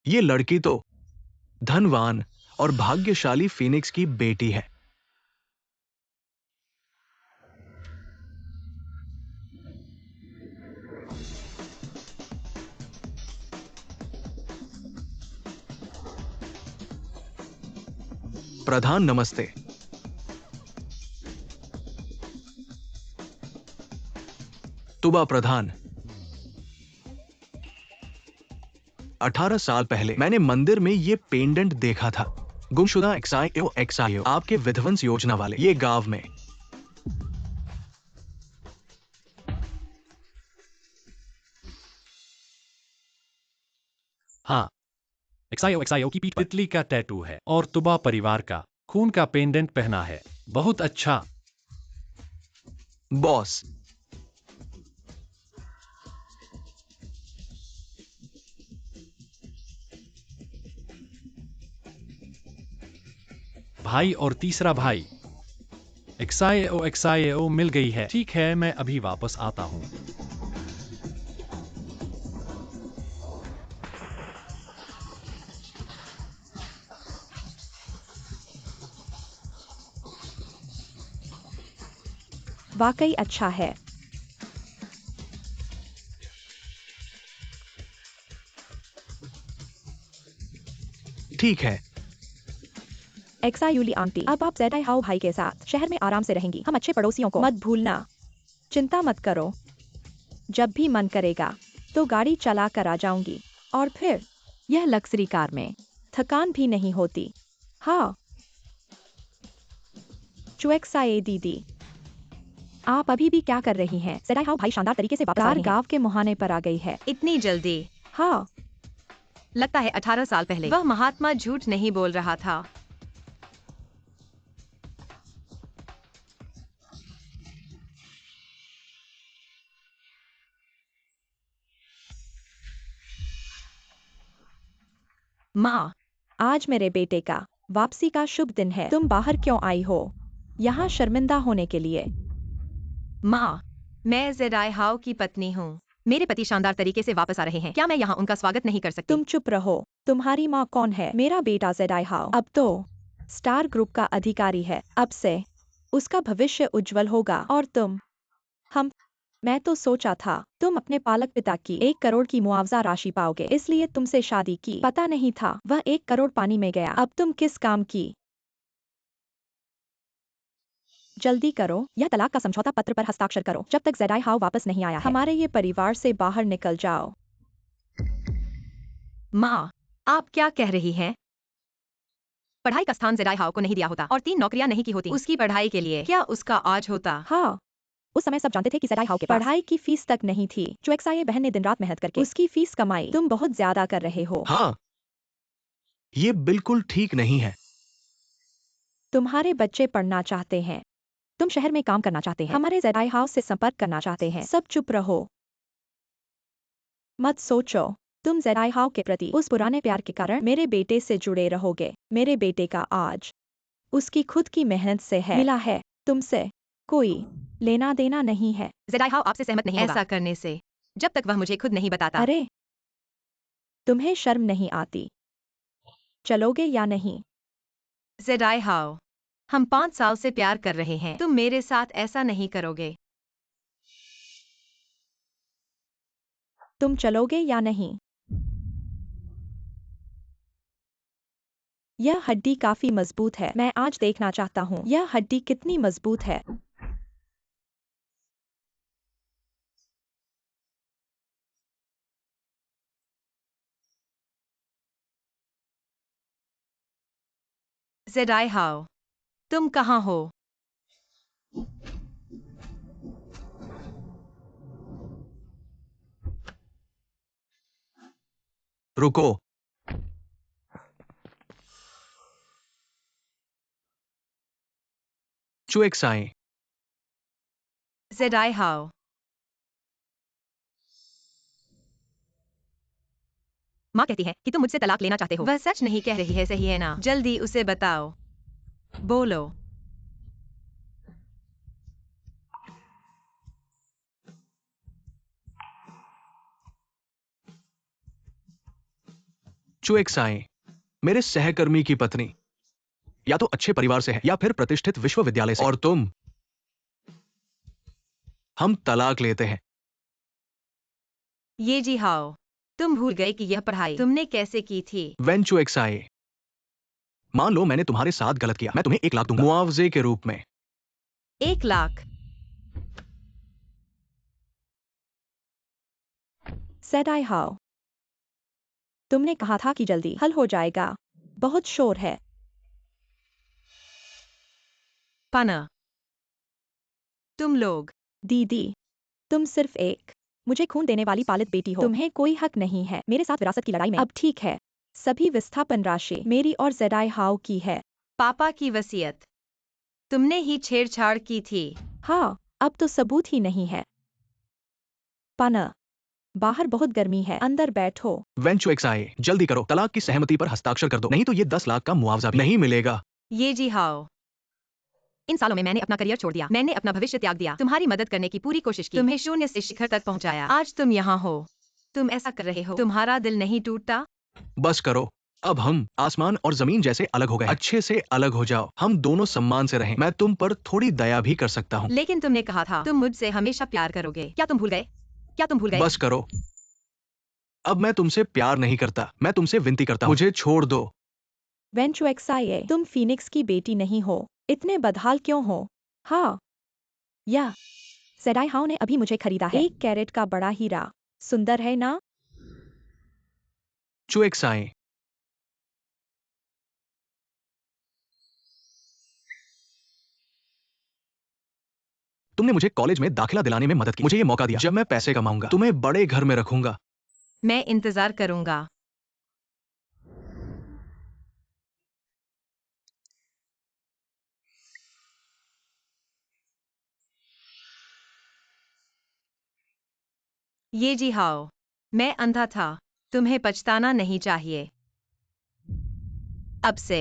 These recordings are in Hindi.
ये लड़की तो धनवान और भाग्यशाली फीनिक्स की बेटी है। प्रधान नमस्ते। तुबा प्रधान, 18 साल पहले मैंने मंदिर में ये पेंडेंट देखा था। गुमशुदा एक्साईओ आपके विध्वंस योजना वाले ये गांव में। हाँ, एक्सायो की पीठ पर तितली का टैटू है और तुबा परिवार का खून का पेंडेंट पहना है। बहुत अच्छा। बॉस, भाई और तीसरा भाई एक्सायो मिल गई है। ठीक है, मैं अभी वापस आता हूँ। वाकई अच्छा है। ठीक है। एक्सायूली आंटी, अब आप जेडाई हाउ भाई के साथ शहर में आराम से रहेंगी। हम अच्छे पड़ोसियों को मत भूलना। चिंता मत करो, जब भी मन करेगा तो गाड़ी चला कर आ जाऊंगी। और फिर यह लग्जरी कार में थकान भी नहीं होती। हाँ चुएक्साए दीदी, आप अभी भी क्या कर रही हैं? जेडाई हाउ भाई शानदार तरीके से वापस आ रहे हैं। गांव के मुहाने पर आ गई है। इतनी जल्दी? हाँ, लगता है 18 साल पहले वह महात्मा झूठ नहीं बोल रहा था। माँ, आज मेरे बेटे का वापसी का शुभ दिन है। तुम बाहर क्यों आई हो? यहाँ शर्मिंदा होने के लिए? माँ, मैं जेडाई हाउ की पत्नी हूँ। मेरे पति शानदार तरीके से वापस आ रहे हैं। क्या मैं यहाँ उनका स्वागत नहीं कर सकती? तुम चुप रहो। तुम्हारी माँ कौन है? मेरा बेटा जेडाई हाउ अब तो स्टार ग्रुप का अधिकारी है। अब से उसका भविष्य उज्जवल होगा। और तुम, हम, मैं तो सोचा था तुम अपने पालक पिता की 1 करोड़ की मुआवजा राशि पाओगे, इसलिए तुमसे शादी की। पता नहीं था वह 1 करोड़ पानी में गया। अब तुम किस काम की? जल्दी करो, यह तलाक का समझौता पत्र पर हस्ताक्षर करो जब तक जेडाई हाउ वापस नहीं आया है। हमारे ये परिवार से बाहर निकल जाओ। माँ, आप क्या कह रही हैं? पढ़ाई का स्थान जेडाई हाउ को नहीं दिया होता और 3 नौकरियां नहीं की होती उसकी पढ़ाई के लिए। क्या उसका आज होता? हाँ, उस समय सब जानते थे कि जेडाई हाउ के पास पढ़ाई की फीस तक नहीं थी। चुएक्साए बहन ने दिन रात मेहनत करके उसकी फीस कमाई। तुम बहुत ज्यादा कर रहे हो। हाँ, ये बिल्कुल ठीक नहीं है। तुम्हारे बच्चे पढ़ना चाहते हैं, तुम शहर में काम करना चाहते हैं, हमारे जेडाई हाउस से संपर्क करना चाहते हैं। सब चुप रहो, मत सोचो। तुम जेडाई हाउ के प्रति उस पुराने प्यार के कारण मेरे बेटे से जुड़े रहोगे। मेरे बेटे का आज उसकी खुद की मेहनत से है मिला है। तुमसे कोई लेना देना नहीं है। जेडाई हाउ आपसे सहमत नहीं होगा ऐसा करने से, जब तक वह मुझे खुद नहीं बताता। अरे, तुम्हें शर्म नहीं आती? चलोगे या नहीं? जेडाई हाउ, हम 5 साल से प्यार कर रहे हैं। तुम मेरे साथ ऐसा नहीं करोगे। तुम चलोगे या नहीं? यह हड्डी काफी मजबूत है। मैं आज देखना चाहता हूँ यह हड्डी कितनी मजबूत है। जेडाई हाउ, तुम कहाँ हो? रुको। चुएक्साए, जेडाई हाउ, माँ कहती है कि तुम मुझसे तलाक लेना चाहते हो। वह सच नहीं कह रही है, सही है ना? जल्दी उसे बताओ। बोलो। चुएक्साए, मेरे सहकर्मी की पत्नी, या तो अच्छे परिवार से है या फिर प्रतिष्ठित विश्वविद्यालय से। और तुम, हम तलाक लेते हैं। ये जी हाओ, तुम भूल गए कि यह पढ़ाई तुमने कैसे की थी? वेन चुएक्साए, मान लो मैंने तुम्हारे साथ गलत किया, मैं तुम्हें 1 लाख दूंगा मुआवजे के रूप में। 1 लाख? सेड आई हाउ, तुमने कहा था कि जल्दी हल हो जाएगा। बहुत शोर है। पाना, तुम लोग। दीदी, तुम सिर्फ एक मुझे खून देने वाली पालित बेटी हो। तुम्हें कोई हक नहीं है मेरे साथ विरासत की लड़ाई में। अब ठीक है, सभी विस्थापन राशि मेरी और जेडाई हाउ की है। पापा की वसीयत तुमने ही छेड़छाड़ की थी। हाँ, अब तो सबूत ही नहीं है। पाना, बाहर बहुत गर्मी है, अंदर बैठो। वेन चुएक्साए, जल्दी करो, तलाक की सहमति पर हस्ताक्षर कर दो, नहीं तो ये 10 लाख का मुआवजा भी नहीं मिलेगा। ये जी हाओ, इन सालों में मैंने अपना करियर छोड़ दिया, मैंने अपना भविष्य त्याग दिया, तुम्हारी मदद करने की पूरी कोशिश की, तुम्हें शून्य से शिखर तक पहुंचाया। आज तुम यहाँ हो, तुम ऐसा कर रहे हो, तुम्हारा दिल नहीं टूटता? बस करो, अब हम आसमान और जमीन जैसे अलग हो गए। अच्छे से अलग हो जाओ, हम दोनों सम्मान से रहें। मैं तुम पर थोड़ी दया भी कर सकता हूँ। लेकिन तुमने कहा था तुम मुझसे हमेशा प्यार करोगे। क्या तुम भूल गए? क्या तुम भूल गए? बस करो, अब मैं तुमसे प्यार नहीं करता, मैं तुमसे विनती करता हूँ, मुझे छोड़ दो। वेंचुएक्साए, तुम फीनिक्स की बेटी नहीं हो। इतने बदहाल क्यों हो? हाँ, या सेडाई हाउ ने अभी मुझे खरीदा है। 1 कैरेट का बड़ा हीरा, सुंदर है ना? चुएक्साए, तुमने मुझे कॉलेज में दाखिला दिलाने में मदद की, मुझे ये मौका दिया। जब मैं पैसे कमाऊंगा तुम्हें बड़े घर में रखूंगा। मैं इंतजार करूंगा। ये जी हाओ, मैं अंधा था, तुम्हें पछताना नहीं चाहिए। अब से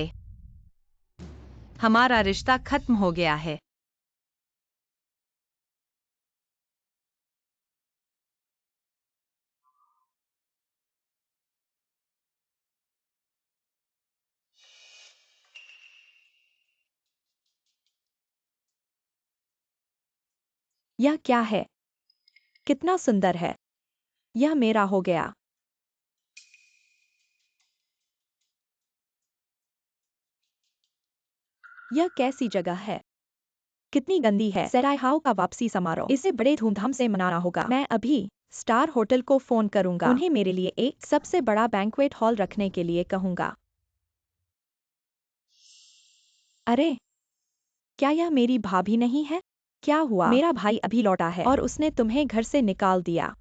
हमारा रिश्ता खत्म हो गया है। यह क्या है? कितना सुंदर है। यह मेरा हो गया। यह कैसी जगह है? कितनी गंदी है। सेडाई हाउ का वापसी समारोह, इसे बड़े धूमधाम से मनाना होगा। मैं अभी स्टार होटल को फोन करूंगा, उन्हें मेरे लिए एक सबसे बड़ा बैंक्वेट हॉल रखने के लिए कहूंगा। अरे, क्या यह मेरी भाभी नहीं है? क्या हुआ? मेरा भाई अभी लौटा है और उसने तुम्हें घर से निकाल दिया।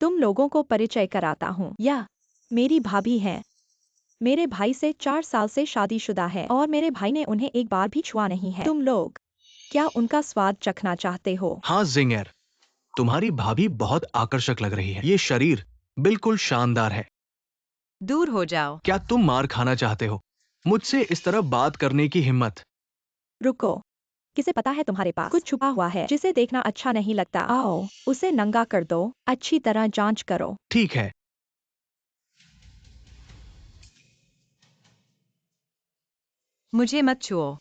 तुम लोगों को परिचय कराता हूँ। यह मेरी भाभी है। मेरे भाई से 4 साल से शादीशुदा है और मेरे भाई ने उन्हें एक बार भी छुआ नहीं है। तुम लोग क्या उनका स्वाद चखना चाहते हो? हाँ जिंगर, तुम्हारी भाभी बहुत आकर्षक लग रही है, ये शरीर बिल्कुल शानदार है। दूर हो जाओ। क्या तुम मार खाना चाहते हो? मुझसे इस तरह बात करने की हिम्मत? रुको, किसे पता है तुम्हारे पास कुछ छुपा हुआ है जिसे देखना अच्छा नहीं लगता। आओ, उसे नंगा कर दो, अच्छी तरह जांच करो। ठीक है, मुझे मत छुओ।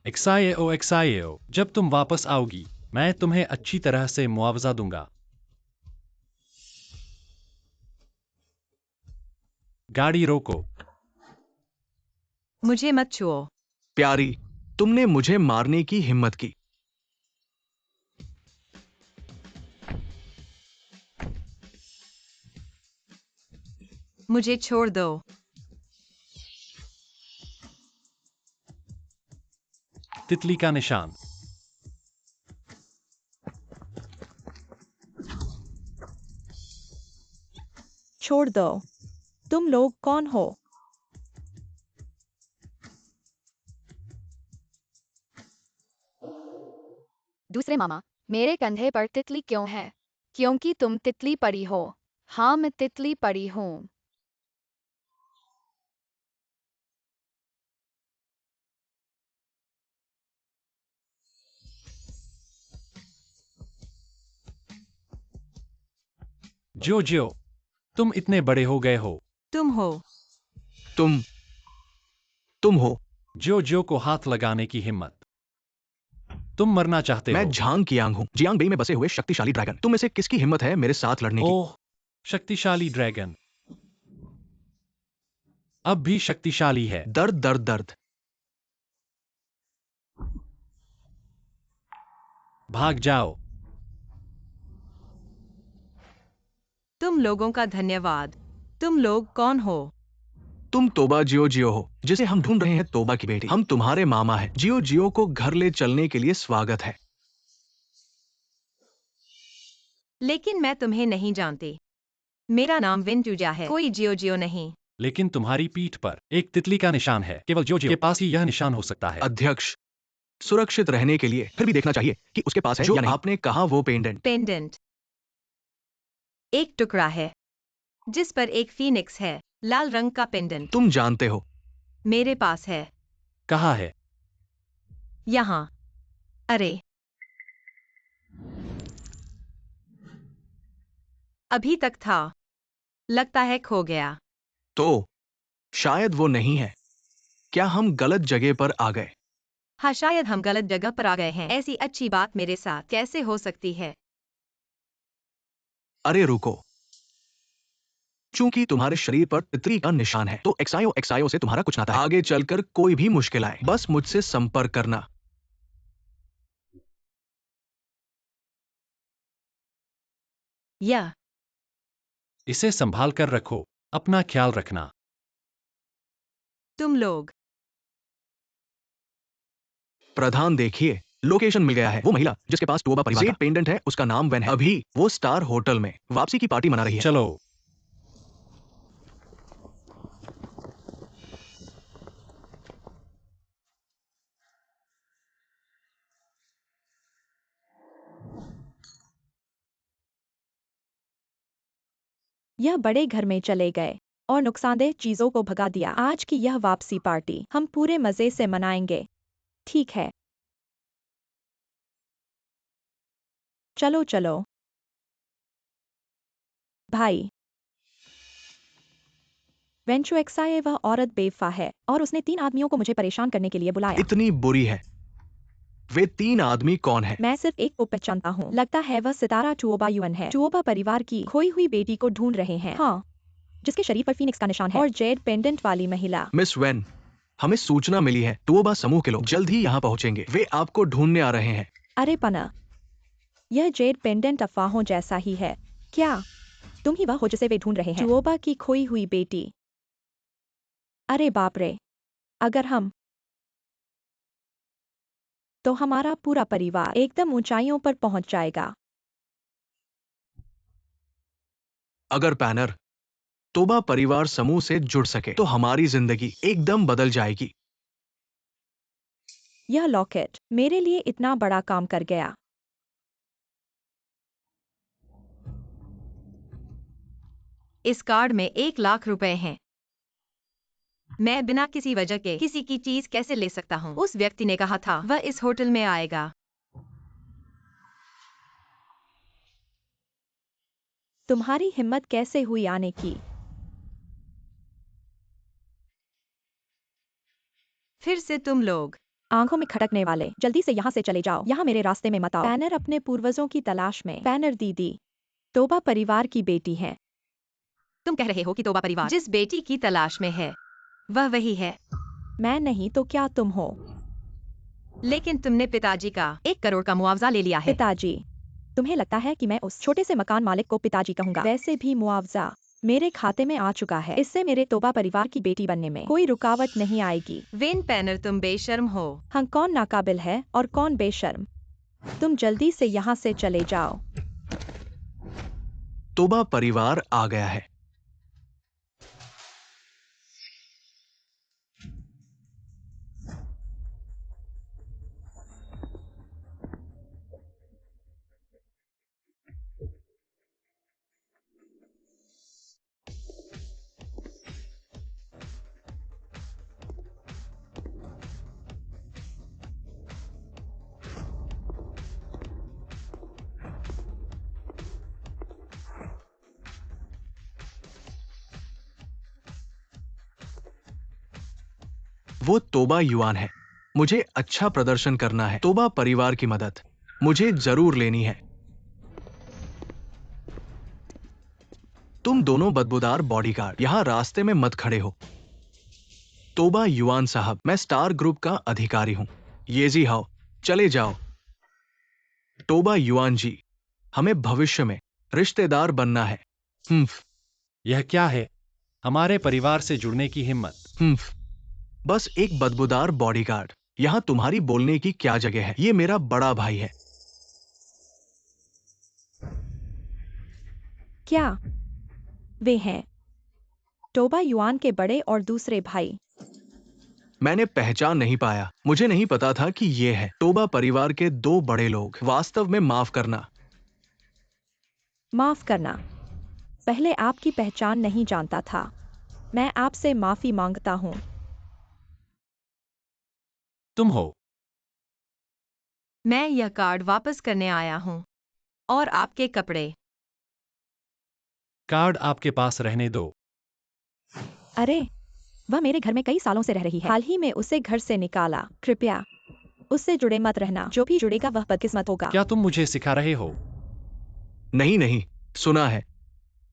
एक्साएओ, जब तुम वापस आओगी मैं तुम्हें अच्छी तरह से मुआवजा दूंगा। गाड़ी रोको। मुझे मत छुओ। प्यारी, तुमने मुझे मारने की हिम्मत की। मुझे छोड़ दो। तितली का निशान। छोड़ दो। तुम लोग कौन हो? दूसरे मामा, मेरे कंधे पर तितली क्यों है? क्योंकि तुम तितली परी हो। हाँ, मैं तितली परी हूँ। जो तुम इतने बड़े हो गए हो। तुम हो। तुम तुम हो। जो को हाथ लगाने की हिम्मत। तुम मरना चाहते मैं हो। झांग कियांग हूँ, जियांग बेई में बसे हुए शक्तिशाली ड्रैगन। तुम में से किसकी हिम्मत है मेरे साथ लड़ने की? ओह, शक्तिशाली ड्रैगन। अब भी शक्तिशाली है। दर्द दर्द दर्द। भाग जाओ। तुम लोगों का धन्यवाद। तुम लोग कौन हो? तुम तोबा जियो जियो हो, जिसे हम ढूंढ रहे हैं। तोबा की बेटी। हम तुम्हारे मामा हैं। जियो जियो को घर ले चलने के लिए स्वागत है। लेकिन मैं तुम्हें नहीं जानती। मेरा नाम विनचूजा है, कोई जियो जियो नहीं। लेकिन तुम्हारी पीठ पर एक तितली का निशान है। केवल जो के पास ही यह निशान हो सकता है। अध्यक्ष, सुरक्षित रहने के लिए फिर भी देखना चाहिए कि उसके पास है जो या नहीं। आपने कहा वो पेंडेंट। पेंडेंट एक टुकड़ा है जिस पर एक फीनिक्स है। लाल रंग का पेंडेंट तुम जानते हो। मेरे पास है। कहाँ है? यहाँ। अरे, अभी तक था। लगता है खो गया। तो शायद वो नहीं है। क्या हम गलत जगह पर आ गए? हाँ, शायद हम गलत जगह पर आ गए हैं। ऐसी अच्छी बात मेरे साथ कैसे हो सकती है? अरे रुको, चूंकि तुम्हारे शरीर पर तितली का निशान है तो एक्सायो से तुम्हारा कुछ नाता है। आगे चलकर कोई भी मुश्किल आए, बस मुझसे संपर्क करना। यह इसे संभाल कर रखो। अपना ख्याल रखना। तुम लोग। प्रधान देखिए, लोकेशन मिल गया है। वो महिला जिसके पास टोबा परिवार का पेंडेंट है, उसका नाम वेन है। अभी वो स्टार होटल में वापसी की पार्टी मना रही है। चलो। यह बड़े घर में चले गए और नुकसानदेह चीजों को भगा दिया। आज की यह वापसी पार्टी हम पूरे मजे से मनाएंगे। ठीक है, चलो चलो। भाई, वेंचू एक्साए वह औरत बेवफा है और उसने 3 आदमियों को मुझे परेशान करने के लिए बुलाया। इतनी बुरी है। वे 3 आदमी कौन है? मैं सिर्फ एक को पहचानता हूँ। लगता है वह सितारा टुओबा युअन है। टुओबा परिवार की खोई हुई बेटी को ढूंढ रहे हैं। हाँ, जिसके शरीर पर फीनिक्स का निशान है और जेड पेंडेंट वाली महिला। मिस वेन, हमें सूचना मिली है टुओबा समूह के लोग जल्द ही यहाँ पहुँचेंगे। वे आपको ढूंढने आ रहे हैं। अरे पना, यह जेड पेंडेंट अफवाहों जैसा ही है। क्या तुम ही वह हो जिसे वे ढूंढ रहे हैं? टुओबा की खोई हुई बेटी। अरे बाप रे, अगर हम, तो हमारा पूरा परिवार एकदम ऊंचाइयों पर पहुंच जाएगा। अगर पैनर तोबा परिवार समूह से जुड़ सके तो हमारी जिंदगी एकदम बदल जाएगी। यह लॉकेट मेरे लिए इतना बड़ा काम कर गया। इस कार्ड में 1 लाख रुपए हैं। मैं बिना किसी वजह के किसी की चीज कैसे ले सकता हूँ? उस व्यक्ति ने कहा था वह इस होटल में आएगा। तुम्हारी हिम्मत कैसे हुई आने की? फिर से तुम लोग। आंखों में खटकने वाले, जल्दी से यहाँ से चले जाओ। यहाँ मेरे रास्ते में मत आओ। पैनर अपने पूर्वजों की तलाश में। पैनर दीदी तोबा परिवार की बेटी है। तुम कह रहे हो कि तोबा परिवार जिस बेटी की तलाश में है वह वही है। मैं नहीं तो क्या तुम हो? लेकिन तुमने पिताजी का 1 करोड़ का मुआवजा ले लिया है। पिताजी? तुम्हें लगता है कि मैं उस छोटे से मकान मालिक को पिताजी कहूंगा? वैसे भी मुआवजा मेरे खाते में आ चुका है। इससे मेरे तोबा परिवार की बेटी बनने में कोई रुकावट नहीं आएगी। वेन पैनर, तुम बेशर्म हो। हम कौन नाकाबिल है और कौन बेशर्म? तुम जल्दी से यहाँ से चले जाओ। तोबा परिवार आ गया है। वो तोबा युआन है। मुझे अच्छा प्रदर्शन करना है। तोबा परिवार की मदद मुझे जरूर लेनी है। तुम दोनों बदबूदार बॉडीगार्ड यहाँ रास्ते में मत खड़े हो। तोबा युआन साहब, मैं स्टार ग्रुप का अधिकारी हूँ। येजी हाओ, चले जाओ। तोबा युआन जी, हमें भविष्य में रिश्तेदार बनना है। हम्फ यह क्या है? हमारे परिवार से जुड़ने की हिम्मत। हम्फ बस एक बदबूदार बॉडीगार्ड। यहाँ तुम्हारी बोलने की क्या जगह है? ये मेरा बड़ा भाई है। क्या वे हैं टोबा युआन के बड़े और दूसरे भाई? मैंने पहचान नहीं पाया। मुझे नहीं पता था कि ये है तोबा परिवार के दो बड़े लोग। वास्तव में माफ करना। माफ करना। पहले आपकी पहचान नहीं जानता था। मैं आपसे माफी मांगता हूँ। तुम हो? मैं यह कार्ड वापस करने आया हूँ। और आपके कपड़े। कार्ड आपके पास रहने दो। अरे, वह मेरे घर में कई सालों से रह रही है। हाल ही में उसे घर से निकाला। कृपया उससे जुड़े मत रहना। जो भी जुड़ेगा वह बदकिस्मत होगा। क्या तुम मुझे सिखा रहे हो? नहीं नहीं, सुना है।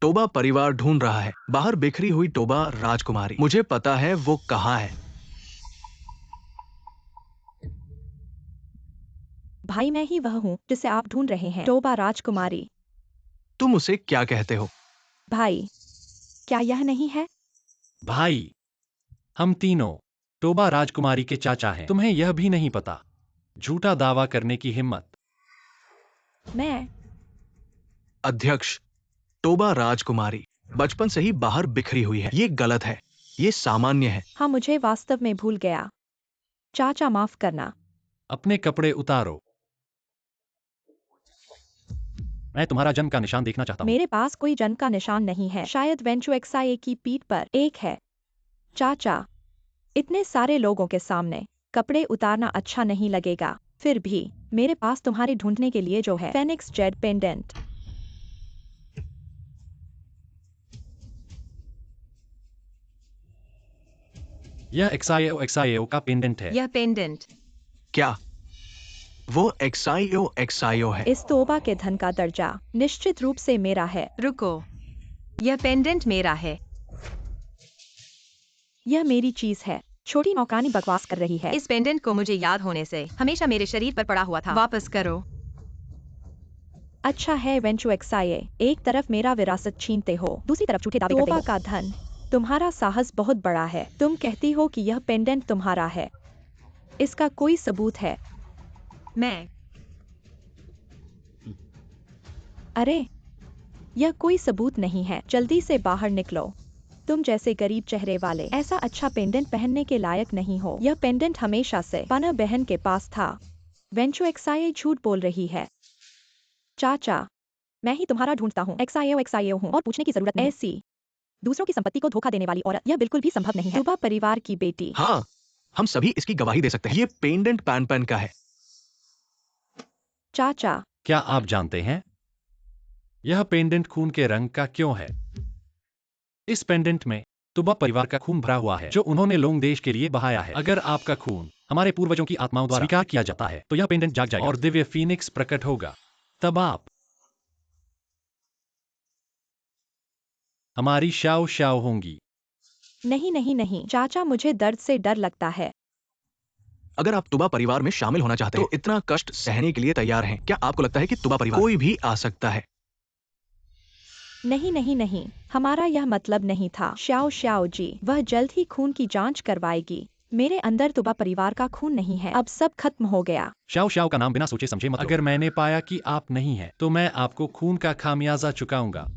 टोबा परिवार ढूंढ रहा है। बाहर बिखरी हुई टोबा राजकुमारी। मुझे पता है वो कहाँ है। भाई, मैं ही वह हूँ जिसे आप ढूंढ रहे हैं। टोबा राजकुमारी। तुम उसे क्या कहते हो? भाई, क्या यह नहीं है? भाई, हम तीनों टोबा राजकुमारी के चाचा हैं। तुम्हें यह भी नहीं पता? झूठा दावा करने की हिम्मत। मैं अध्यक्ष, टोबा राजकुमारी बचपन से ही बाहर बिखरी हुई है। ये गलत है। ये सामान्य है। हाँ, मुझे वास्तव में भूल गया। चाचा, माफ करना। अपने कपड़े उतारो। मैं तुम्हारा जन्म का निशान देखना चाहता हूँ। मेरे पास कोई जन्म का निशान नहीं है। शायद वेंचू एक्साए की पीठ पर एक है। चाचा, इतने सारे लोगों के सामने कपड़े उतारना अच्छा नहीं लगेगा। फिर भी मेरे पास तुम्हारे ढूंढने के लिए जो है फेनिक्स जेड पेंडेंट। यह एक्साईओ का पेंडेंट है। यह पेंडेंट। क्या वो एक्साईओ है? इस तोबा के धन का दर्जा निश्चित रूप से मेरा है। रुको। यह पेंडेंट मेरा है। यह मेरी चीज है। छोटी नौकरानी बकवास कर रही है। इस पेंडेंट को मुझे याद होने से हमेशा मेरे शरीर पर पड़ा हुआ था। वापस करो। अच्छा है वेंचू एक्साए, एक तरफ मेरा विरासत छीनते हो, दूसरी तरफ झूठे दावे करते हो। तोबा का धन। तुम्हारा साहस बहुत बड़ा है। तुम कहती हो कि यह पेंडेंट तुम्हारा है। इसका कोई सबूत है? मैं अरे, यह कोई सबूत नहीं है। जल्दी से बाहर निकलो। तुम जैसे गरीब चेहरे वाले ऐसा अच्छा पेंडेंट पहनने के लायक नहीं हो। यह पेंडेंट हमेशा से पाना बहन के पास था। वेंचू एक्साए झूठ बोल रही है। चाचा, मैं ही तुम्हारा ढूंढता हूँ। एक्साए हूँ और पूछने की जरूरत नहीं। ऐसी दूसरों की संपत्ति को धोखा देने वाली औरत, यह बिल्कुल भी संभव नहीं है। टोबा परिवार की बेटी। हाँ, हम सभी इसकी गवाही दे सकते हैं। ये पेंडेंट पैन पैन का है। चाचा, क्या आप जानते हैं यह पेंडेंट खून के रंग का क्यों है? इस पेंडेंट में तुबा परिवार का खून भरा हुआ है जो उन्होंने लोंग देश के लिए बहाया है। अगर आपका खून हमारे पूर्वजों की आत्माओं द्वारा स्वीकार किया जाता है तो यह पेंडेंट जाग जाएगा और दिव्य फीनिक्स प्रकट होगा। तब आप हमारी शाओ शाओ होंगी। नहीं नहीं नहीं चाचा, मुझे दर्द से डर लगता है। अगर आप तुबा परिवार में शामिल होना चाहते हैं तो इतना कष्ट सहने के लिए तैयार हैं? क्या आपको लगता है कि तुबा परिवार कोई भी आ सकता है? नहीं नहीं नहीं, हमारा यह मतलब नहीं था। श्याओ श्याओ जी, वह जल्द ही खून की जांच करवाएगी। मेरे अंदर तुबा परिवार का खून नहीं है। अब सब खत्म हो गया। शाओ शाओ का नाम बिना सोचे समझे मत लो। अगर मैंने पाया कि आप नहीं हैं तो मैं आपको खून का खामियाजा चुकाऊंगा।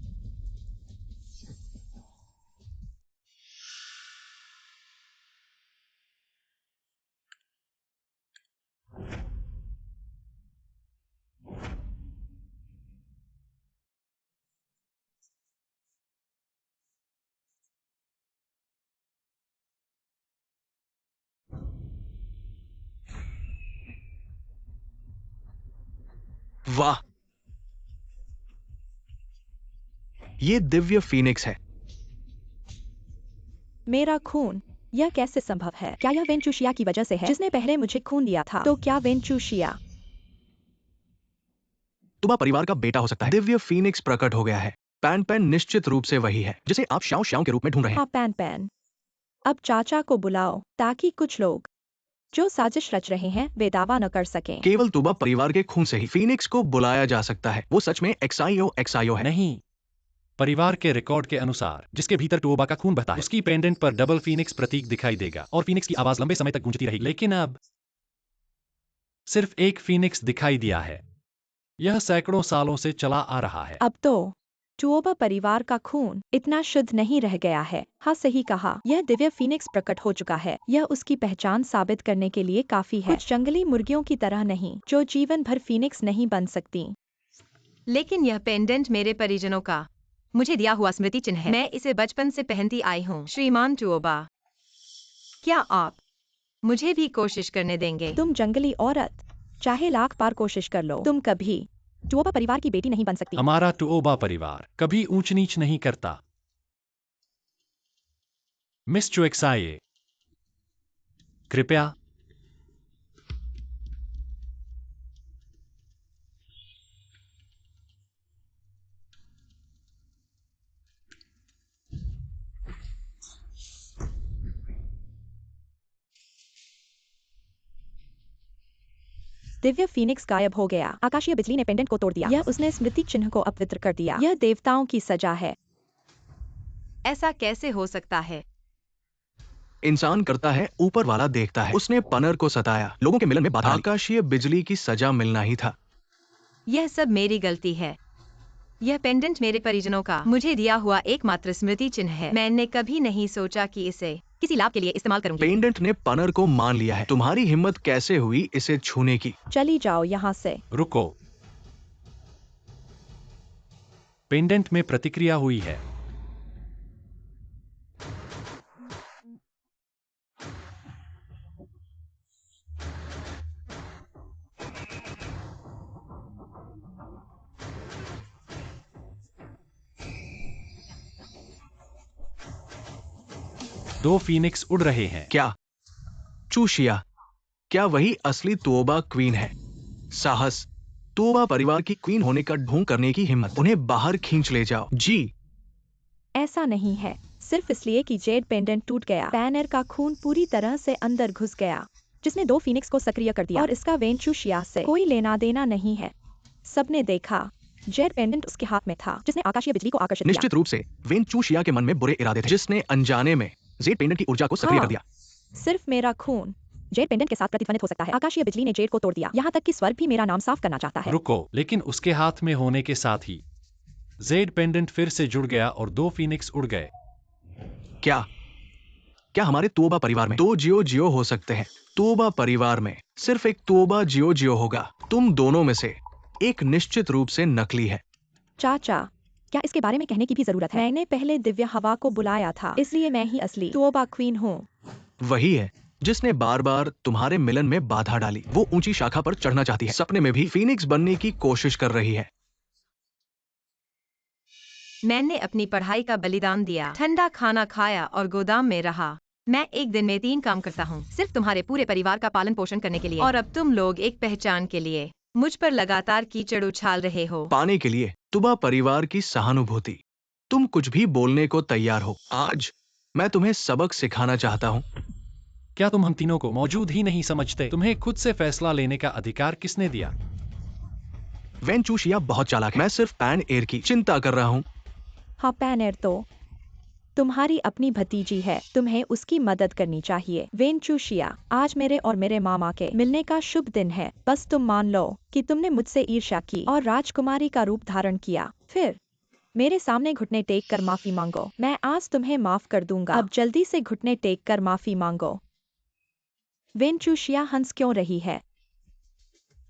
वाह, ये दिव्य फीनिक्स है। मेरा खून यह कैसे संभव है? क्या यह वेंचुशिया की वजह से है जिसने पहले मुझे खून दिया था? तो क्या वेंचुशिया तुबा परिवार का बेटा हो सकता है। दिव्य फीनिक्स प्रकट हो गया है। पैन पैन निश्चित रूप से वही है जिसे आप शाओ शाओ के रूप में ढूंढ रहे हैं। हाँ पैन पैन, अब चाचा को बुलाओ ताकि कुछ लोग जो साजिश रच रहे हैं वे दावा न कर सकें। केवल तुबा परिवार के खून से ही फीनिक्स को बुलाया जा सकता है। वो सच में एक्साइओ है। नहीं, परिवार के रिकॉर्ड के अनुसार जिसके भीतर टोबा का खून बहता है उसकी पेंडेंट पर डबल फीनिक्स प्रतीक दिखाई देगा और फीनिक्स की आवाज लंबे समय तक गूंजती रहेगी। लेकिन अब सिर्फ एक फीनिक्स दिखाई दिया है। यह सैकड़ों सालों से चला आ रहा है। अब तो टुओबा परिवार का खून इतना शुद्ध नहीं रह गया है। हाँ सही कहा, यह दिव्य फीनिक्स प्रकट हो चुका है। यह उसकी पहचान साबित करने के लिए काफी है। कुछ जंगली मुर्गियों की तरह नहीं जो जीवन भर फीनिक्स नहीं बन सकती। लेकिन यह पेंडेंट मेरे परिजनों का मुझे दिया हुआ स्मृति चिन्ह है। मैं इसे बचपन से पहनती आई हूँ। श्रीमान टुओबा, क्या आप मुझे भी कोशिश करने देंगे? तुम जंगली औरत, चाहे लाख बार कोशिश कर लो, तुम कभी टुओबा परिवार की बेटी नहीं बन सकती। हमारा टुओबा परिवार कभी ऊंच नीच नहीं करता। मिस चुएक्साए, कृपया। दिव्य फीनिक्स गायब हो गया। आकाशीय बिजली ने पेंडेंट को तोड़ दिया। यह उसने स्मृति चिन्ह को अपवित्र कर दिया। यह देवताओं की सजा है। ऐसा कैसे हो सकता है? इंसान करता है, ऊपर वाला देखता है। उसने पनर को सताया, लोगों के मिलन में बाधा। आकाशीय बिजली की सजा मिलना ही था। यह सब मेरी गलती है। यह पेंडेंट मेरे परिजनों का मुझे दिया हुआ एकमात्र स्मृति चिन्ह है। मैंने कभी नहीं सोचा कि इसे किसी लाभ के लिए इस्तेमाल करूंगी। पेंडेंट ने पनर को मान लिया है। तुम्हारी हिम्मत कैसे हुई इसे छूने की? चली जाओ यहाँ से। रुको, पेंडेंट में प्रतिक्रिया हुई है। दो फीनिक्स उड़ रहे हैं। क्या चूशिया, क्या वही असली तोबा क्वीन है? साहस, तोबा परिवार की क्वीन होने का ढोंग करने की हिम्मत। उन्हें बाहर खींच ले जाओ। जी। ऐसा नहीं है, सिर्फ इसलिए कि जेड पेंडेंट टूट गया। पैनर का खून पूरी तरह से अंदर घुस गया जिसने दो फीनिक्स को सक्रिय कर दिया और इसका वेंचुशिया से कोई लेना देना नहीं है। सबने देखा, जेड पेंडेंट उसके हाथ में था जिसने आकाशीय बिजली को आकर्षित किया। निश्चित रूप से वेंचुशिया के मन में बुरे इरादे थे जिसने अनजाने में जेड पेंडेंट की ऊर्जा को सक्रिय हाँ। कर दिया। सिर्फ मेरा खून जेड पेंडेंट के साथ प्रतिध्वनित हो सकता है। आकाशीय बिजली ने जेड को तोड़ दिया। यहाँ तक कि स्वर्ग भी मेरा नाम साफ करना चाहता है। रुको, लेकिन उसके हाथ में होने के साथ ही जेड पेंडेंट फिर से जुड़ गया और दो फीनिक्स उड़ गए। क्या क्या हमारे तोबा परिवार में दो जियो जियो हो सकते हैं? तोबा परिवार में सिर्फ एक तोबा जियो जियो होगा। तुम दोनों में से एक निश्चित रूप से नकली है। चाचा, क्या इसके बारे में कहने की भी जरूरत है? मैंने पहले दिव्य हवा को बुलाया था, इसलिए मैं ही असली तोबा क्वीन हूँ। वही है जिसने बार बार तुम्हारे मिलन में बाधा डाली। वो ऊंची शाखा पर चढ़ना चाहती है, सपने में भी फीनिक्स बनने की कोशिश कर रही है। मैंने अपनी पढ़ाई का बलिदान दिया, ठंडा खाना खाया और गोदाम में रहा। मैं एक दिन में 3 काम करता हूँ सिर्फ तुम्हारे पूरे परिवार का पालन पोषण करने के लिए। और अब तुम लोग एक पहचान के लिए मुझ पर लगातार कीचड़ उछाल रहे हो। पाने के लिए तुबा परिवार की सहानुभूति तुम कुछ भी बोलने को तैयार हो। आज मैं तुम्हें सबक सिखाना चाहता हूँ। क्या तुम हम तीनों को मौजूद ही नहीं समझते? तुम्हें खुद से फैसला लेने का अधिकार किसने दिया? वेंचुशिया बहुत चालाक है। मैं सिर्फ पैन एयर की चिंता कर रहा हूँ। हाँ पैनर तो तुम्हारी अपनी भतीजी है, तुम्हें उसकी मदद करनी चाहिए। वेंचुशिया, आज मेरे और मेरे मामा के मिलने का शुभ दिन है। बस तुम मान लो कि तुमने मुझसे ईर्ष्या की और राजकुमारी का रूप धारण किया। फिर मेरे सामने घुटने टेक कर माफी मांगो। मैं आज तुम्हें माफ कर दूंगा। अब जल्दी से घुटने टेक कर माफी मांगो। वेंचुशिया हंस क्यों रही है?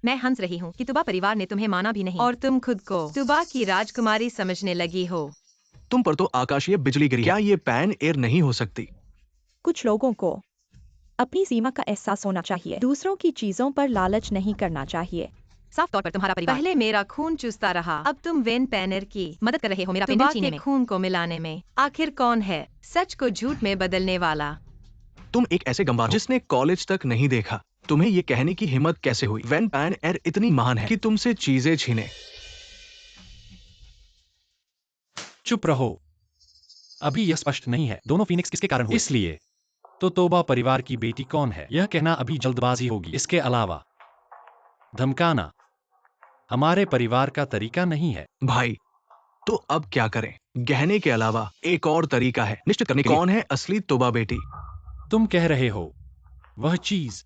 मैं हंस रही हूँ कि तुबा परिवार ने तुम्हें माना भी नहीं और तुम खुद को तुबा की राजकुमारी समझने लगी हो। तुम पर तो आकाशीय बिजली गिरी। क्या ये पैन एयर नहीं हो सकती? कुछ लोगों को अपनी सीमा का एहसास होना चाहिए। दूसरों की चीजों पर लालच नहीं करना चाहिए। साफ तौर पर तुम्हारा परिवार पहले मेरा खून चूसता रहा, अब तुम वेन पैनर की मदद कर रहे हो मेरा पेंडेंट छीनने में। खून को मिलाने में आखिर कौन है सच को झूठ में बदलने वाला? तुम एक ऐसे गंवार हो जिसने कॉलेज तक नहीं देखा। तुम्हें ये कहने की हिम्मत कैसे हुई वैन पैन एर इतनी महान है कि तुमसे चीजें छीने? चुप रहो। अभी यह स्पष्ट नहीं है दोनों फीनिक्स किसके कारण हुए। इसलिए तो तोबा परिवार की बेटी कौन है यह कहना अभी जल्दबाजी होगी। इसके अलावा धमकाना हमारे परिवार का तरीका नहीं है। भाई, तो अब क्या करें? गहने के अलावा एक और तरीका है निश्चित करने के लिए कौन है असली तोबा बेटी। तुम कह रहे हो वह चीज।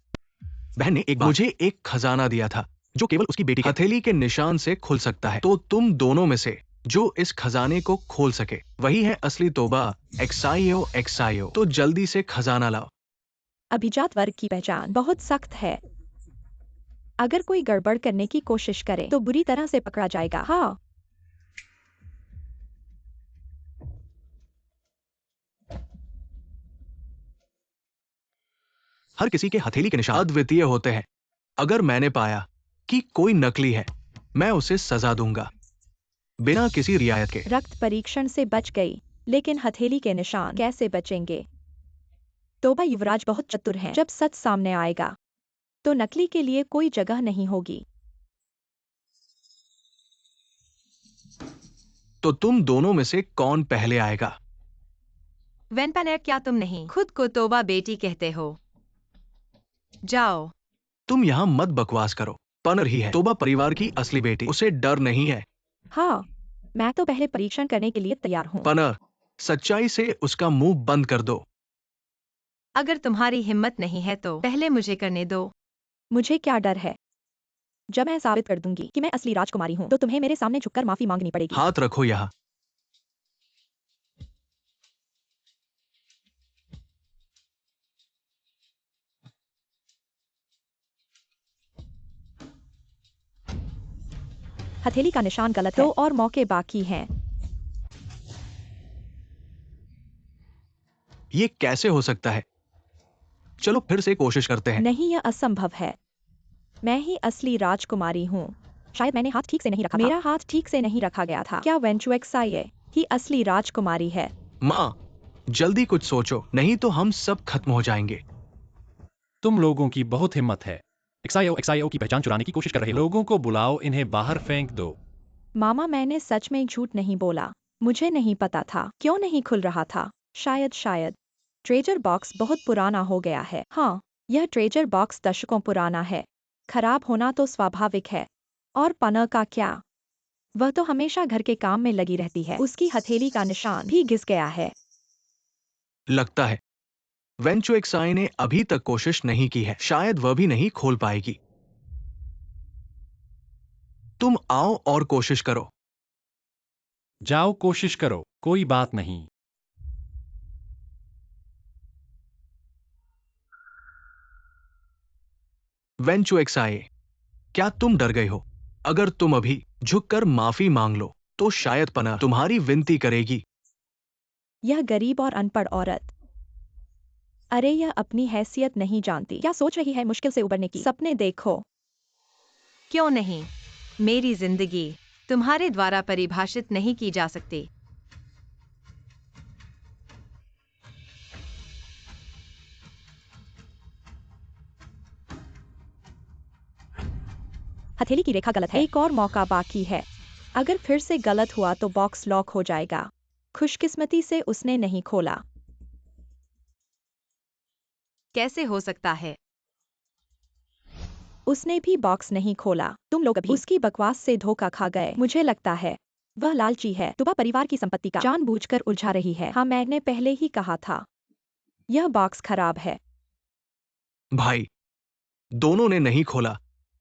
बहन ने एक बार मुझे एक खजाना दिया था जो केवल उसकी बेटी की हथेली के निशान से खुल सकता है। तो तुम दोनों में से जो इस खजाने को खोल सके वही है असली तोबा। एक्साइयो एक्साइयो। तो जल्दी से खजाना लाओ। अभिजात वर्ग की पहचान बहुत सख्त है। अगर कोई गड़बड़ करने की कोशिश करे तो बुरी तरह से पकड़ा जाएगा। हाँ, हर किसी के हथेली के निशान अद्वितीय होते हैं। अगर मैंने पाया कि कोई नकली है मैं उसे सजा दूंगा बिना किसी रियायत के। रक्त परीक्षण से बच गई, लेकिन हथेली के निशान कैसे बचेंगे? तोबा युवराज बहुत चतुर हैं। जब सच सामने आएगा तो नकली के लिए कोई जगह नहीं होगी। तो तुम दोनों में से कौन पहले आएगा? वैन पैन एर, क्या तुम नहीं खुद को तोबा बेटी कहते हो? जाओ। तुम यहाँ मत बकवास करो। पनर ही है तोबा परिवार की असली बेटी। उसे डर नहीं है। हाँ, मैं तो पहले परीक्षण करने के लिए तैयार हूँ। पनर, सच्चाई से उसका मुंह बंद कर दो। अगर तुम्हारी हिम्मत नहीं है तो पहले मुझे करने दो। मुझे क्या डर है? जब मैं साबित कर दूंगी कि मैं असली राजकुमारी हूँ तो तुम्हें मेरे सामने झुककर माफी मांगनी पड़ेगी। हाथ रखो यहाँ। हथेली का निशान गलत है। 2 और मौके बाकी हैं। ये कैसे हो सकता है? चलो फिर से कोशिश करते हैं। नहीं, यह असंभव है। मैं ही असली राजकुमारी हूँ। शायद मैंने हाथ ठीक से नहीं रखा था। मेरा हाथ ठीक से नहीं रखा गया था। क्या वेंचुएक्साइए ही असली राजकुमारी है? माँ, जल्दी कुछ सोचो नहीं तो हम सब खत्म हो जाएंगे। तुम लोगों की बहुत हिम्मत है। एक्साइओ की पहचान चुराने की कोशिश कर रहे हो। लोगों को बुलाओ इन्हें बाहर फेंक दो। मामा, मैंने सच में झूठ नहीं बोला। मुझे नहीं पता था क्यों नहीं खुल रहा था। शायद ट्रेजर बॉक्स बहुत पुराना हो गया है। हाँ, यह ट्रेजर बॉक्स दशकों पुराना है। खराब होना तो स्वाभाविक है। और पनर का क्या? वह तो हमेशा घर के काम में लगी रहती है। उसकी हथेली का निशान भी घिस गया है। लगता है वेंचुएक्साई ने अभी तक कोशिश नहीं की है। शायद वह भी नहीं खोल पाएगी। तुम आओ और कोशिश करो। जाओ कोशिश करो, कोई बात नहीं। वेंचुएक्साई, क्या तुम डर गए हो? अगर तुम अभी झुककर माफी मांग लो तो शायद पनर तुम्हारी विनती करेगी। यह गरीब और अनपढ़ औरत, अरे यह अपनी हैसियत नहीं जानती। क्या सोच रही है मुश्किल से उबरने की? सपने देखो। क्यों नहीं? मेरी जिंदगी तुम्हारे द्वारा परिभाषित नहीं की जा सकती। हथेली की रेखा गलत है। एक और मौका बाकी है। अगर फिर से गलत हुआ तो बॉक्स लॉक हो जाएगा। खुशकिस्मती से उसने नहीं खोला। कैसे हो सकता है? उसने भी बॉक्स नहीं खोला। तुम लोग अभी उसकी बकवास से धोखा खा गए। मुझे लगता है वह लालची है। तुबा परिवार की संपत्ति का जानबूझकर उलझा रही है। हाँ, मैंने पहले ही कहा था यह बॉक्स खराब है। भाई, दोनों ने नहीं खोला।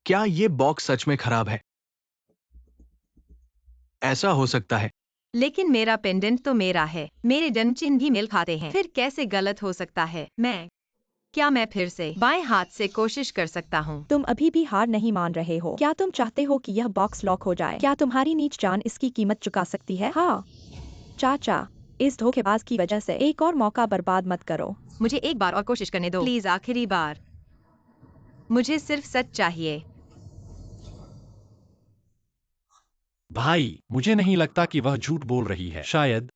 क्या ये बॉक्स सच में खराब है? ऐसा हो सकता है। लेकिन मेरा पेंडेंट तो मेरा है। मेरे जन्मचिन्ह भी मेल खाते हैं। फिर कैसे गलत हो सकता है? क्या मैं फिर से बाएं हाथ से कोशिश कर सकता हूँ? तुम अभी भी हार नहीं मान रहे हो। क्या तुम चाहते हो कि यह बॉक्स लॉक हो जाए? क्या तुम्हारी नीच जान इसकी कीमत चुका सकती है? हाँ चाचा, इस धोखेबाज की वजह से एक और मौका बर्बाद मत करो। मुझे एक बार और कोशिश करने दो प्लीज, आखिरी बार। मुझे सिर्फ सच चाहिए। भाई, मुझे नहीं लगता कि वह झूठ बोल रही है। शायद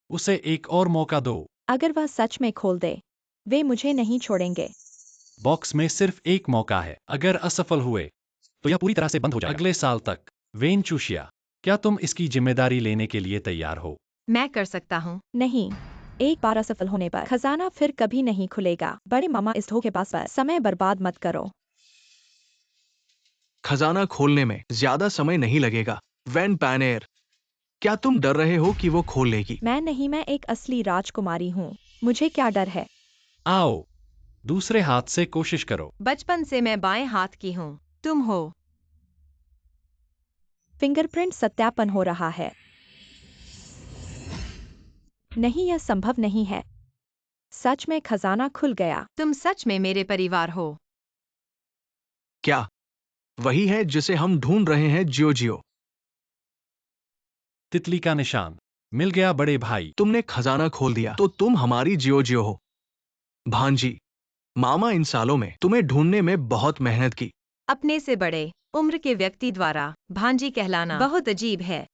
उसे एक और मौका दो। अगर वह सच में खोल दे वे मुझे नहीं छोड़ेंगे। बॉक्स में सिर्फ एक मौका है। अगर असफल हुए तो यह पूरी तरह से बंद हो जाएगा। अगले साल तक। वेन चूशिया, क्या तुम इसकी जिम्मेदारी लेने के लिए तैयार हो? मैं कर सकता हूँ। नहीं, एक बार असफल होने पर खजाना फिर कभी नहीं खुलेगा। बड़े मामा, इस धोखेबाज पर समय बर्बाद मत करो। खजाना खोलने में ज्यादा समय नहीं लगेगा। वैन पैनेर, क्या तुम डर रहे हो कि वो खोल लेगी? मैं नहीं, मैं एक असली राजकुमारी हूँ। मुझे क्या डर है? आओ, दूसरे हाथ से कोशिश करो। बचपन से मैं बाएं हाथ की हूँ। तुम हो। फिंगरप्रिंट सत्यापन हो रहा है। नहीं, यह संभव नहीं है। सच में खजाना खुल गया। तुम सच में मेरे परिवार हो। क्या वही है जिसे हम ढूंढ रहे हैं? जियो। तितली का निशान मिल गया बड़े भाई। तुमने खजाना खोल दिया तो तुम हमारी जियो हो। भांजी, मामा इन सालों में तुम्हें ढूंढने में बहुत मेहनत की। अपने से बड़े उम्र के व्यक्ति द्वारा भांजी कहलाना बहुत अजीब है।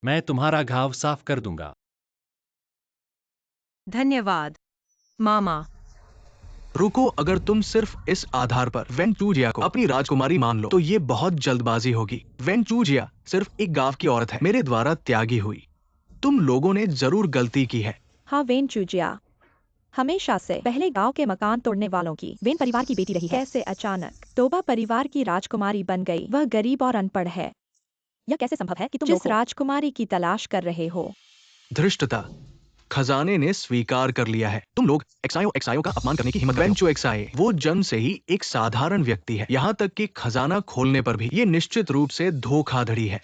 मैं तुम्हारा घाव साफ कर दूंगा। धन्यवाद मामा। रुको, अगर तुम सिर्फ इस आधार पर वेंचूजिया को अपनी राजकुमारी मान लो तो ये बहुत जल्दबाजी होगी। वेंचूजिया सिर्फ एक गांव की औरत है, मेरे द्वारा त्यागी हुई। तुम लोगों ने जरूर गलती की है। हाँ, वेन चूजिया हमेशा से पहले गांव के मकान तोड़ने वालों की वेन परिवार की बेटी रही है। कैसे अचानक तोबा परिवार की राजकुमारी बन गई? वह गरीब और अनपढ़ है। यह कैसे संभव है कि तुम जिस राजकुमारी की तलाश कर रहे हो? धृष्टता, खजाने ने स्वीकार कर लिया है। तुम लोग एक्सायो का अपमान करने की हिम्मत करते हो। वेंचो एक्साए वो जन्म से ही एक साधारण व्यक्ति है। यहाँ तक कि खजाना खोलने पर भी ये निश्चित रूप से धोखाधड़ी है।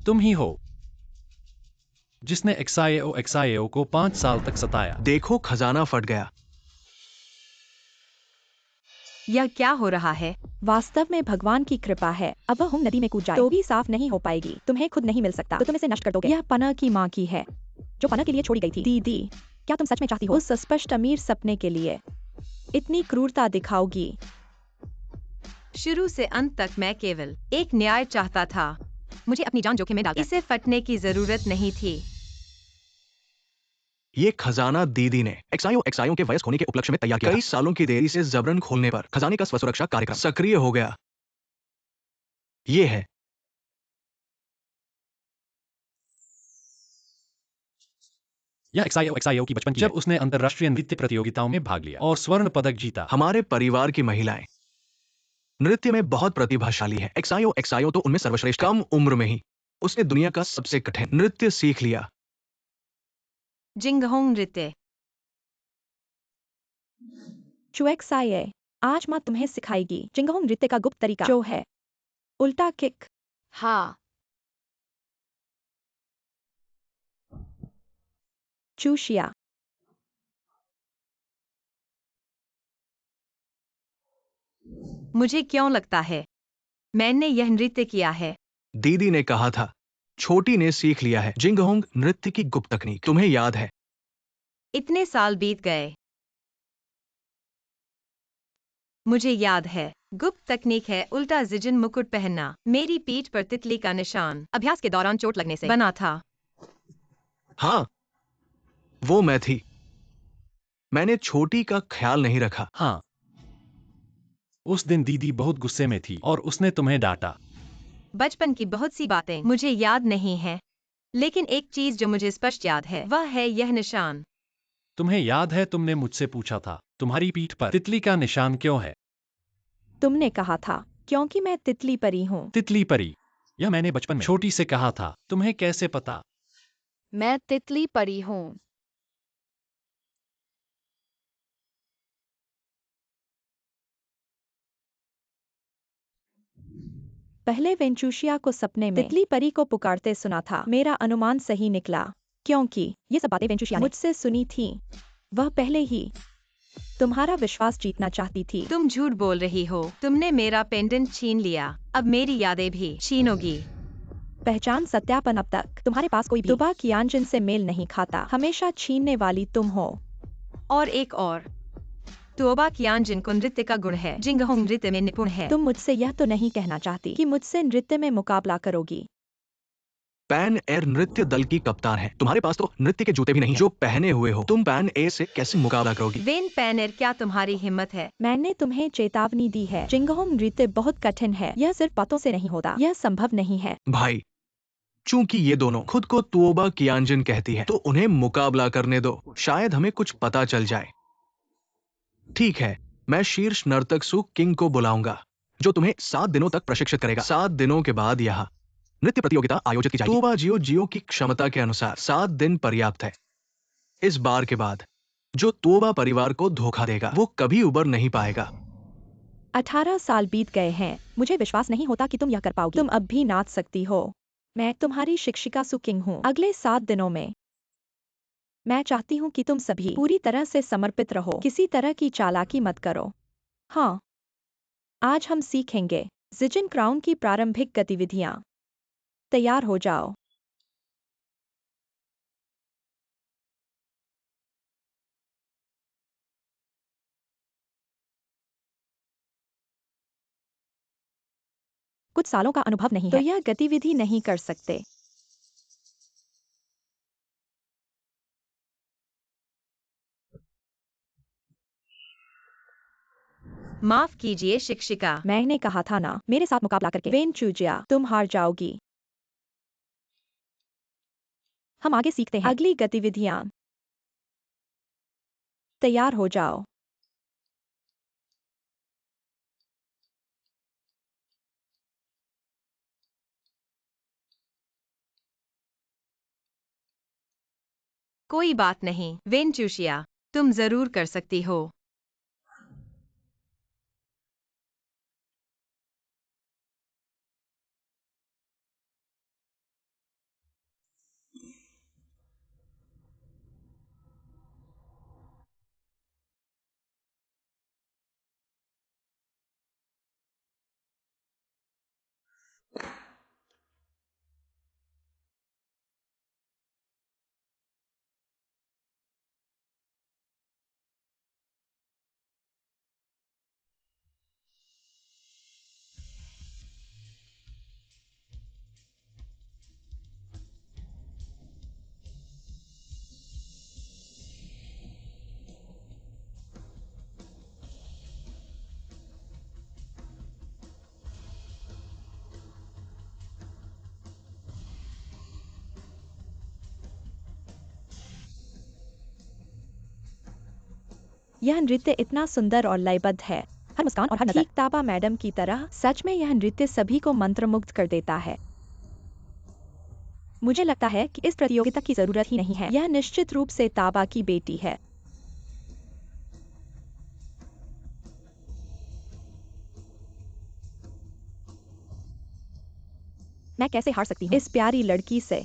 तुम ही हो जिसने एक्साएओ को 5 साल तक सताया। देखो, खजाना फट गया। यह क्या हो रहा है? वास्तव में भगवान की कृपा है। अब हम नदी में कूद जाए तो भी साफ नहीं हो पाएगी। तुम्हें खुद नहीं मिल सकता तो तुम इसे नष्ट कर दोगे। यह पना की माँ की है जो पना के लिए छोड़ी गई थी। दीदी, क्या तुम सच में चाहती हो उस स्पष्ट अमीर सपने के लिए इतनी क्रूरता दिखाओगी? शुरू से अंत तक मैं केवल एक न्याय चाहता था। मुझे अपनी जान जोखिम में डालकर इसे फटने की जरूरत नहीं थी। ये खजाना दीदी ने एक्सायो के वयस्क होने के उपलक्ष्य में तैयार किया। कई सालों की देरी से जबरन खोलने पर खजाने का स्वसुरक्षा कार्यक्रम सक्रिय हो गया। ये है। यह एक्साएओ की बचपन की जब उसने अंतर्राष्ट्रीय नृत्य प्रतियोगिताओं में भाग लिया और स्वर्ण पदक जीता। हमारे परिवार की महिलाएं नृत्य में बहुत प्रतिभाशाली है। एक्सायो तो उनमें सर्वश्रेष्ठ। कम उम्र में ही उसने दुनिया का सबसे कठिन नृत्य सीख लिया। जिंगहोंग नृत्य। चुएक्साए, आज माँ तुम्हें सिखाएगी जिंगहोंग नृत्य का गुप्त तरीका, जो है उल्टा किक। हाँ, चूशिया, मुझे क्यों लगता है मैंने यह नृत्य किया है? दीदी ने कहा था, छोटी ने सीख लिया है जिंगहोंग नृत्य की गुप्त तकनीक। तुम्हें याद है? इतने साल बीत गए। मुझे याद है। गुप्त तकनीक है उल्टा जिजिन मुकुट पहनना। मेरी पीठ पर तितली का निशान अभ्यास के दौरान चोट लगने से बना था। हाँ, वो मैं थी। मैंने छोटी का ख्याल नहीं रखा। हाँ, उस दिन दीदी बहुत गुस्से में थी और उसने तुम्हें डांटा। बचपन की बहुत सी बातें मुझे याद नहीं है, लेकिन एक चीज जो मुझे स्पष्ट याद है वह है यह निशान। तुम्हें याद है तुमने मुझसे पूछा था तुम्हारी पीठ पर तितली का निशान क्यों है? तुमने कहा था क्योंकि मैं तितली परी हूँ। तितली परी, यह मैंने बचपन में छोटी से कहा था। तुम्हें कैसे पता? मैं तितली परी हूँ। पहले वेंचूशिया को सपने में तितली परी को पुकारते सुना था। मेरा अनुमान सही निकला क्योंकि ये सब बातें वेंचूशिया ने मुझसे सुनी थी। वह पहले ही तुम्हारा विश्वास जीतना चाहती थी। तुम झूठ बोल रही हो। तुमने मेरा पेंडेंट छीन लिया, अब मेरी यादें भी छीनोगी। पहचान सत्यापन, अब तक तुम्हारे पास कोई भी तुबा कियांजन से मेल नहीं खाता। हमेशा छीनने वाली तुम हो। और एक और, तोबा कियांजन को नृत्य का गुण है। जिंगहोंग नृत्य में निपुण है। तुम मुझसे यह तो नहीं कहना चाहती कि मुझसे नृत्य में मुकाबला करोगी? पैन एयर नृत्य दल की कप्तान है। तुम्हारे पास तो नृत्य के जूते भी नहीं जो पहने हुए हो। तुम पैन ए से कैसे मुकाबला करोगी? वेन पैनर, क्या तुम्हारी हिम्मत है? मैंने तुम्हें चेतावनी दी है। चिंगहोम नृत्य बहुत कठिन है। यह सिर्फ बातों से नहीं होता। यह संभव नहीं है। भाई, चूंकि ये दोनों खुद को तुओबा कियांजन कहती है, तो उन्हें मुकाबला करने दो। शायद हमें कुछ पता चल जाए। ठीक है, मैं शीर्ष नर्तक सु किंग को बुलाऊंगा, जो तुम्हें 7 दिनों तक प्रशिक्षित करेगा। 7 दिनों के बाद यहाँ नृत्य प्रतियोगिता आयोजित की जाएगी। तुओबा जियो की क्षमता के अनुसार 7 दिन पर्याप्त है। इस बार के बाद जो तुओबा परिवार को धोखा देगा, वो कभी उबर नहीं पाएगा। 18 साल बीत गए हैं। मुझे विश्वास नहीं होता कि तुम यह कर पाओगी। तुम अब भी नाच सकती हो। मैं तुम्हारी शिक्षिका सु किंग हूँ। अगले 7 दिनों में मैं चाहती हूँ कि तुम सभी पूरी तरह से समर्पित रहो। किसी तरह की चालाकी मत करो। हाँ, आज हम सीखेंगे जिजिन क्राउन की प्रारंभिक गतिविधियाँ। तैयार हो जाओ। कुछ सालों का अनुभव नहीं है तो यह गतिविधि नहीं कर सकते। माफ कीजिए शिक्षिका। मैंने कहा था ना, मेरे साथ मुकाबला करके वेन चूजिया, तुम हार जाओगी। हम आगे सीखते हैं। अगली गतिविधियाँ। तैयार हो जाओ। कोई बात नहीं वेन चूशिया, तुम जरूर कर सकती हो। यह नृत्य इतना सुंदर और लयबद्ध है। हर मुस्कान और हर नजर ठीक ताबा मैडम की तरह। सच में यह नृत्य सभी को मंत्रमुग्ध कर देता है। मुझे लगता है कि इस प्रतियोगिता की जरूरत ही नहीं है। यह निश्चित रूप से ताबा की बेटी है। मैं कैसे हार सकती हूँ इस प्यारी लड़की से?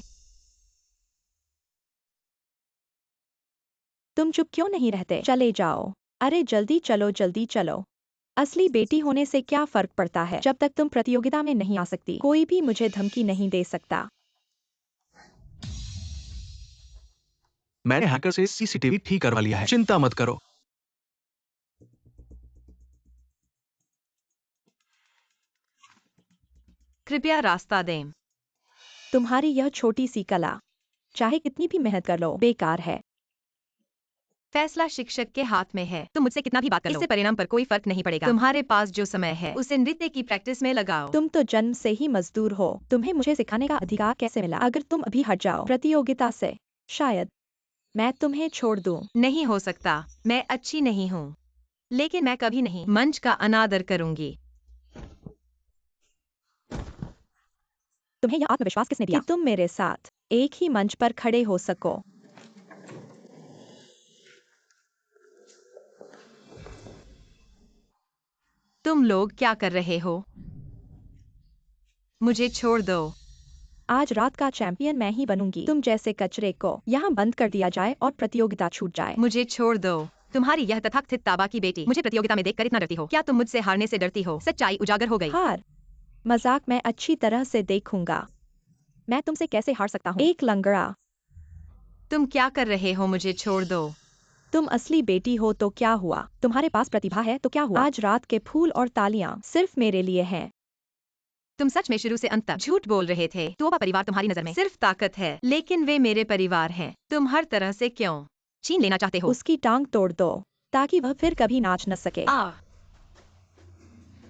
तुम चुप क्यों नहीं रहते? चले जाओ। अरे जल्दी चलो, जल्दी चलो। असली बेटी होने से क्या फर्क पड़ता है? जब तक तुम प्रतियोगिता में नहीं आ सकती, कोई भी मुझे धमकी नहीं दे सकता। मैंने हैकर से सीसीटीवी ठीक करवा लिया है, चिंता मत करो। कृपया रास्ता दें। तुम्हारी यह छोटी सी कला, चाहे कितनी भी मेहनत कर लो, बेकार है। फैसला शिक्षक के हाथ में है। तुम मुझसे कितना भी बात कर लो, इससे परिणाम पर कोई फर्क नहीं पड़ेगा। तुम्हारे पास जो समय है उसे नृत्य की प्रैक्टिस में लगाओ। तुम तो जन्म से ही मजदूर हो। तुम्हें मुझे सिखाने का अधिकार कैसे मिला? अगर तुम अभी हट जाओ प्रतियोगिता से, शायद मैं तुम्हें छोड़ दूं। नहीं हो सकता। मैं अच्छी नहीं हूँ, लेकिन मैं कभी नहीं मंच का अनादर करूंगी। तुम्हें यह आत्मविश्वास किसने दिया कि तुम मेरे साथ एक ही मंच पर खड़े हो सको? तुम लोग क्या कर रहे हो? मुझे छोड़ दो। आज रात का चैंपियन मैं ही बनूंगी। तुम जैसे कचरे को यहाँ बंद कर दिया जाए और प्रतियोगिता छूट जाए। मुझे छोड़ दो। तुम्हारी यह तथाकथित ताबा की बेटी मुझे प्रतियोगिता में देखकर इतना डरती हो? क्या तुम मुझसे हारने से डरती हो? सच्चाई उजागर हो गई। हार मजाक मैं अच्छी तरह से देखूंगा। मैं तुमसे कैसे हार सकता हूँ? एक लंगड़ा। तुम क्या कर रहे हो? मुझे छोड़ दो। तुम असली बेटी हो तो क्या हुआ? तुम्हारे पास प्रतिभा है तो क्या हुआ? आज रात के फूल और तालियां सिर्फ मेरे लिए हैं। तुम सच में शुरू से अंत तक झूठ बोल रहे थे। तोबा परिवार तुम्हारी नजर में सिर्फ ताकत है, लेकिन वे मेरे परिवार हैं। तुम हर तरह से क्यों छीन लेना चाहते हो? उसकी टांग तोड़ दो ताकि वह फिर कभी नाच न सके।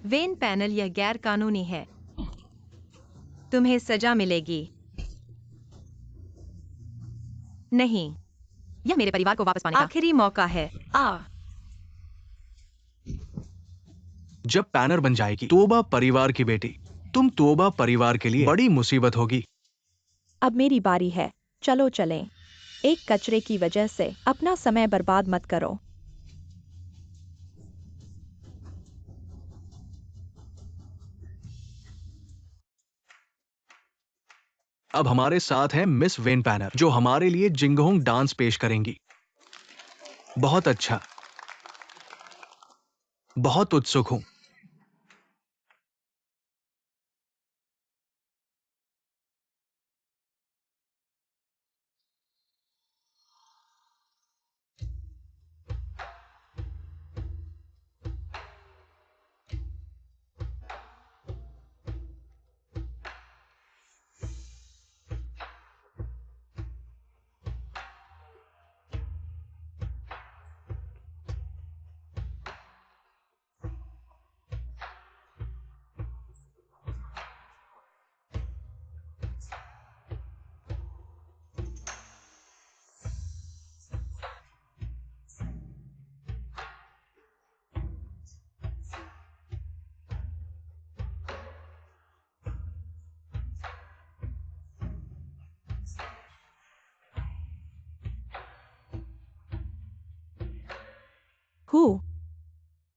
वेन पैनल, यह गैर कानूनी है। तुम्हें सजा मिलेगी। नहीं, यह मेरे परिवार को वापस पाने का आखिरी मौका है। जब पैनर बन जाएगी तोबा परिवार की बेटी, तुम तोबा परिवार के लिए बड़ी मुसीबत होगी। अब मेरी बारी है, चलो चलें। एक कचरे की वजह से अपना समय बर्बाद मत करो। अब हमारे साथ हैं मिस वेन पैनर, जो हमारे लिए जिंगहोंग डांस पेश करेंगी। बहुत अच्छा, बहुत उत्सुक हूं।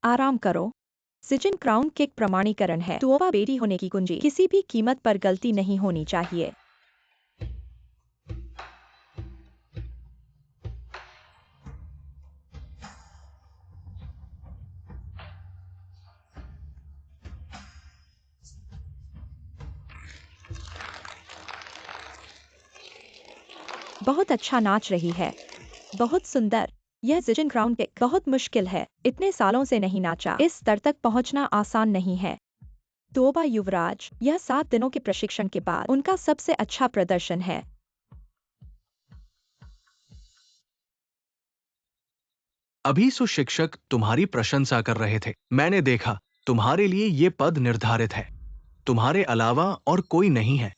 आराम करो। सिजन क्राउन किक प्रमाणीकरण है। तोबा बेटी होने की कुंजी किसी भी कीमत पर गलती नहीं होनी चाहिए। बहुत अच्छा नाच रही है, बहुत सुंदर। यह सिजन क्राउन किक बहुत मुश्किल है, इतने सालों से नहीं नाचा। इस स्तर तक पहुंचना आसान नहीं है। तोबा युवराज, यह 7 दिनों के प्रशिक्षण के बाद उनका सबसे अच्छा प्रदर्शन है। अभी शिक्षक तुम्हारी प्रशंसा कर रहे थे। मैंने देखा, तुम्हारे लिए ये पद निर्धारित है, तुम्हारे अलावा और कोई नहीं है।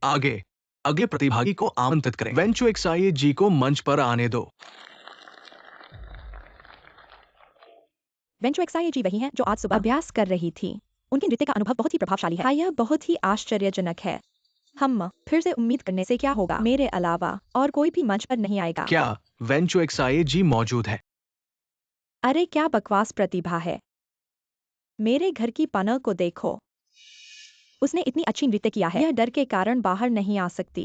आगे अगले प्रतिभागी को आमंत्रित करें। वेंचुएक्साई जी को मंच पर आने दो। वेंचुएक्साई जी वही हैं जो आज सुबह अभ्यास कर रही थी। उनके नृत्य का अनुभव बहुत ही प्रभावशाली है। यह बहुत ही आश्चर्यजनक है। हम फिर से उम्मीद करने से क्या होगा, मेरे अलावा और कोई भी मंच पर नहीं आएगा। क्या वेंचुएक्साई जी मौजूद है? अरे क्या बकवास प्रतिभा है। मेरे घर की पनह को देखो, उसने इतनी अच्छी नृत्य किया है। यह डर के कारण बाहर नहीं आ सकती।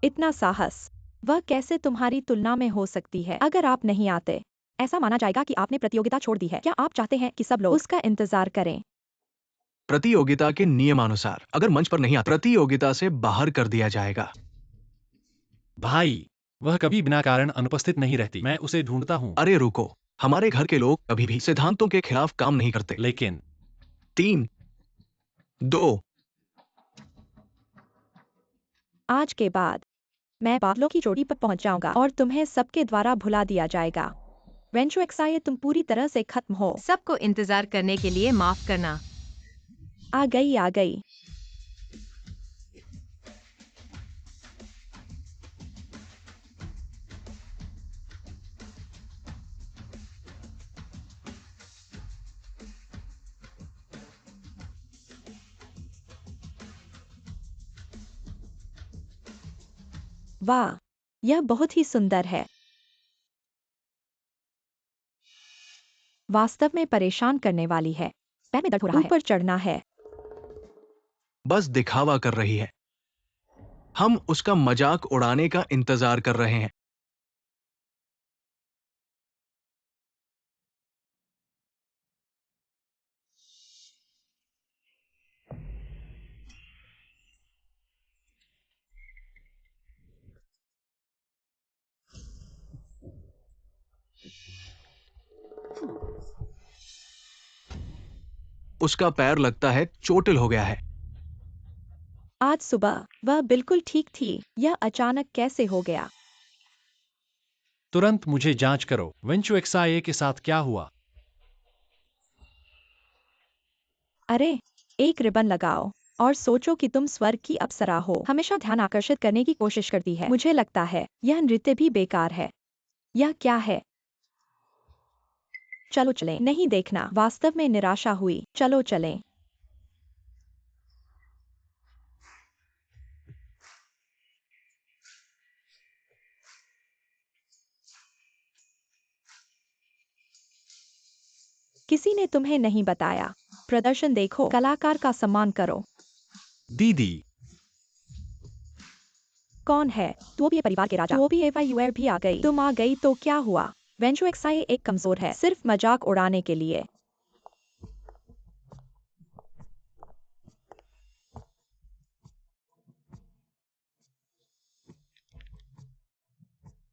इतना साहस, वह कैसे तुम्हारी तुलना में हो सकती है? अगर आप नहीं आते, ऐसा माना जाएगा कि आपने प्रतियोगिता छोड़ दी है। क्या आप चाहते हैं कि सब लोग उसका इंतजार करें? प्रतियोगिता के नियमानुसार अगर मंच पर नहीं आता, प्रतियोगिता से बाहर कर दिया जाएगा। भाई, वह कभी बिना कारण अनुपस्थित नहीं रहती। मैं उसे ढूंढता हूँ। अरे रुको, हमारे घर के लोग कभी भी सिद्धांतों के खिलाफ काम नहीं करते। लेकिन 3, 2, आज के बाद मैं बादलों की चोटी पर पहुंच जाऊंगा और तुम्हें सबके द्वारा भुला दिया जाएगा। वेंचुएक्साई, तुम पूरी तरह से खत्म हो। सबको इंतजार करने के लिए माफ करना। आ गई, आ गई। वाह, यह बहुत ही सुंदर है। वास्तव में परेशान करने वाली है। पैर में दर्द हो रहा है। ऊपर चढ़ना है। बस दिखावा कर रही है। हम उसका मजाक उड़ाने का इंतजार कर रहे हैं। उसका पैर लगता है चोटिल हो गया है। आज सुबह वह बिल्कुल ठीक थी, यह अचानक कैसे हो गया? तुरंत मुझे जांच करो, वेंचू एक्सआईए के साथ क्या हुआ? अरे, एक रिबन लगाओ और सोचो कि तुम स्वर्ग की अप्सरा हो। हमेशा ध्यान आकर्षित करने की कोशिश करती है। मुझे लगता है यह नृत्य भी बेकार है। यह क्या है? चलो चलें। नहीं देखना, वास्तव में निराशा हुई। चलो चलें। किसी ने तुम्हें नहीं बताया। प्रदर्शन देखो, कलाकार का सम्मान करो। दीदी, कौन है? टोबी परिवार के राजा। टोबी एवायूएर भी आ गई। तुम आ गई तो क्या हुआ? वेंचू एक्साई एक कमजोर है, सिर्फ मजाक उड़ाने के लिए।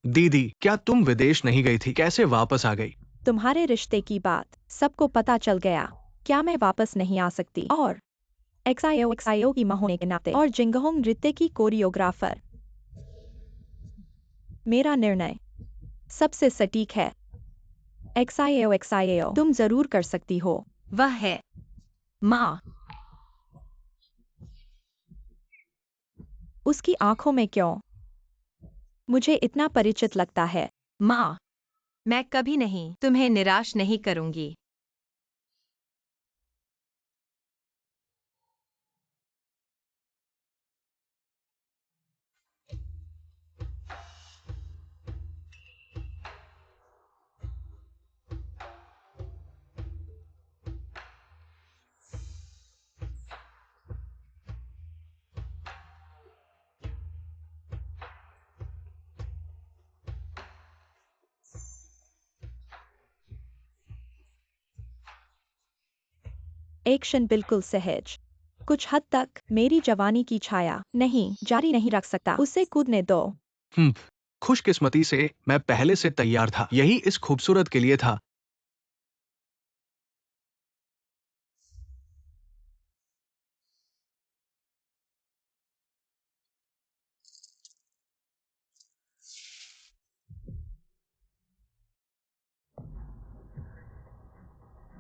दीदी, क्या तुम विदेश नहीं गई थी? कैसे वापस आ गई? तुम्हारे रिश्ते की बात सबको पता चल गया। क्या मैं वापस नहीं आ सकती? और एक्साईओ की मां होने के नाते और जिंगहोंग नृत्य की कोरियोग्राफर। मेरा निर्णय सबसे सटीक है। एक्साईओ, तुम जरूर कर सकती हो। वह है माँ। उसकी आंखों में क्यों? मुझे इतना परिचित लगता है। माँ, मैं कभी नहीं तुम्हें निराश नहीं करूंगी। एक्शन बिल्कुल सहज। कुछ हद तक मेरी जवानी की छाया। नहीं, जारी नहीं रख सकता। उसे कूदने दो। हम्म, खुशकिस्मती से मैं पहले से तैयार था। यही इस खूबसूरत के लिए था।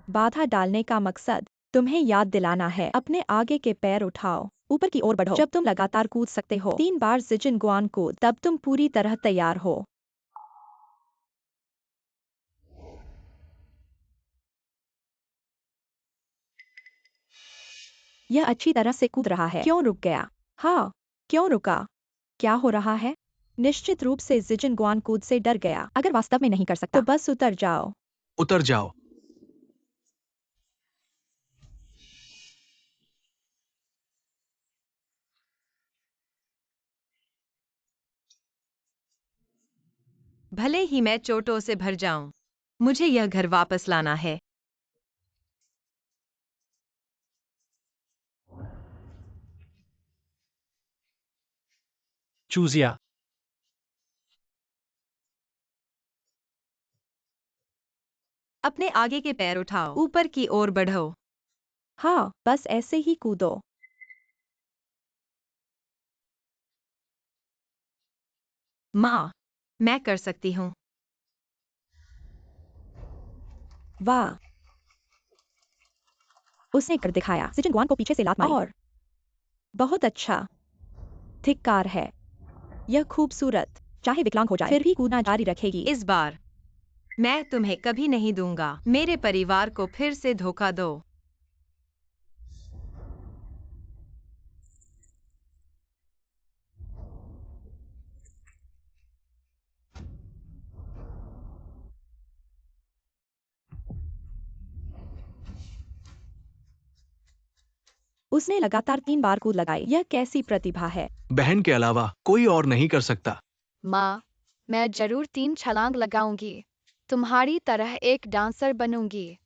बाधा डालने का मकसद तुम्हें याद दिलाना है। अपने आगे के पैर उठाओ, ऊपर की ओर बढ़ो। जब तुम लगातार कूद सकते हो 3 बार जिजिन गुआन कूद, तब तुम पूरी तरह तैयार हो। यह अच्छी तरह से कूद रहा है। क्यों रुक गया? हाँ, क्यों रुका? क्या हो रहा है? निश्चित रूप से जिजिन गुआन कूद से डर गया। अगर वास्तव में नहीं कर सकता तो बस उतर जाओ। उतर जाओ। भले ही मैं चोटों से भर जाऊं, मुझे यह घर वापस लाना है। चूजिया, अपने आगे के पैर उठाओ, ऊपर की ओर बढ़ो। हाँ, बस ऐसे ही कूदो। माँ, मैं कर सकती हूँ। वाह, उसने कर दिखाया। जिजिन गुआन को पीछे से लात मारी। और बहुत अच्छा। धिक्कार है। यह खूबसूरत। चाहे विकलांग हो जाए फिर भी कूदना जारी रखेगी। इस बार मैं तुम्हें कभी नहीं दूंगा। मेरे परिवार को फिर से धोखा दो। उसने लगातार 3 बार कूद लगाई। यह कैसी प्रतिभा है? बहन के अलावा कोई और नहीं कर सकता। माँ, मैं जरूर 3 छलांग लगाऊंगी। तुम्हारी तरह एक डांसर बनूंगी।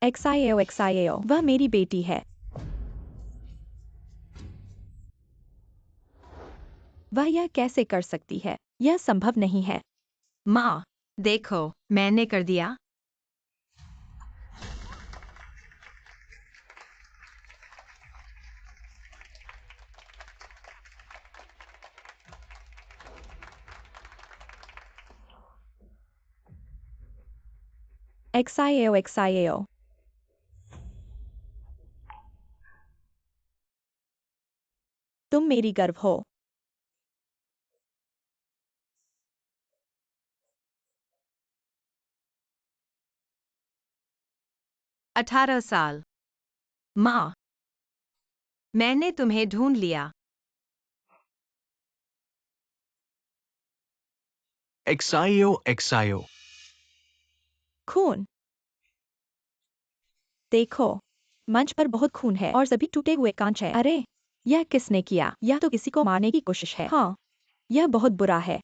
एक्साईओ, वह मेरी बेटी है। वह यह कैसे कर सकती है? यह संभव नहीं है। माँ, देखो, मैंने कर दिया। XIAO XIAO। तुम मेरी गर्व हो। 18 साल। माँ, मैंने तुम्हें ढूंढ लिया। XIO। खून। देखो, मंच पर बहुत खून है और सभी टूटे हुए कांच है। अरे, यह किसने किया? यह तो किसी को मारने की कोशिश है। हाँ, यह बहुत बुरा है।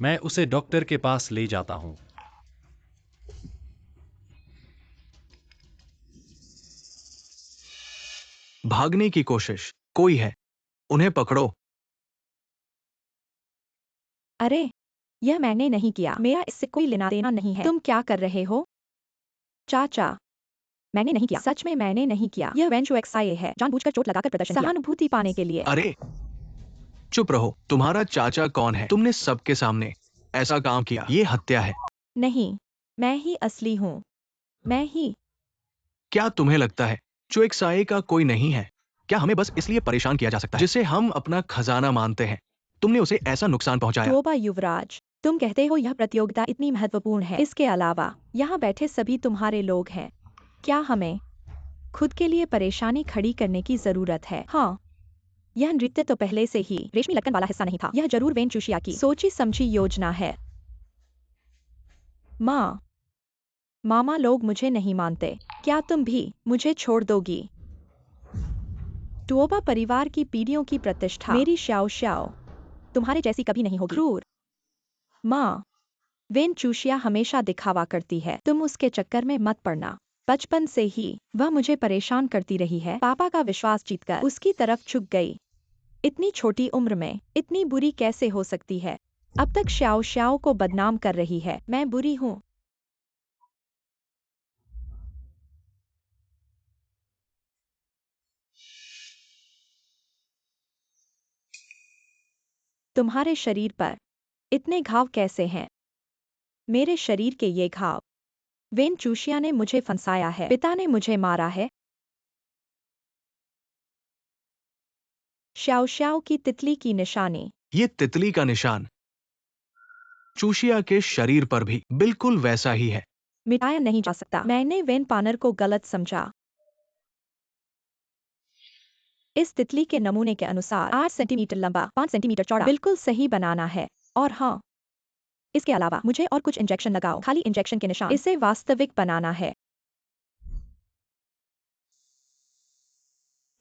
मैं उसे डॉक्टर के पास ले जाता हूँ। भागने की कोशिश। कोई है, उन्हें पकड़ो। अरे, यह मैंने नहीं किया। मेरा इससे कोई लेना देना नहीं है। तुम क्या कर रहे हो? चाचा, मैंने नहीं किया। सच में मैंने नहीं किया। यह वेंचू XIA है, जानबूझकर चोट लगाकर प्रदर्शन किया। सहानुभूति पाने के लिए। अरे चुप रहो। तुम्हारा चाचा कौन है? तुमने सबके सामने ऐसा काम किया। ये हत्या है। नहीं, मैं ही असली हूँ। मैं ही। क्या तुम्हें लगता है चुएक्साए का कोई नहीं है? क्या हमें बस इसलिए परेशान किया जा सकता है जिसे हम अपना खजाना मानते हैं? तुमने उसे ऐसा नुकसान पहुंचाया। तोबा युवराज, तुम कहते हो यह प्रतियोगिता इतनी महत्वपूर्ण है। इसके अलावा यहाँ बैठे सभी तुम्हारे लोग हैं। क्या हमें खुद के लिए परेशानी खड़ी करने की जरूरत है? हाँ, यह नृत्य तो पहले से ही रेशमी लटकन वाला हिस्सा नहीं था। यह जरूर वेन चुशिया की सोची समझी योजना है। माँ, मामा लोग मुझे नहीं मानते। क्या तुम भी मुझे छोड़ दोगी? टुओबा परिवार की पीढ़ियों की प्रतिष्ठा मेरी श्याओ श्याओ तुम्हारे जैसी कभी नहीं होगी। क्रूर माँ, वेन चूशिया हमेशा दिखावा करती है। तुम उसके चक्कर में मत पड़ना। बचपन से ही वह मुझे परेशान करती रही है। पापा का विश्वास जीतकर उसकी तरफ झुक गई। इतनी छोटी उम्र में इतनी बुरी कैसे हो सकती है? अब तक श्याओ श्याओ को बदनाम कर रही है। मैं बुरी हूँ। तुम्हारे शरीर पर इतने घाव कैसे हैं? मेरे शरीर के ये घाव। वेन चूशिया ने मुझे फंसाया है। पिता ने मुझे मारा है। श्याओ श्याओ की तितली की निशानी। ये तितली का निशान चूशिया के शरीर पर भी बिल्कुल वैसा ही है। मिटाया नहीं जा सकता। मैंने वेन पानर को गलत समझा। इस तितली के नमूने के अनुसार 8 सेंटीमीटर लंबा, 5 सेंटीमीटर चौड़ा बिल्कुल सही बनाना है। और हाँ, इसके अलावा मुझे और कुछ इंजेक्शन लगाओ। खाली इंजेक्शन के निशान। इसे वास्तविक बनाना है।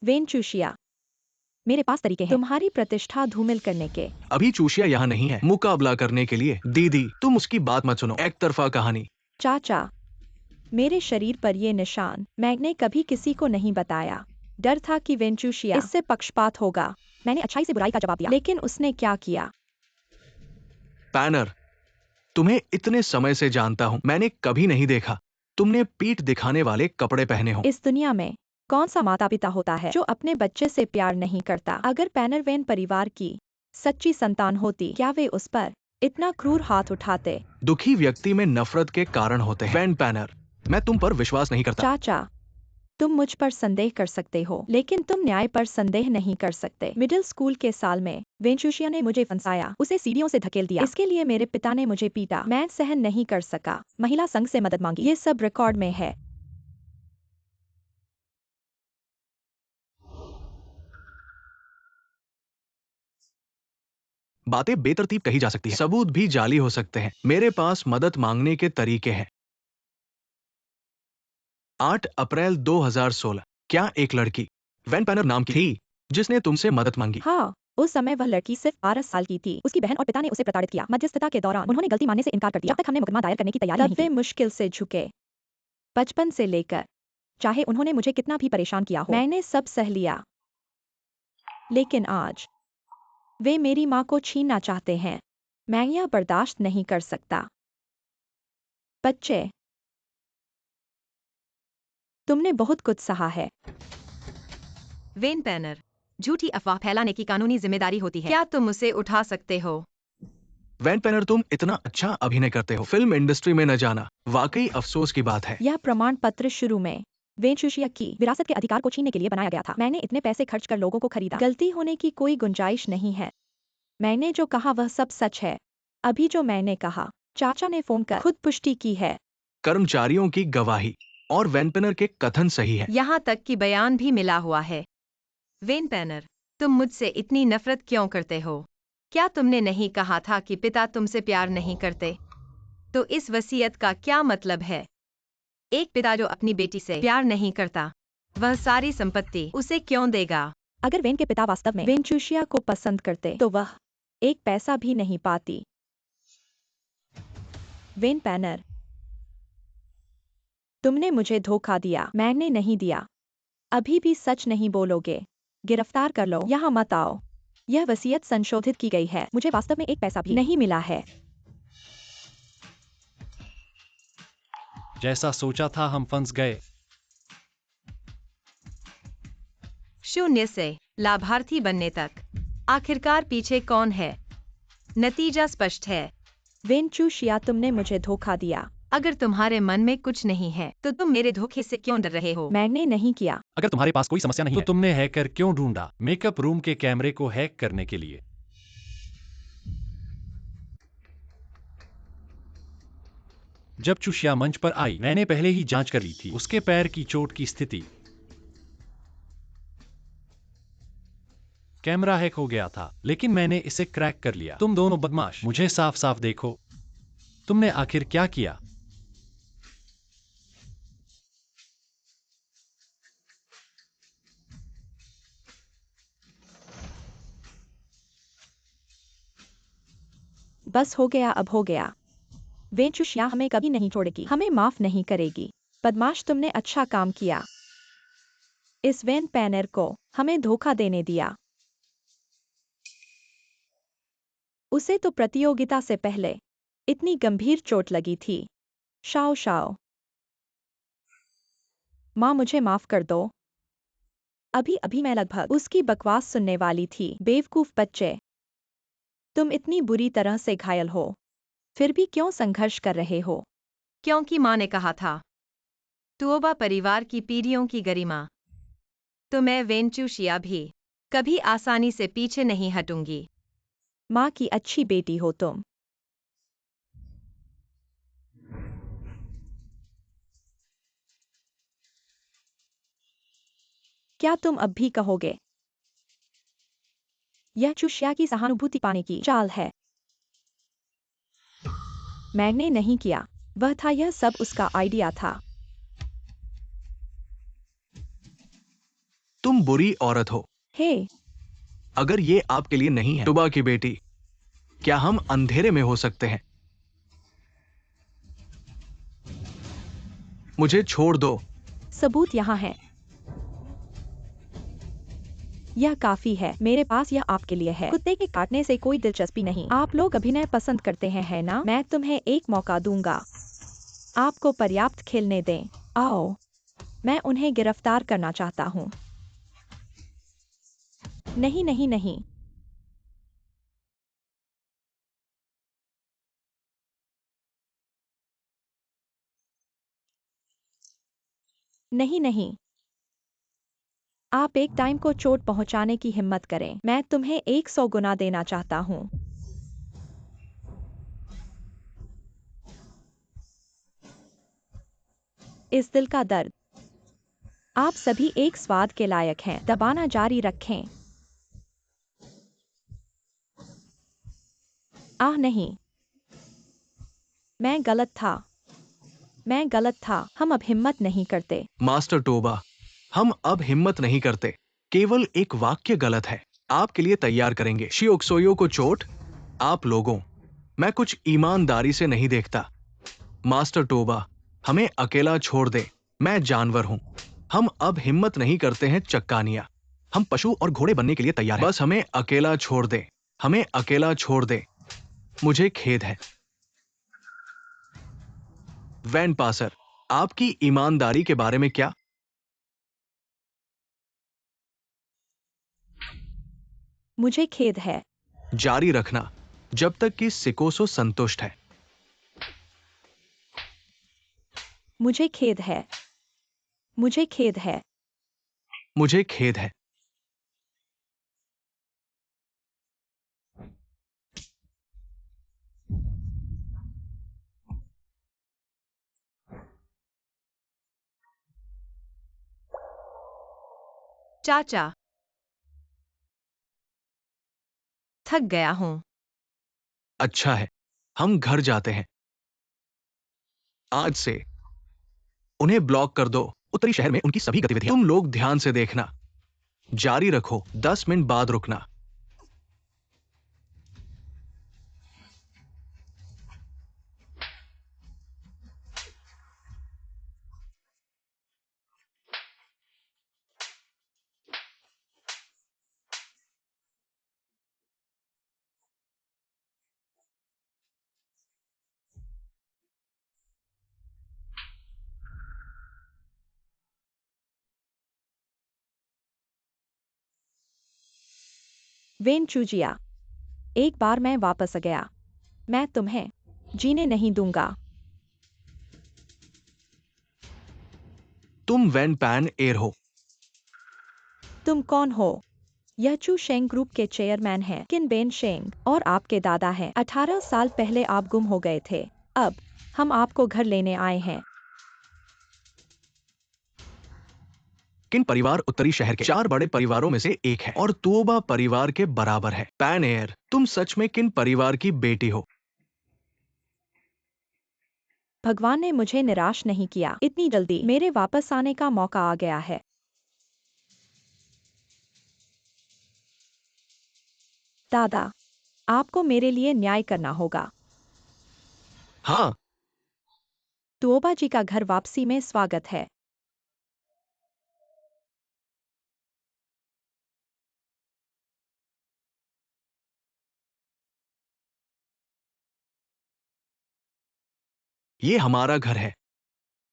वेन चूशिया, मेरे पास तरीके हैं तुम्हारी प्रतिष्ठा धूमिल करने के। अभी चूशिया यहाँ नहीं है मुकाबला करने के लिए। दीदी, तुम उसकी बात मत सुनो। एक तरफा कहानी। चाचा, मेरे शरीर पर ये निशान मैंने कभी किसी को नहीं बताया। डर था कि वेंचुशिया इससे पक्षपात होगा। मैंने अच्छाई से बुराई का जवाब दिया, लेकिन उसने क्या किया? पैनर, तुम्हें इतने समय से जानता हूँ, मैंने कभी नहीं देखा तुमने पीठ दिखाने वाले कपड़े पहने हो। इस दुनिया में कौन सा माता पिता होता है जो अपने बच्चे से प्यार नहीं करता? अगर पैनर वेन परिवार की सच्ची संतान होती, क्या वे उस पर इतना क्रूर हाथ उठाते? दुखी व्यक्ति में नफरत के कारण होते हैं। वैन पैनर, मैं तुम पर विश्वास नहीं करता। चाचा, तुम मुझ पर संदेह कर सकते हो, लेकिन तुम न्याय पर संदेह नहीं कर सकते। मिडिल स्कूल के साल में वेंचुशिया ने मुझे फंसाया, उसे सीढ़ियों से धकेल दिया। इसके लिए मेरे पिता ने मुझे पीटा। मैं सहन नहीं कर सका। महिला संघ से मदद मांगी। ये सब रिकॉर्ड में है। बातें बेतरतीब कही जा सकती हैं, सबूत भी जाली हो सकते हैं। मेरे पास मदद मांगने के तरीके हैं। 8 अप्रैल 2016, क्या एक लड़की वैन पैनर नाम की थी जिसने तुमसे मदद मांगी? हाँ, उस समय वह लड़की सिर्फ 12 साल की थी। उसकी बहन और पिता ने उसे प्रताड़ित किया। मध्यस्थता के दौरान उन्होंने गलती मानने से इनकार कर दिया। जब तक हमने मुकदमा दायर करने की तैयारी नहीं की, वे मुश्किल से झुके। बचपन से लेकर, चाहे उन्होंने मुझे कितना भी परेशान किया हो, मैंने सब सह लिया। लेकिन आज वे मेरी माँ को छीनना चाहते हैं। मैं यह बर्दाश्त नहीं कर सकता। बच्चे, तुमने बहुत कुछ सहा है। वेन पैनर, झूठी अफवाह फैलाने की कानूनी जिम्मेदारी होती है। क्या तुम उसे उठा सकते हो? वैन पेनर, तुम इतना अच्छा अभिनय करते हो, फिल्म इंडस्ट्री में न जाना वाकई अफसोस की बात है। यह प्रमाण पत्र शुरू में वेंचुशिया की विरासत के अधिकार को छीनने के लिए बनाया गया था। मैंने इतने पैसे खर्च कर लोगों को खरीदा। गलती होने की कोई गुंजाइश नहीं है। मैंने जो कहा वह सब सच है। अभी जो मैंने कहा, चाचा ने फोन कर खुद पुष्टि की है। कर्मचारियों की गवाही और वैन पेनर के कथन सही है। यहाँ तक कि बयान भी मिला हुआ है। वेन पैनर, तुम मुझसे इतनी नफरत क्यों करते हो? क्या तुमने नहीं कहा था कि पिता तुमसे प्यार नहीं करते? तो इस वसीयत का क्या मतलब है? एक पिता जो अपनी बेटी से प्यार नहीं करता, वह सारी संपत्ति उसे क्यों देगा? अगर वेन के पिता वास्तव में वेंचुशिया को पसंद करते तो वह एक पैसा भी नहीं पाती। वेन पैनर, तुमने मुझे धोखा दिया। मैंने नहीं दिया। अभी भी सच नहीं बोलोगे? गिरफ्तार कर लो। यहाँ मत आओ। यह वसीयत संशोधित की गई है। मुझे वास्तव में एक पैसा भी नहीं मिला है। जैसा सोचा था हम फंस गए। शून्य से लाभार्थी बनने तक आखिरकार पीछे कौन है? नतीजा स्पष्ट है। वेंचुशिया, तुमने मुझे धोखा दिया। अगर तुम्हारे मन में कुछ नहीं है तो तुम मेरे धोखे से क्यों डर रहे हो? मैंने नहीं किया। अगर तुम्हारे पास कोई समस्या नहीं है तो तुमने हैकर क्यों ढूंढा? मेकअप रूम के कैमरे को हैक करने के लिए। जब चुशिया मंच पर आई, मैंने पहले ही जांच कर ली थी उसके पैर की चोट की स्थिति। कैमरा हैक हो गया था, लेकिन मैंने इसे क्रैक कर लिया। तुम दोनों बदमाश, मुझे साफ साफ देखो। तुमने आखिर क्या किया? बस हो गया, अब हो गया। वेंचुशिया हमें कभी नहीं छोड़ेगी, हमें माफ नहीं करेगी। बदमाश, तुमने अच्छा काम किया। इस वेन पैनर को हमें धोखा देने दिया। उसे तो प्रतियोगिता से पहले इतनी गंभीर चोट लगी थी। Shao Shao. माँ, मुझे माफ कर दो। अभी अभी मैं लगभग उसकी बकवास सुनने वाली थी। बेवकूफ बच्चे, तुम इतनी बुरी तरह से घायल हो, फिर भी क्यों संघर्ष कर रहे हो? क्योंकि माँ ने कहा था, तुओबा परिवार की पीढ़ियों की गरिमा। तो मैं वेंचुशिया भी कभी आसानी से पीछे नहीं हटूंगी। माँ की अच्छी बेटी हो तुम। क्या तुम अब भी कहोगे? यह चुशिया की सहानुभूति पाने की चाल है। मैंने नहीं किया, वह था, यह सब उसका आइडिया था। तुम बुरी औरत हो। हे, अगर ये आपके लिए नहीं है, तुबा की बेटी, क्या हम अंधेरे में हो सकते हैं? मुझे छोड़ दो। सबूत यहाँ है। यह काफी है। मेरे पास यह आपके लिए है। कुत्ते के काटने से कोई दिलचस्पी नहीं। आप लोग अभिनय पसंद करते हैं, है ना? मैं तुम्हें एक मौका दूंगा। आपको पर्याप्त खेलने दें। आओ, मैं उन्हें गिरफ्तार करना चाहता हूँ। नहीं नहीं नहीं। नहीं नहीं। आप एक टाइम को चोट पहुंचाने की हिम्मत करें। मैं तुम्हें 100 गुना देना चाहता हूँ। इस दिल का दर्द। आप सभी एक स्वाद के लायक हैं। दबाना जारी रखें। आह नहीं, मैं गलत था। मैं गलत था। हम अब हिम्मत नहीं करते। मास्टर टोबा, हम अब हिम्मत नहीं करते। केवल एक वाक्य गलत है। आपके लिए तैयार करेंगे। शियोक्सोयो को चोट, आप लोगों, मैं कुछ ईमानदारी से नहीं देखता। मास्टर टोबा, हमें अकेला छोड़ दे। मैं जानवर हूं। हम अब हिम्मत नहीं करते हैं चक्कानिया। हम पशु और घोड़े बनने के लिए तैयार हैं। बस हमें अकेला छोड़ दे। हमें अकेला छोड़ दे। मुझे खेद है। वैन पासर, आपकी ईमानदारी के बारे में क्या? मुझे खेद है। जारी रखना जब तक कि सिकोसो संतुष्ट है। मुझे खेद है। मुझे खेद है। मुझे खेद है। चाचा, थक गया हूं। अच्छा है, हम घर जाते हैं। आज से उन्हें ब्लॉक कर दो। उत्तरी शहर में उनकी सभी गतिविधियां तुम लोग ध्यान से देखना। जारी रखो, 10 मिनट बाद रुकना। वेन चूजिया, एक बार मैं वापस आ गया। मैं तुम्हें जीने नहीं दूंगा। तुम वैन पैन एयर हो। तुम कौन हो? यह चू शेंग ग्रुप के चेयरमैन हैं, किन बेन शेंग, और आपके दादा हैं। 18 साल पहले आप गुम हो गए थे। अब हम आपको घर लेने आए हैं। किन परिवार उत्तरी शहर के 4 बड़े परिवारों में से एक है और तुओबा परिवार के बराबर है। पैन एयर, तुम सच में किन परिवार की बेटी हो? भगवान ने मुझे निराश नहीं किया। इतनी जल्दी मेरे वापस आने का मौका आ गया है। दादा, आपको मेरे लिए न्याय करना होगा। हाँ, तुओबा जी का घर वापसी में स्वागत है। ये हमारा घर है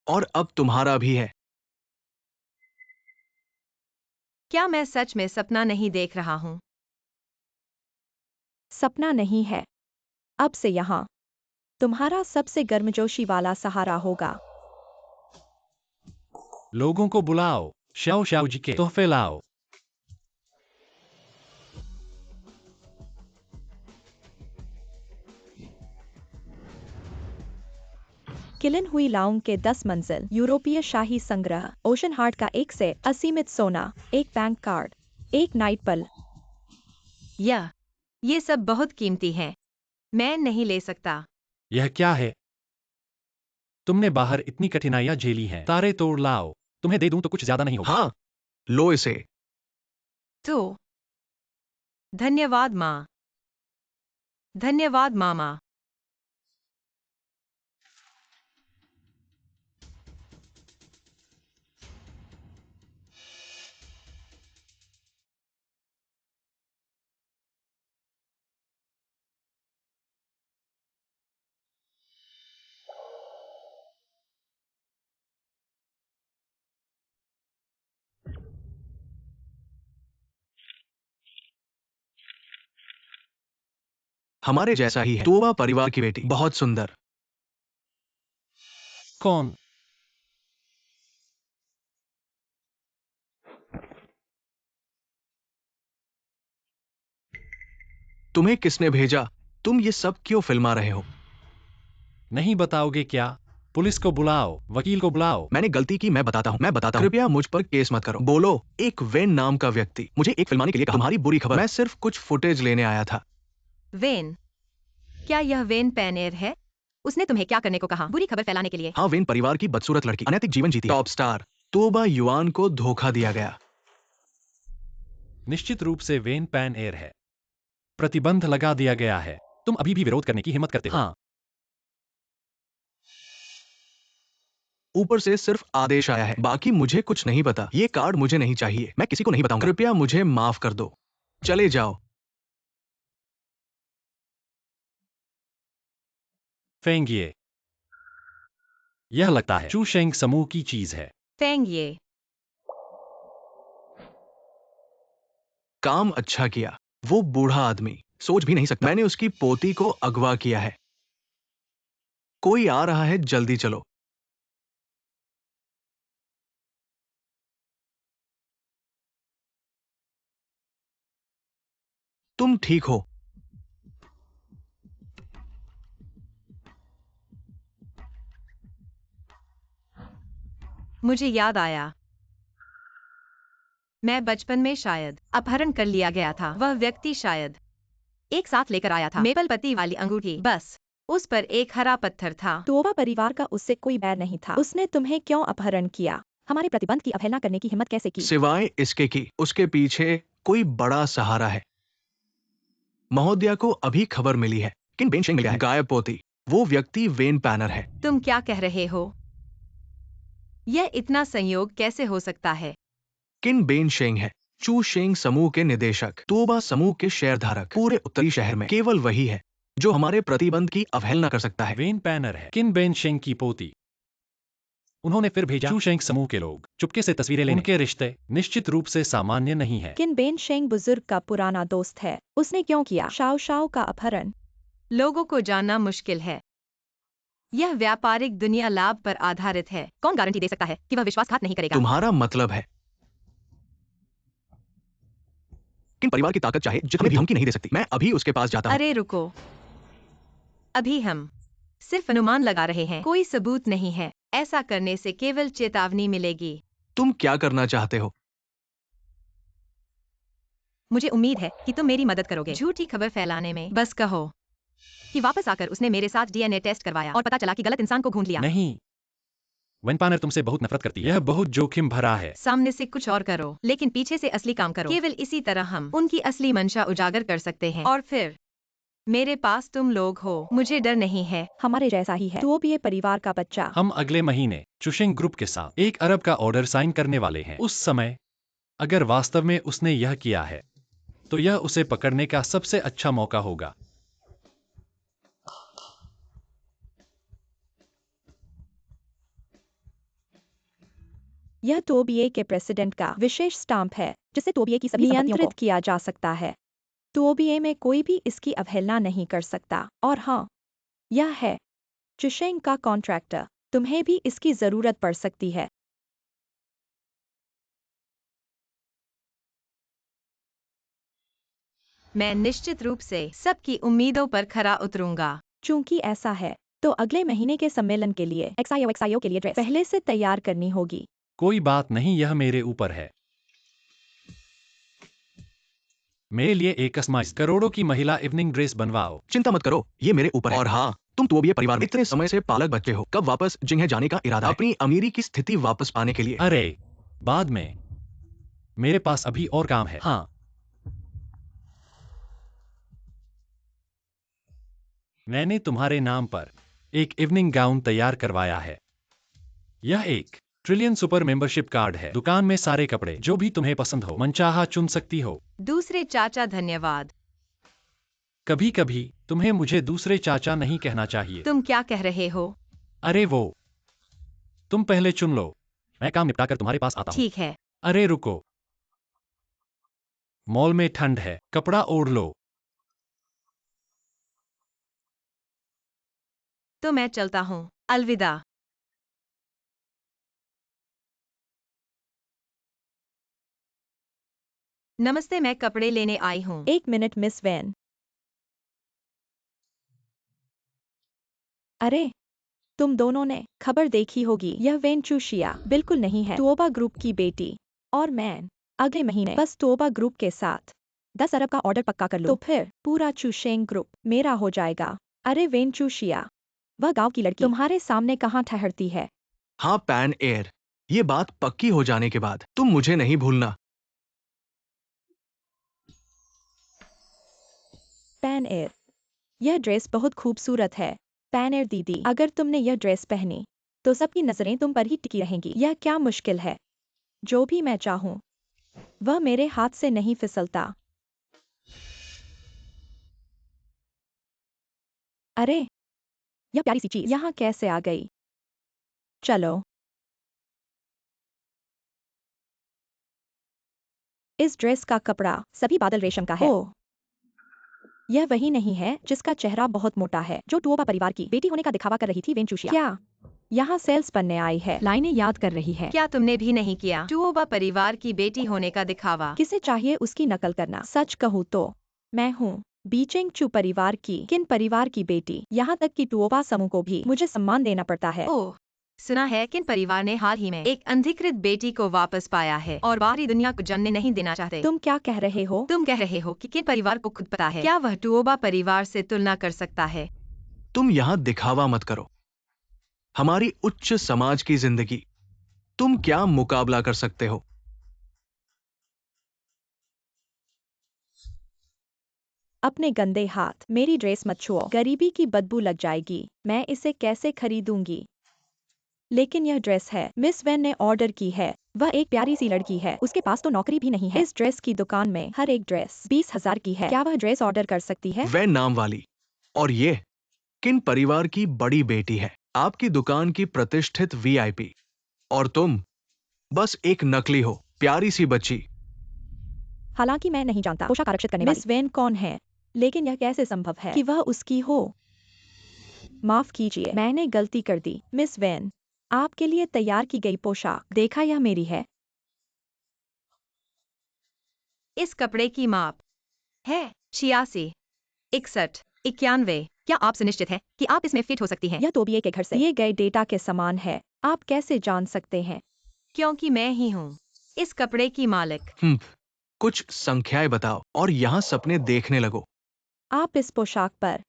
और अब तुम्हारा भी है। क्या मैं सच में सपना नहीं देख रहा हूं? सपना नहीं है। अब से यहाँ तुम्हारा सबसे गर्मजोशी वाला सहारा होगा। लोगों को बुलाओ, शाओ शाओ जी के तोहफे लाओ। किलिन हुई लाउंग के 10 मंजिल यूरोपीय शाही संग्रह, ओशन हार्ट का एक से असीमित सोना, एक बैंक कार्ड, एक नाइट पल। ये सब बहुत कीमती है। मैं नहीं ले सकता। यह क्या है? तुमने बाहर इतनी कठिनाइयां झेली हैं। तारे तोड़ लाओ। तुम्हें दे दूं तो कुछ ज्यादा नहीं होगा। हाँ, लो इसे। तो धन्यवाद माँ। धन्यवाद मामा। हमारे जैसा ही है। तुओबा परिवार की बेटी, बहुत सुंदर। कौन? तुम्हें किसने भेजा? तुम ये सब क्यों फिल्मा रहे हो? नहीं बताओगे क्या? पुलिस को बुलाओ, वकील को बुलाओ। मैंने गलती की, मैं बताता हूँ। कृपया मुझ पर केस मत करो। बोलो। एक वेन नाम का व्यक्ति मुझे एक फिल्माने के लिए कहा। तुम्हारी बुरी खबर, मैं सिर्फ कुछ फुटेज लेने आया था। वेन, क्या यह वेन पैनेर है? उसने तुम्हें क्या करने को कहा? बुरी खबर फैलाने के लिए? हाँ, वेन परिवार की बदसूरत लड़की अनैतिक जीवन जीती है। टॉप स्टार तुओबा युआन को धोखा दिया गया। निश्चित रूप से वेन पैन एयर है। प्रतिबंध लगा दिया गया है। तुम अभी भी विरोध करने की हिम्मत करते हो? हाँ। ऊपर से सिर्फ आदेश आया है, बाकी मुझे कुछ नहीं पता। ये कार्ड मुझे नहीं चाहिए, मैं किसी को नहीं बताऊंगा। कृपया मुझे माफ कर दो। चले जाओ। फेंगिए। यह लगता है चूशेंग समूह की चीज है। फेंग ये। काम अच्छा किया। वो बूढ़ा आदमी सोच भी नहीं सकता मैंने उसकी पोती को अगवा किया है। कोई आ रहा है, जल्दी चलो। तुम ठीक हो? मुझे याद आया, मैं बचपन में शायद अपहरण कर लिया गया था। वह व्यक्ति शायद एक साथ लेकर आया था मेपल पत्ती वाली अंगूठी, बस उस पर एक हरा पत्थर था। तोबा परिवार का उससे कोई बैर नहीं था। उसने तुम्हें क्यों अपहरण किया? हमारे प्रतिबंध की अवहेलना करने की हिम्मत कैसे की? सिवाय इसके कि उसके पीछे कोई बड़ा सहारा है। महोदया को अभी खबर मिली है। किन बेंशिंग मिल गया है। गायब पोती। वो व्यक्ति वेन पैनर है। तुम क्या कह रहे हो? यह इतना संयोग कैसे हो सकता है? किन बेन शेंग है, चू शेंग समूह के निदेशक, तोबा समूह के शेयरधारक। पूरे उत्तरी शहर में केवल वही है जो हमारे प्रतिबंध की अवहेलना कर सकता है। वेन पैनर है किन बेन शेंग की पोती। उन्होंने फिर भेजा चूशेंग समूह के लोग चुपके से तस्वीरें लेने। उनके रिश्ते निश्चित रूप से सामान्य नहीं है। किन बेन शेंग बुजुर्ग का पुराना दोस्त है। उसने क्यों किया शाओ शाओ का अपहरण? लोगों को जानना मुश्किल है। यह व्यापारिक दुनिया लाभ पर आधारित है। कौन गारंटी दे सकता है कि वह विश्वासघात नहीं करेगा? तुम्हारा मतलब है किन परिवार की ताकत चाहे जितनी भी धमकी नहीं दे सकती। मैं अभी उसके पास जाता हूँ। अरे रुको, अभी हम सिर्फ अनुमान लगा रहे हैं, कोई सबूत नहीं है। ऐसा करने से केवल चेतावनी मिलेगी। तुम क्या करना चाहते हो? मुझे उम्मीद है कि तुम मेरी मदद करोगे झूठी खबर फैलाने में। बस कहो कि वापस आकर उसने मेरे साथ डीएनए टेस्ट करवाया और पता चला कि गलत इंसान को ढूंढ लिया। नहीं, वेन पैनर तुमसे बहुत नफरत करती है। यह बहुत जोखिम भरा है। सामने से कुछ और करो, लेकिन पीछे से असली काम करो। केवल इसी तरह हम उनकी असली मंशा उजागर कर सकते हैं। और फिर मेरे पास तुम लोग हो, मुझे डर नहीं है। हमारे जैसा ही है। तो ये परिवार का बच्चा। हम अगले महीने चुशिंग ग्रुप के साथ 1 अरब का ऑर्डर साइन करने वाले हैं। उस समय अगर वास्तव में उसने यह किया है तो यह उसे पकड़ने का सबसे अच्छा मौका होगा। यह तोबिये के प्रेसिडेंट का विशेष स्टाम्प है जिसे तोबिये की सभी नियंत्रित किया जा सकता है। तोबिये में कोई भी इसकी अवहेलना नहीं कर सकता। और हाँ, यह है चुशेंग का कॉन्ट्रैक्टर। तुम्हें भी इसकी जरूरत पड़ सकती है। मैं निश्चित रूप से सबकी उम्मीदों पर खरा उतरूंगा। चूंकि ऐसा है तो अगले महीने के सम्मेलन के लिए एक्सआईओ के लिए ड्रेस पहले से तैयार करनी होगी। कोई बात नहीं, यह मेरे ऊपर है। मेरे लिए एक कस्टमाइज्ड करोड़ों की महिला इवनिंग ड्रेस बनवाओ। चिंता मत करो, ये मेरे ऊपर है। और हाँ, तुम तोबिये परिवार में इतने समय से पालक बच्चे हो। कब वापस जिन्हें जाने का इरादा है? अपनी अमीरी की स्थिति वापस पाने के लिए। अरे बाद में, मेरे पास अभी और काम है। हाँ, मैंने तुम्हारे नाम पर एक इवनिंग गाउन तैयार करवाया है। यह एक ट्रिलियन सुपर मेंबरशिप कार्ड है। दुकान में सारे कपड़े जो भी तुम्हें पसंद हो मनचाहा चुन सकती हो। दूसरे चाचा धन्यवाद। कभी कभी तुम्हें मुझे दूसरे चाचा नहीं कहना चाहिए। तुम क्या कह रहे हो? अरे वो, तुम पहले चुन लो, मैं काम निपटाकर तुम्हारे पास आता हूँ। ठीक है। अरे रुको, मॉल में ठंड है, कपड़ा ओढ़ लो। तो मैं चलता हूँ, अलविदा। नमस्ते, मैं कपड़े लेने आई हूँ। 1 मिनट मिस वैन। अरे, तुम दोनों ने खबर देखी होगी। यह वेन चूशिया बिल्कुल नहीं है तोबा ग्रुप की बेटी। और मैं अगले महीने बस तोबा ग्रुप के साथ 10 अरब का ऑर्डर पक्का कर लो, तो फिर पूरा चूशेंग ग्रुप मेरा हो जाएगा। अरे वेन चूशिया, वह गांव की लड़की तुम्हारे सामने कहाँ ठहरती है? हाँ पैन एयर, ये बात पक्की हो जाने के बाद तुम मुझे नहीं भूलना। पैन एयर, यह ड्रेस बहुत खूबसूरत है। पैन एयर दीदी, अगर तुमने यह ड्रेस पहनी तो सबकी नजरें तुम पर ही टिकी रहेंगी। यह क्या मुश्किल है? जो भी मैं चाहूं वह मेरे हाथ से नहीं फिसलता। अरे, यह प्यारी सी चीज यहाँ कैसे आ गई? चलो। इस ड्रेस का कपड़ा सभी बादल रेशम का है। ओह, यह वही नहीं है जिसका चेहरा बहुत मोटा है, जो टुओबा परिवार की बेटी होने का दिखावा कर रही थी। वेंचुशिया क्या यहाँ सेल्स पढ़ने आई है? लाइनें याद कर रही है। क्या तुमने भी नहीं किया? टुओबा परिवार की बेटी होने का दिखावा। किसे चाहिए उसकी नकल करना? सच कहूँ तो मैं हूँ बीचिंग चू परिवार की किन परिवार की बेटी। यहाँ तक कि टुओबा समूह को भी मुझे सम्मान देना पड़ता है। ओह, सुना है किन परिवार ने हाल ही में एक अनधिकृत बेटी को वापस पाया है और बाहरी दुनिया को जानने नहीं देना चाहते। तुम क्या कह रहे हो? तुम कह रहे हो कि किन परिवार को खुद पता है? क्या वह टुओबा परिवार से तुलना कर सकता है? तुम यहाँ दिखावा मत करो। हमारी उच्च समाज की जिंदगी तुम क्या मुकाबला कर सकते हो? अपने गंदे हाथ मेरी ड्रेस मत छुओ, गरीबी की बदबू लग जाएगी। मैं इसे कैसे खरीदूंगी? लेकिन यह ड्रेस है, मिस वैन ने ऑर्डर की है। वह एक प्यारी सी लड़की है, उसके पास तो नौकरी भी नहीं है। इस ड्रेस की दुकान में हर एक ड्रेस 20,000 की है। क्या वह ड्रेस ऑर्डर कर सकती है? वह नाम वाली और ये किन परिवार की बड़ी बेटी है? आपकी दुकान की प्रतिष्ठित वीआईपी, और तुम बस एक नकली हो, प्यारी सी बच्ची। हालांकि मैं नहीं जानता पोशाक आरक्षित करने वाली मिस वैन कौन है, लेकिन यह कैसे संभव है कि वह उसकी हो? माफ कीजिए, मैंने गलती कर दी। मिस वैन, आपके लिए तैयार की गई पोशाक देखा, यह मेरी है। इस कपड़े की माप है 86, 61, 91। क्या आप सुनिश्चित हैं कि आप इसमें फिट हो सकती हैं? यह तोबिए के घर से दिए गए डेटा के समान है। आप कैसे जान सकते हैं? क्योंकि मैं ही हूँ इस कपड़े की मालिक। कुछ संख्याएं बताओ और यहाँ सपने देखने लगो। आप इस पोशाक पर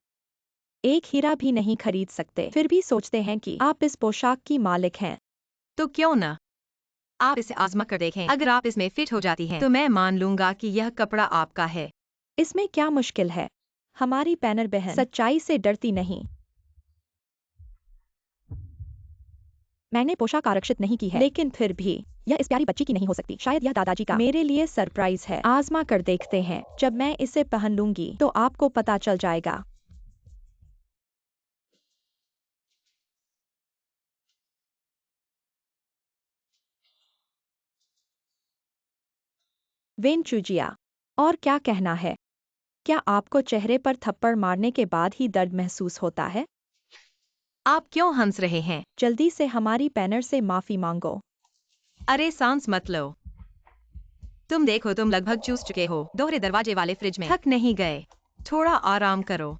एक हीरा भी नहीं खरीद सकते, फिर भी सोचते हैं कि आप इस पोशाक की मालिक हैं। तो क्यों न आप इसे आजमा कर देखें। अगर आप इसमें फिट हो जाती हैं, तो मैं मान लूंगा कि यह कपड़ा आपका है। इसमें क्या मुश्किल है? हमारी पैनर बहन सच्चाई से डरती नहीं। मैंने पोशाक आरक्षित नहीं की है, लेकिन फिर भी यह इस प्यारी बच्ची की नहीं हो सकती। शायद यह दादाजी का मेरे लिए सरप्राइज है। आजमा कर देखते हैं। जब मैं इसे पहन लूंगी तो आपको पता चल जाएगा। वेंचुजिया, और क्या कहना है? क्या आपको चेहरे पर थप्पड़ मारने के बाद ही दर्द महसूस होता है? आप क्यों हंस रहे हैं? जल्दी से हमारी पैनर से माफी मांगो। अरे सांस मत लो। तुम देखो, तुम लगभग चूस चुके हो। दोहरे दरवाजे वाले फ्रिज में थक नहीं गए? थोड़ा आराम करो।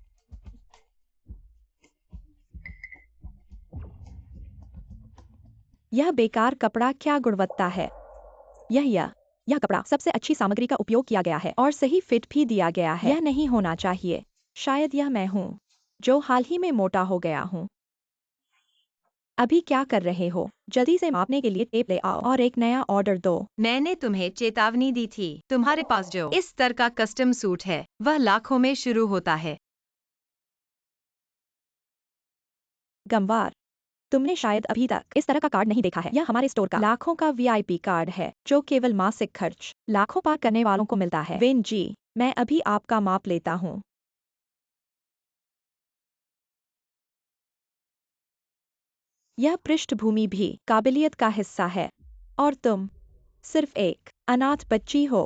यह बेकार कपड़ा क्या गुणवत्ता है? यह कपड़ा सबसे अच्छी सामग्री का उपयोग किया गया है और सही फिट भी दिया गया है। यह नहीं होना चाहिए। शायद यह मैं हूँ जो हाल ही में मोटा हो गया हूँ। अभी क्या कर रहे हो? जल्दी से मापने के लिए टेप ले आओ और एक नया ऑर्डर दो। मैंने तुम्हें चेतावनी दी थी। तुम्हारे पास जो इस स्तर का कस्टम सूट है, वह लाखों में शुरू होता है। गंवार, तुमने शायद अभी तक इस तरह का कार्ड नहीं देखा है। यह हमारे स्टोर का लाखों का वीआईपी कार्ड है, जो केवल मासिक खर्च लाखों पार करने वालों को मिलता है। वेन जी, मैं अभी आपका माप लेता हूँ। यह पृष्ठभूमि भी काबिलियत का हिस्सा है, और तुम सिर्फ एक अनाथ बच्ची हो।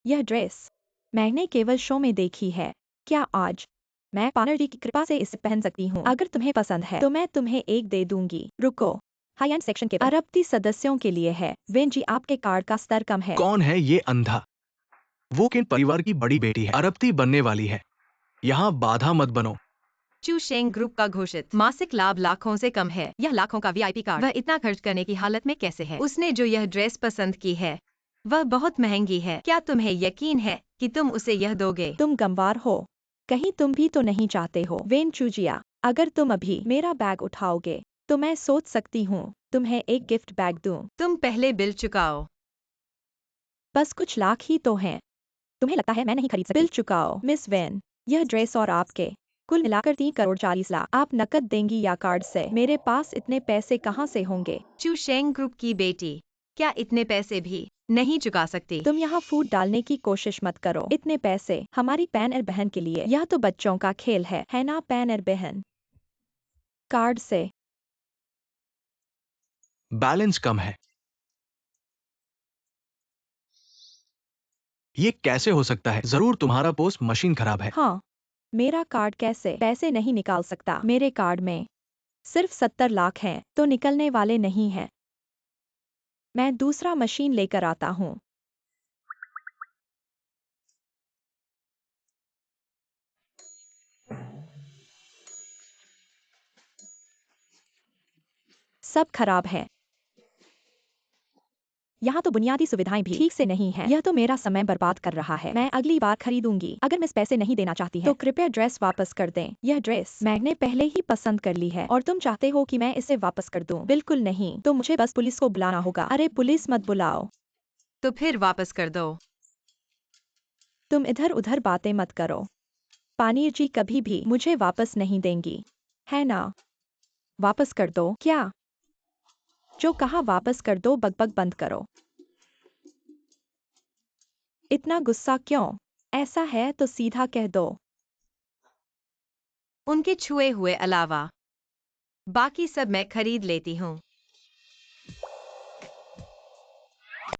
यह ड्रेस मैंने केवल शो में देखी है। क्या आज मैं पानर्जी की कृपा से इसे पहन सकती हूँ? अगर तुम्हें पसंद है तो मैं तुम्हें एक दे दूंगी। रुको, हाई एंड सेक्शन के अरबती सदस्यों के लिए है। वेन जी, आपके कार्ड का स्तर कम है। कौन है ये अंधा? वो किन परिवार की बड़ी बेटी है? अरबती बनने वाली है। यहाँ बाधा मत बनो। चू शेंग ग्रुप का घोषित मासिक लाभ लाखों से कम है। यह लाखों का वीआईपी कार्ड वह इतना खर्च करने की हालत में कैसे है? उसने जो यह ड्रेस पसंद की है, वह बहुत महंगी है। क्या तुम्हें यकीन है कि तुम उसे यह दोगे? तुम गंवार हो, कहीं तुम भी तो नहीं चाहते हो? वेन चूजिया, अगर तुम अभी मेरा बैग उठाओगे तो मैं सोच सकती हूँ तुम्हें एक गिफ्ट बैग दूं। तुम पहले बिल चुकाओ। बस कुछ लाख ही तो हैं। तुम्हें लगता है मैं नहीं खरीद सकती? बिल चुकाओ मिस वैन। यह ड्रेस और आपके कुल मिलाकर 3,40,00,000। आप नकद देंगी या कार्ड से? मेरे पास इतने पैसे कहाँ से होंगे? चू शेंग ग्रुप की बेटी क्या इतने पैसे भी नहीं चुका सकती? तुम यहाँ फूट डालने की कोशिश मत करो। इतने पैसे हमारी पैनर बहन के लिए, यह तो बच्चों का खेल है ना पैनर बहन? कार्ड से। बैलेंस कम है। ये कैसे हो सकता है? जरूर तुम्हारा पोस्ट मशीन खराब है। हाँ, मेरा कार्ड कैसे पैसे नहीं निकाल सकता? मेरे कार्ड में सिर्फ 70 लाख हैं, तो निकलने वाले नहीं हैं। मैं दूसरा मशीन लेकर आता हूँ। सब खराब है। यहाँ तो बुनियादी सुविधाएं भी ठीक से नहीं हैं। यह तो मेरा समय बर्बाद कर रहा है। मैं अगली बार खरीदूंगी। अगर मिस पैसे नहीं देना चाहती है तो कृपया ड्रेस वापस कर दें। यह ड्रेस मैंने पहले ही पसंद कर ली है और तुम चाहते हो कि मैं इसे वापस कर दूं? बिल्कुल नहीं, तो मुझे बस पुलिस को बुलाना होगा। अरे पुलिस मत बुलाओ। तो फिर वापस कर दो। तुम इधर उधर बातें मत करो। पानीर जी कभी भी मुझे वापस नहीं देंगी, है ना? वापस कर दो। क्या? जो कहा वापस कर दो, बकबक बंद करो। इतना गुस्सा क्यों? ऐसा है तो सीधा कह दो। उनके छुए हुए अलावा बाकी सब मैं खरीद लेती हूँ।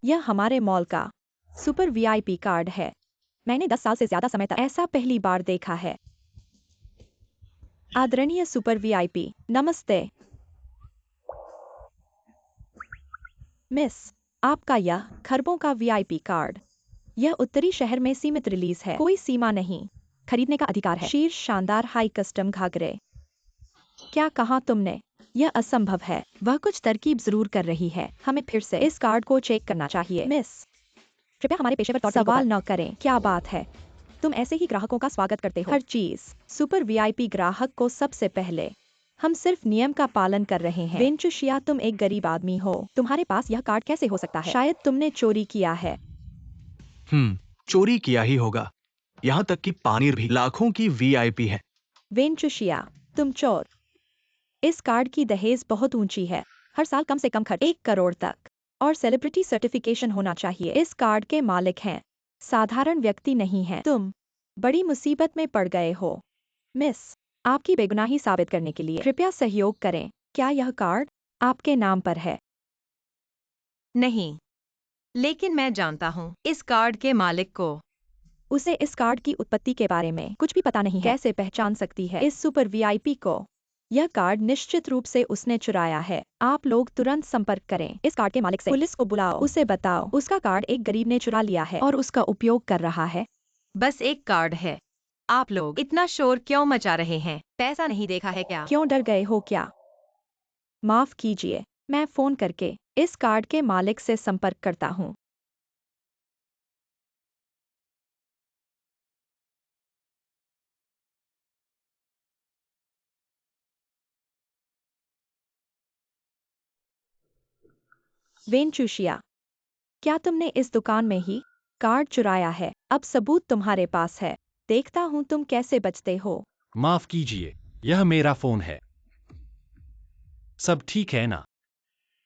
यह हमारे मॉल का सुपर वीआईपी कार्ड है। मैंने 10 साल से ज्यादा समय तक ऐसा पहली बार देखा है। आदरणीय सुपर वीआईपी, नमस्ते। मिस, आपका यह खरबों का वीआईपी कार्ड। यह उत्तरी शहर में सीमित रिलीज है, कोई सीमा नहीं। खरीदने का अधिकार है। शीर्ष शानदार हाई कस्टम घाघरे। क्या कहा तुमने? यह असंभव है। वह कुछ तरकीब जरूर कर रही है। हमें फिर से इस कार्ड को चेक करना चाहिए। मिस, कृपया हमारे पेशेवर तौर सवाल न करें। क्या बात है? तुम ऐसे ही ग्राहकों का स्वागत करते हो। हर चीज सुपर वीआईपी ग्राहक को सबसे पहले। हम सिर्फ नियम का पालन कर रहे हैं। वेंचुशिया, तुम एक गरीब आदमी हो। तुम्हारे पास यह कार्ड कैसे हो सकता है? शायद तुमने चोरी किया है। चोरी किया ही होगा। यहाँ तक कि पानीर भी लाखों की वीआईपी है। वेंचुशिया, तुम चोर। इस कार्ड की दहेज बहुत ऊंची है। हर साल कम से कम खर्च 1 करोड़ तक। और सेलिब्रिटी सर्टिफिकेशन होना चाहिए। इस कार्ड के मालिक हैं, साधारण व्यक्ति नहीं है। तुम बड़ी मुसीबत में पड़ गए हो। मिस, आपकी बेगुनाही साबित करने के लिए कृपया सहयोग करें। क्या यह कार्ड आपके नाम पर है? नहीं, लेकिन मैं जानता हूँ इस कार्ड के मालिक को। उसे इस कार्ड की उत्पत्ति के बारे में कुछ भी पता नहीं है। कैसे पहचान सकती है इस सुपर वीआईपी को? यह कार्ड निश्चित रूप से उसने चुराया है। आप लोग तुरंत संपर्क करें इस कार्ड के मालिक से। पुलिस को बुलाओ, उसे बताओ उसका कार्ड एक गरीब ने चुरा लिया है और उसका उपयोग कर रहा है। बस एक कार्ड है। आप लोग इतना शोर क्यों मचा रहे हैं? पैसा नहीं देखा है क्या? क्यों डर गए हो क्या? माफ कीजिए, मैं फोन करके इस कार्ड के मालिक से संपर्क करता हूँ। वेंचुशिया, क्या तुमने इस दुकान में ही कार्ड चुराया है? अब सबूत तुम्हारे पास है। देखता हूँ तुम कैसे बचते हो। माफ कीजिए, यह मेरा फोन है। सब ठीक है ना?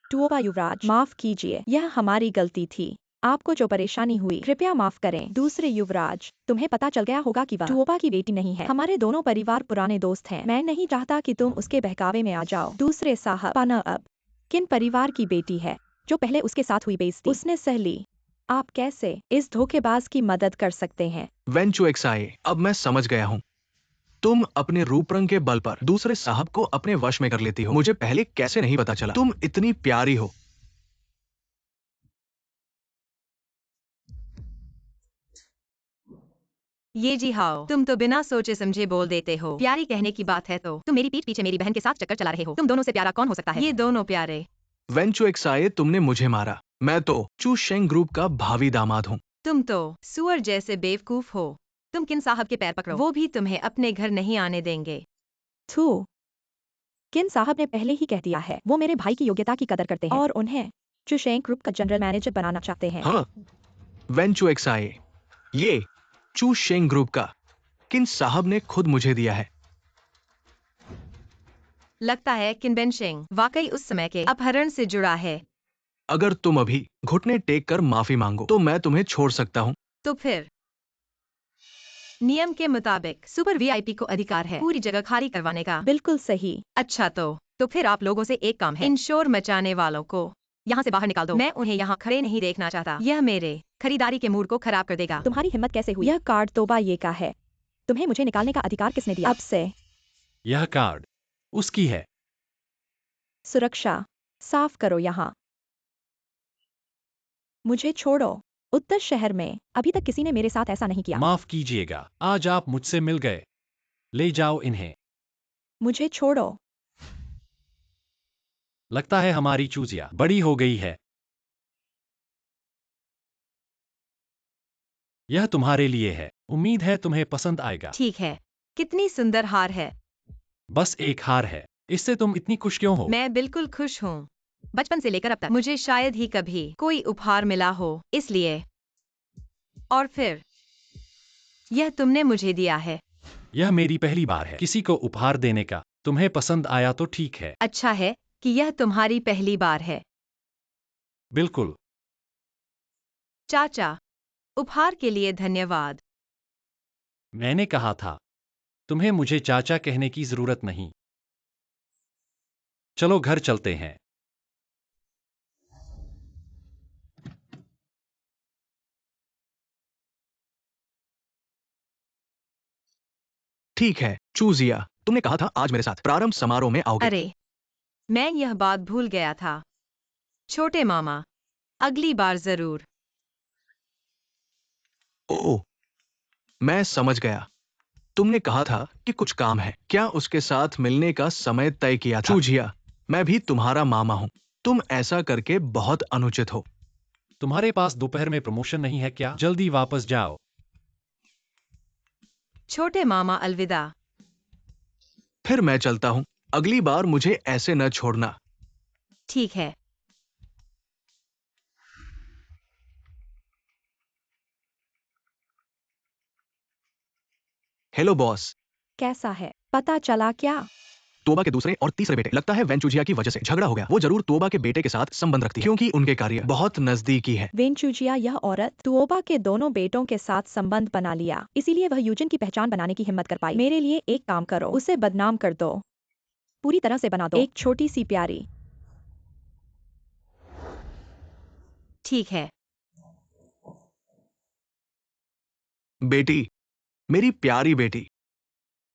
टुओबा युवराज, माफ कीजिए, यह हमारी गलती थी। आपको जो परेशानी हुई कृपया माफ करें। दूसरे युवराज, तुम्हें पता चल गया होगा कि वह टुओबा की बेटी नहीं है। हमारे दोनों परिवार पुराने दोस्त हैं। मैं नहीं चाहता कि तुम उसके बहकावे में आ जाओ। दूसरे साहब, पाना अब किन परिवार की बेटी है जो पहले उसके साथ हुई बेइज्जती उसने सह ली? आप कैसे इस धोखेबाज की मदद कर सकते हैं? वेंचू एक्साई, अब मैं समझ गया हूँ। तुम अपने रूप रंग के बल पर दूसरे साहब को अपने वश में कर लेती हो। मुझे पहले कैसे नहीं पता चला? तुम इतनी प्यारी हो। ये जी हाओ, तुम तो बिना सोचे समझे बोल देते हो। प्यारी कहने की बात है तो तुम मेरी पीठ पीछे मेरी बहन के साथ चक्कर चला रहे हो। तुम दोनों से प्यारा कौन हो सकता है? ये दोनों प्यारे। वेंचू एक्साई, तुमने मुझे मारा। मैं तो चू शेंग ग्रुप का भावी दामाद हूँ। तुम तो सुअर जैसे बेवकूफ हो। तुम किन साहब के पैर पकड़ो, वो भी तुम्हें अपने घर नहीं आने देंगे। थू, किन साहब ने पहले ही कह दिया है वो मेरे भाई की योग्यता की कदर करते हैं और उन्हें चुशेंग ग्रुप का जनरल मैनेजर बनाना चाहते हैं। हाँ, वेंचू एक्साई, ये चू शेंग ग्रुप का किन साहब ने खुद मुझे दिया है। लगता है किनबेनशिंग वाकई उस समय के अपहरण से जुड़ा है। अगर तुम अभी घुटने टेक कर माफी मांगो तो मैं तुम्हें छोड़ सकता हूँ। तो फिर नियम के मुताबिक सुपर वीआईपी को अधिकार है पूरी जगह खाली करवाने का। बिल्कुल सही। अच्छा तो फिर आप लोगों से एक काम है, इन शोर मचाने वालों को यहाँ से बाहर निकाल दो। मैं उन्हें यहाँ खड़े नहीं देखना चाहता। यह मेरे खरीदारी के मूड को खराब कर देगा। तुम्हारी हिम्मत कैसे हुई? यह कार्ड तोबा ये का है। तुम्हें मुझे निकालने का अधिकार किसने दिया? अब से यह कार्ड उसकी है। सुरक्षा साफ करो यहाँ। मुझे छोड़ो। उत्तर शहर में अभी तक किसी ने मेरे साथ ऐसा नहीं किया। माफ कीजिएगा, आज आप मुझसे मिल गए। ले जाओ इन्हें। मुझे छोड़ो। लगता है हमारी चूजिया बड़ी हो गई है। यह तुम्हारे लिए है, उम्मीद है तुम्हें पसंद आएगा। ठीक है, कितनी सुंदर हार है। बस एक हार है, इससे तुम इतनी खुश क्यों हो? मैं बिल्कुल खुश हूँ। बचपन से लेकर अब तक मुझे शायद ही कभी कोई उपहार मिला हो, इसलिए। और फिर यह तुमने मुझे दिया है। यह मेरी पहली बार है किसी को उपहार देने का। तुम्हें पसंद आया तो ठीक है। अच्छा है कि यह तुम्हारी पहली बार है। बिल्कुल। चाचा, उपहार के लिए धन्यवाद। मैंने कहा था, तुम्हें मुझे चाचा कहने की जरूरत नहीं। चलो घर चलते हैं। ठीक है चूजिया, तुमने कहा था आज मेरे साथ प्रारंभ समारोह में आओगे। अरे, मैं यह बात भूल गया था। छोटे मामा, अगली बार जरूर। ओह, मैं समझ गया। तुमने कहा था कि कुछ काम है। क्या उसके साथ मिलने का समय तय किया था? चूजिया, मैं भी तुम्हारा मामा हूँ। तुम ऐसा करके बहुत अनुचित हो। तुम्हारे पास दोपहर में प्रमोशन नहीं है क्या? जल्दी वापस जाओ। छोटे मामा अलविदा। फिर मैं चलता हूँ। अगली बार मुझे ऐसे न छोड़ना। ठीक है। Hello boss. कैसा है? पता चला क्या? तोबा के दूसरे और तीसरे बेटे, लगता है वेंचुजिया की वजह से झगड़ा हो गया। वो जरूर तोबा के बेटे के साथ संबंध रखती है क्योंकि उनके कार्य बहुत नजदीकी है। वेंचुजिया यह औरत तुओबा के दोनों बेटों के साथ संबंध बना लिया, इसीलिए वह यूजिन की पहचान बनाने की हिम्मत कर पाई। मेरे लिए एक काम करो, उसे बदनाम कर दो, पूरी तरह से बना दो। एक छोटी सी प्यारी। ठीक है। बेटी, मेरी प्यारी बेटी,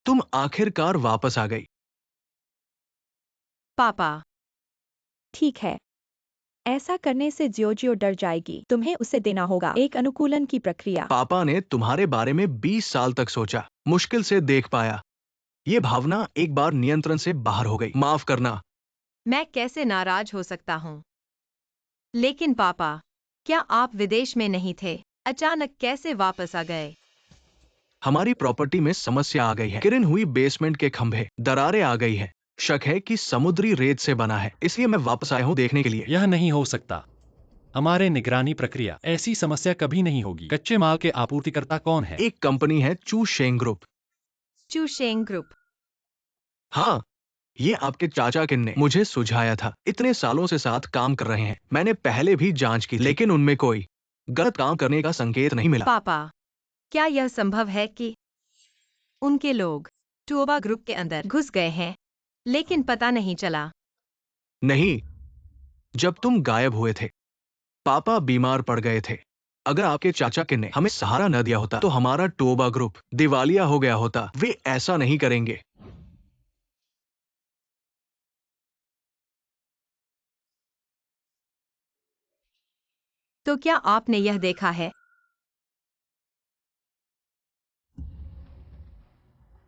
तुम आखिरकार वापस आ गई। पापा, ठीक है। ऐसा करने से जियोजियो डर जाएगी। तुम्हें उसे देना होगा एक अनुकूलन की प्रक्रिया। पापा ने तुम्हारे बारे में 20 साल तक सोचा, मुश्किल से देख पाया। ये भावना एक बार नियंत्रण से बाहर हो गई। माफ करना। मैं कैसे नाराज हो सकता हूँ? लेकिन पापा, क्या आप विदेश में नहीं थे? अचानक कैसे वापस आ गए? हमारी प्रॉपर्टी में समस्या आ गई है। गिरन हुई बेसमेंट के खंभे, दरारें आ गई है। शक है कि समुद्री रेत से बना है, इसलिए मैं वापस आया हूँ देखने के लिए। यह नहीं हो सकता। हमारे निगरानी प्रक्रिया ऐसी समस्या कभी नहीं होगी। कच्चे माल के आपूर्तिकर्ता कौन है? एक कंपनी है चू शेंग ग्रुप। चूशेंग ग्रुप। हाँ, ये आपके चाचा किन ने मुझे सुझाया था। इतने सालों से साथ काम कर रहे हैं। मैंने पहले भी जांच की, लेकिन उनमें कोई गलत काम करने का संकेत नहीं मिला। पापा, क्या यह संभव है कि उनके लोग टोबा ग्रुप के अंदर घुस गए हैं, लेकिन पता नहीं चला? नहीं, जब तुम गायब हुए थे, पापा बीमार पड़ गए थे। अगर आपके चाचा किन ने हमें सहारा न दिया होता, तो हमारा टोबा ग्रुप दिवालिया हो गया होता। वे ऐसा नहीं करेंगे। तो क्या आपने यह देखा है?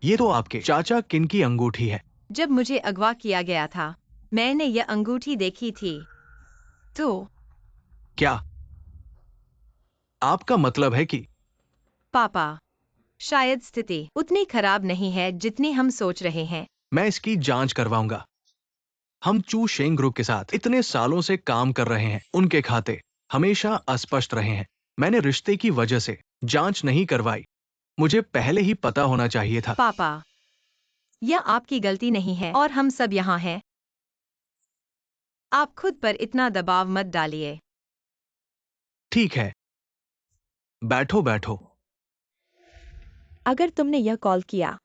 ये तो आपके चाचा किन की अंगूठी है। जब मुझे अगवा किया गया था, मैंने यह अंगूठी देखी थी। तो क्या आपका मतलब है कि पापा, शायद स्थिति उतनी खराब नहीं है जितनी हम सोच रहे हैं। मैं इसकी जांच करवाऊंगा। हम चू शेंग ग्रुप के साथ इतने सालों से काम कर रहे हैं। उनके खाते हमेशा अस्पष्ट रहे हैं। मैंने रिश्ते की वजह से जांच नहीं करवाई। मुझे पहले ही पता होना चाहिए था। पापा, यह आपकी गलती नहीं है और हम सब यहाँ हैं। आप खुद पर इतना दबाव मत डालिए। ठीक है, बैठो बैठो। अगर तुमने यह कॉल किया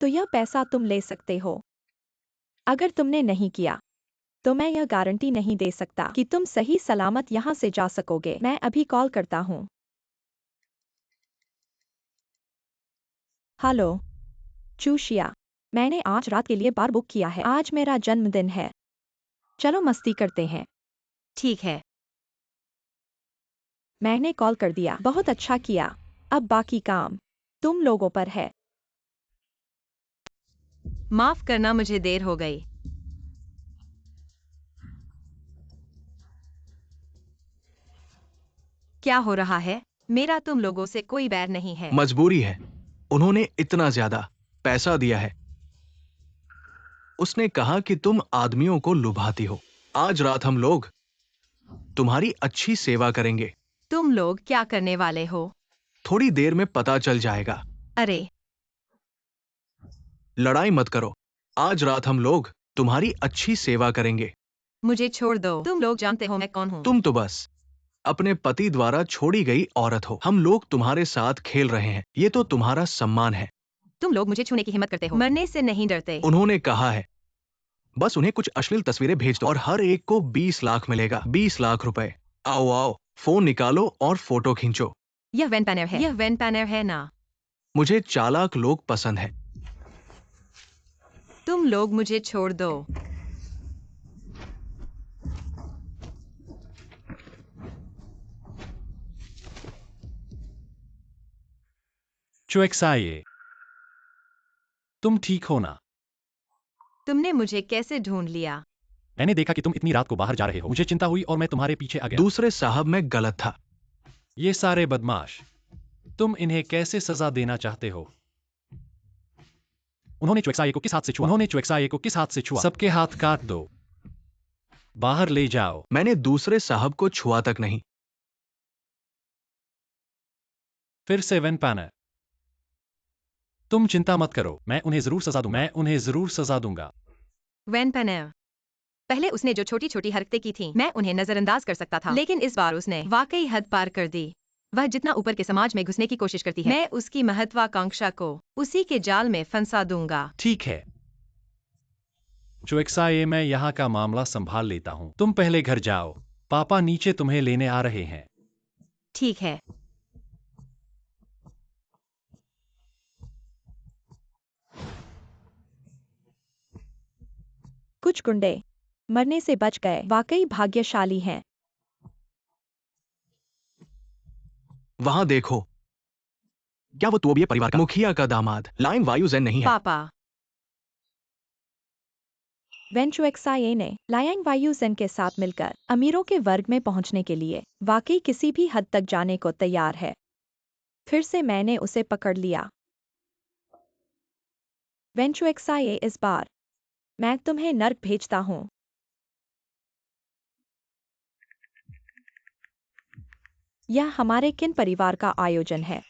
तो यह पैसा तुम ले सकते हो। अगर तुमने नहीं किया तो मैं यह गारंटी नहीं दे सकता कि तुम सही सलामत यहाँ से जा सकोगे। मैं अभी कॉल करता हूँ। हेलो चूशिया, मैंने आज रात के लिए बार बुक किया है। आज मेरा जन्मदिन है, चलो मस्ती करते हैं। ठीक है। मैंने कॉल कर दिया, बहुत अच्छा किया। अब बाकी काम तुम लोगों पर है। माफ करना, मुझे देर हो गई। क्या हो रहा है? मेरा तुम लोगों से कोई बैर नहीं है। मजबूरी है, उन्होंने इतना ज्यादा पैसा दिया है। उसने कहा कि तुम आदमियों को लुभाती हो। आज रात हम लोग तुम्हारी अच्छी सेवा करेंगे। तुम लोग क्या करने वाले हो? थोड़ी देर में पता चल जाएगा। अरे, लड़ाई मत करो। आज रात हम लोग तुम्हारी अच्छी सेवा करेंगे। मुझे छोड़ दो। तुम लोग जानते हो मैं कौन हूँ। तुम तो बस अपने पति द्वारा छोड़ी गई औरत हो। हम लोग तुम्हारे साथ खेल रहे हैं, ये तो तुम्हारा सम्मान है। तुम लोग मुझे छूने की हिम्मत करते हो, मरने से नहीं डरते। उन्होंने कहा है बस उन्हें कुछ अश्लील तस्वीरें भेज दो और हर एक को 20 लाख मिलेगा। 20 लाख रुपए। आओ आओ, फोन निकालो और फोटो खींचो। यह वैन पैनर है। यह वैन पैनर है ना? मुझे चालाक लोग पसंद है। तुम लोग मुझे छोड़ दो। चुएक्साइए, तुम ठीक हो ना? तुमने मुझे कैसे ढूंढ लिया? मैंने देखा कि तुम इतनी रात को बाहर जा रहे हो। मुझे चिंता हुई और मैं तुम्हारे पीछे आ गया। दूसरे साहब मैं गलत था। ये सारे बदमाश, तुम इन्हें कैसे सजा देना चाहते हो? उन्होंने चुएक्साइए को किस हाथ से छुआ? उन्होंने चुएक्साइए को किस हाथ से छुआ? सबके हाथ काट दो। बाहर ले जाओ। मैंने दूसरे साहब को छुआ तक नहीं। फिर से वैन पैनर। तुम चिंता मत करो, मैं उन्हें जरूर सजा दूंगा। मैं उन्हें जरूर सजा दूंगा। वैन पैनर, पहले उसने जो छोटी छोटी हरकतें की थी मैं उन्हें नजरअंदाज कर सकता था, लेकिन इस बार उसने वाकई हद पार कर दी। वह जितना ऊपर के समाज में घुसने की कोशिश करती है, मैं उसकी महत्वाकांक्षा को उसी के जाल में फंसा दूंगा। ठीक है चुएक्साइए, मैं यहाँ का मामला संभाल लेता हूँ। तुम पहले घर जाओ, पापा नीचे तुम्हें लेने आ रहे हैं। ठीक है। कुछ गुंडे मरने से बच गए, वाकई भाग्यशाली हैं। वहां देखो, क्या वो तोबिये परिवार का मुखिया का दामाद लाइन वायुजेन नहीं है? पापा, वेन चुएक्साइए ने लायांग वायुजेन के साथ मिलकर अमीरों के वर्ग में पहुंचने के लिए वाकई किसी भी हद तक जाने को तैयार है। फिर से मैंने उसे पकड़ लिया। वेन चुएक्साइए, इस बार मैं तुम्हें नर्क भेजता हूँ। यह हमारे किन परिवार का आयोजन है?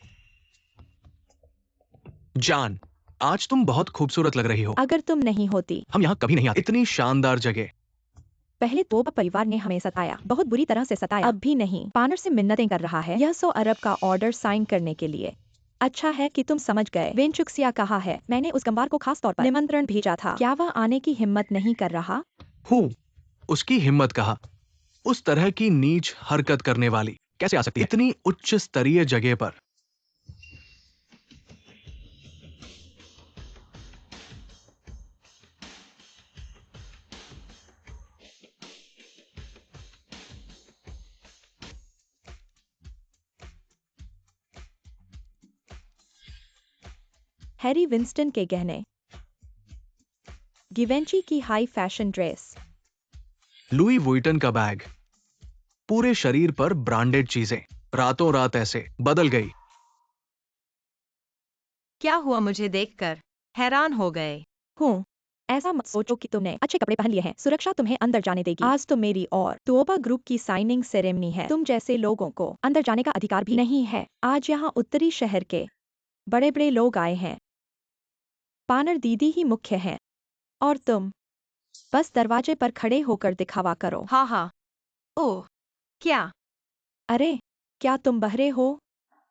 जान, आज तुम बहुत खूबसूरत लग रही हो। अगर तुम नहीं होती हम यहाँ कभी नहीं आते। इतनी शानदार जगह। पहले तोबा परिवार ने हमें सताया, बहुत बुरी तरह से सताया। अब भी नहीं। पानर से मिन्नतें कर रहा है, यह 100 अरब का ऑर्डर साइन करने के लिए। अच्छा है कि तुम समझ गए। वेनचुक्सिया कहा है, मैंने उस गंवार को खास तौर पर निमंत्रण भेजा था। क्या वह आने की हिम्मत नहीं कर रहा? हूँ, उसकी हिम्मत कहा। उस तरह की नीच हरकत करने वाली कैसे आ सकती है इतनी उच्च स्तरीय जगह पर? हैरी विंस्टन के गहने, गिवेंची की high fashion dress, Louis Vuitton का बैग, पूरे शरीर पर ब्रांडेड चीजें। रातों रात ऐसे बदल गई। क्या हुआ? मुझे देखकर हैरान हो गए। हूँ, ऐसा मत सोचो कि तुमने अच्छे कपड़े पहन लिए हैं, सुरक्षा तुम्हें अंदर जाने देगी। आज तो मेरी और तोबा ग्रुप की साइनिंग सेरेमनी है। तुम जैसे लोगों को अंदर जाने का अधिकार भी नहीं है। आज यहाँ उत्तरी शहर के बड़े बड़े लोग आए हैं। पानर दीदी ही मुख्य हैं और तुम बस दरवाजे पर खड़े होकर दिखावा करो। हाँ हाँ। ओह, क्या? अरे, क्या तुम बहरे हो?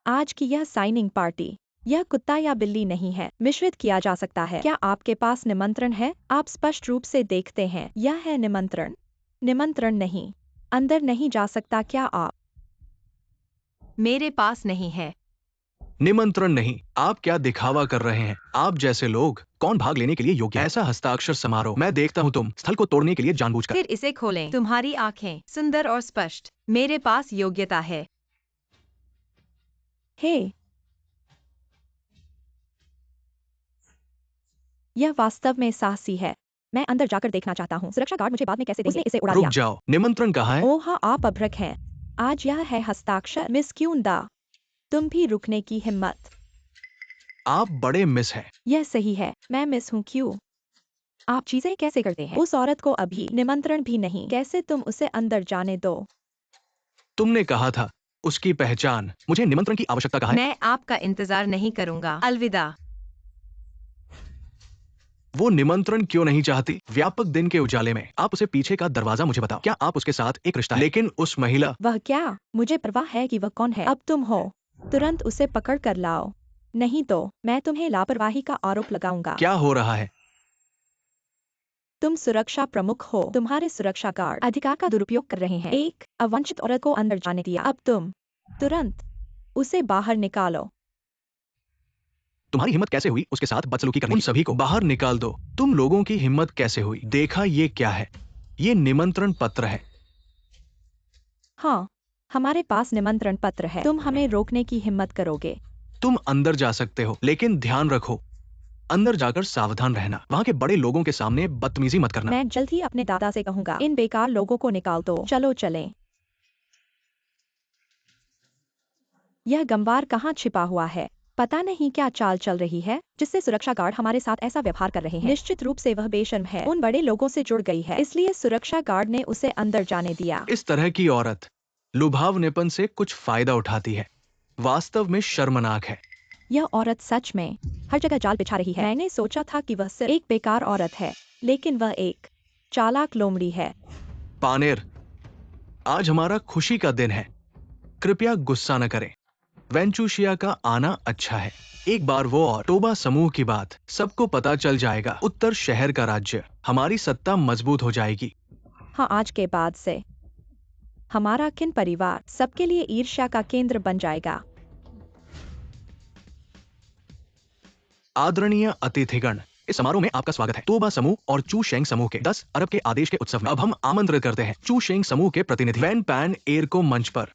आज की यह साइनिंग पार्टी, यह कुत्ता या बिल्ली नहीं है, मिश्रित किया जा सकता है। क्या आपके पास निमंत्रण है? आप स्पष्ट रूप से देखते हैं, यह है निमंत्रण। निमंत्रण नहीं, अंदर नहीं जा सकता। क्या आप? मेरे पास नहीं है। निमंत्रण नहीं, आप क्या दिखावा कर रहे हैं? आप जैसे लोग कौन भाग लेने के लिए योग्य है? ऐसा हस्ताक्षर समारोह, मैं देखता हूँ तुम स्थल को तोड़ने के लिए जानबूझकर। फिर इसे खोलें। तुम्हारी आंखें सुंदर और स्पष्ट। मेरे पास योग्यता है। हे, यह वास्तव में साहसी है। मैं अंदर जाकर देखना चाहता हूँ। सुरक्षा गार्ड मुझे बाद में कैसे देंगे? उसने इसे उड़ा रुक दिया। जाओ, निमंत्रण कहाँ है? ओह हाँ, आप अभ्रक हैं। आज यह है हस्ताक्षर। मिस क्यूंदा, तुम भी रुकने की हिम्मत? आप बड़े मिस हैं। यह सही है, मैं मिस हूँ। क्यों? आप चीजें कैसे करते हैं? उस औरत को अभी निमंत्रण भी नहीं, कैसे तुम उसे अंदर जाने दो? तुमने कहा था उसकी पहचान, मुझे निमंत्रण की आवश्यकता कहाँ है? मैं आपका इंतजार नहीं करूंगा। अलविदा। वो निमंत्रण क्यों नहीं चाहती? व्यापक दिन के उजाले में आप उसे पीछे का दरवाजा मुझे बताओ। क्या आप उसके साथ एक रिश्ता है? लेकिन उस महिला, वह क्या? मुझे परवाह है कि वह कौन है। अब तुम हो, तुरंत उसे पकड़ कर लाओ, नहीं तो मैं तुम्हें लापरवाही का आरोप लगाऊंगा। क्या हो रहा है? तुम सुरक्षा प्रमुख हो, तुम्हारे सुरक्षा गार्ड अधिकार का दुरुपयोग कर रहे हैं। एक अवांछित औरत को अंदर जाने दिया, अब तुम तुरंत उसे बाहर निकालो। तुम्हारी हिम्मत कैसे हुई उसके साथ बदसलूकी करने की? उन सभी को बाहर निकाल दो। तुम लोगों की हिम्मत कैसे हुई? देखा ये क्या है? ये निमंत्रण पत्र है। हाँ, हमारे पास निमंत्रण पत्र है। तुम हमें रोकने की हिम्मत करोगे? तुम अंदर जा सकते हो, लेकिन ध्यान रखो, अंदर जाकर सावधान रहना। वहाँ के बड़े लोगों के सामने बदतमीजी मत करना। मैं जल्द ही अपने दादा से कहूंगा, इन बेकार लोगों को निकाल दो। चलो चलें। यह गंवार कहाँ छिपा हुआ है? पता नहीं क्या चाल चल रही है, जिससे सुरक्षा गार्ड हमारे साथ ऐसा व्यवहार कर रहे हैं। निश्चित रूप से वह बेशर्म है, उन बड़े लोगों से जुड़ गई है, इसलिए सुरक्षा गार्ड ने उसे अंदर जाने दिया। इस तरह की औरत लुभावनेपन से कुछ फायदा उठाती है, वास्तव में शर्मनाक है। यह औरत सच में हर जगह जाल बिछा रही है। मैंने सोचा था कि वह सिर्फ एक बेकार औरत है, लेकिन वह एक चालाक लोमड़ी है। पानेर, आज हमारा खुशी का दिन है, कृपया गुस्सा न करें। वेंचुशिया का आना अच्छा है। एक बार वो और टोबा समूह की बात सबको पता चल जाएगा। उत्तर शहर का राज्य, हमारी सत्ता मजबूत हो जाएगी। हाँ, आज के बाद से हमारा किन परिवार सबके लिए ईर्ष्या का केंद्र बन जाएगा। आदरणीय अतिथिगण, इस समारोह में आपका स्वागत है। तोबा समूह और चू शेंग समूह के 10 अरब के आदेश के उत्सव में अब हम आमंत्रित करते हैं चू शेंग समूह के प्रतिनिधि वैन पैन एयर को मंच पर।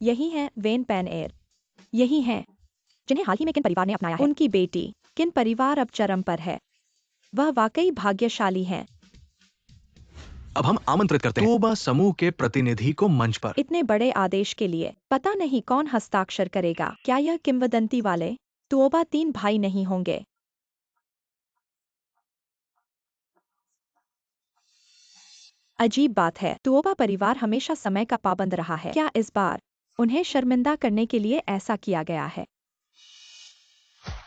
यही है वेन पैन एयर, यही है जिन्हें हाल ही में किन परिवार ने अपनाया है। उनकी बेटी किन परिवार अब चरम पर है। वह वाकई भाग्यशाली है। अब हम आमंत्रित करते हैं तोबा समूह के प्रतिनिधि को मंच पर। इतने बड़े आदेश के लिए पता नहीं कौन हस्ताक्षर करेगा। क्या यह किंवदंती वाले तुओबा 3 भाई नहीं होंगे? अजीब बात है, तुओबा परिवार हमेशा समय का पाबंद रहा है। क्या इस बार उन्हें शर्मिंदा करने के लिए ऐसा किया गया है?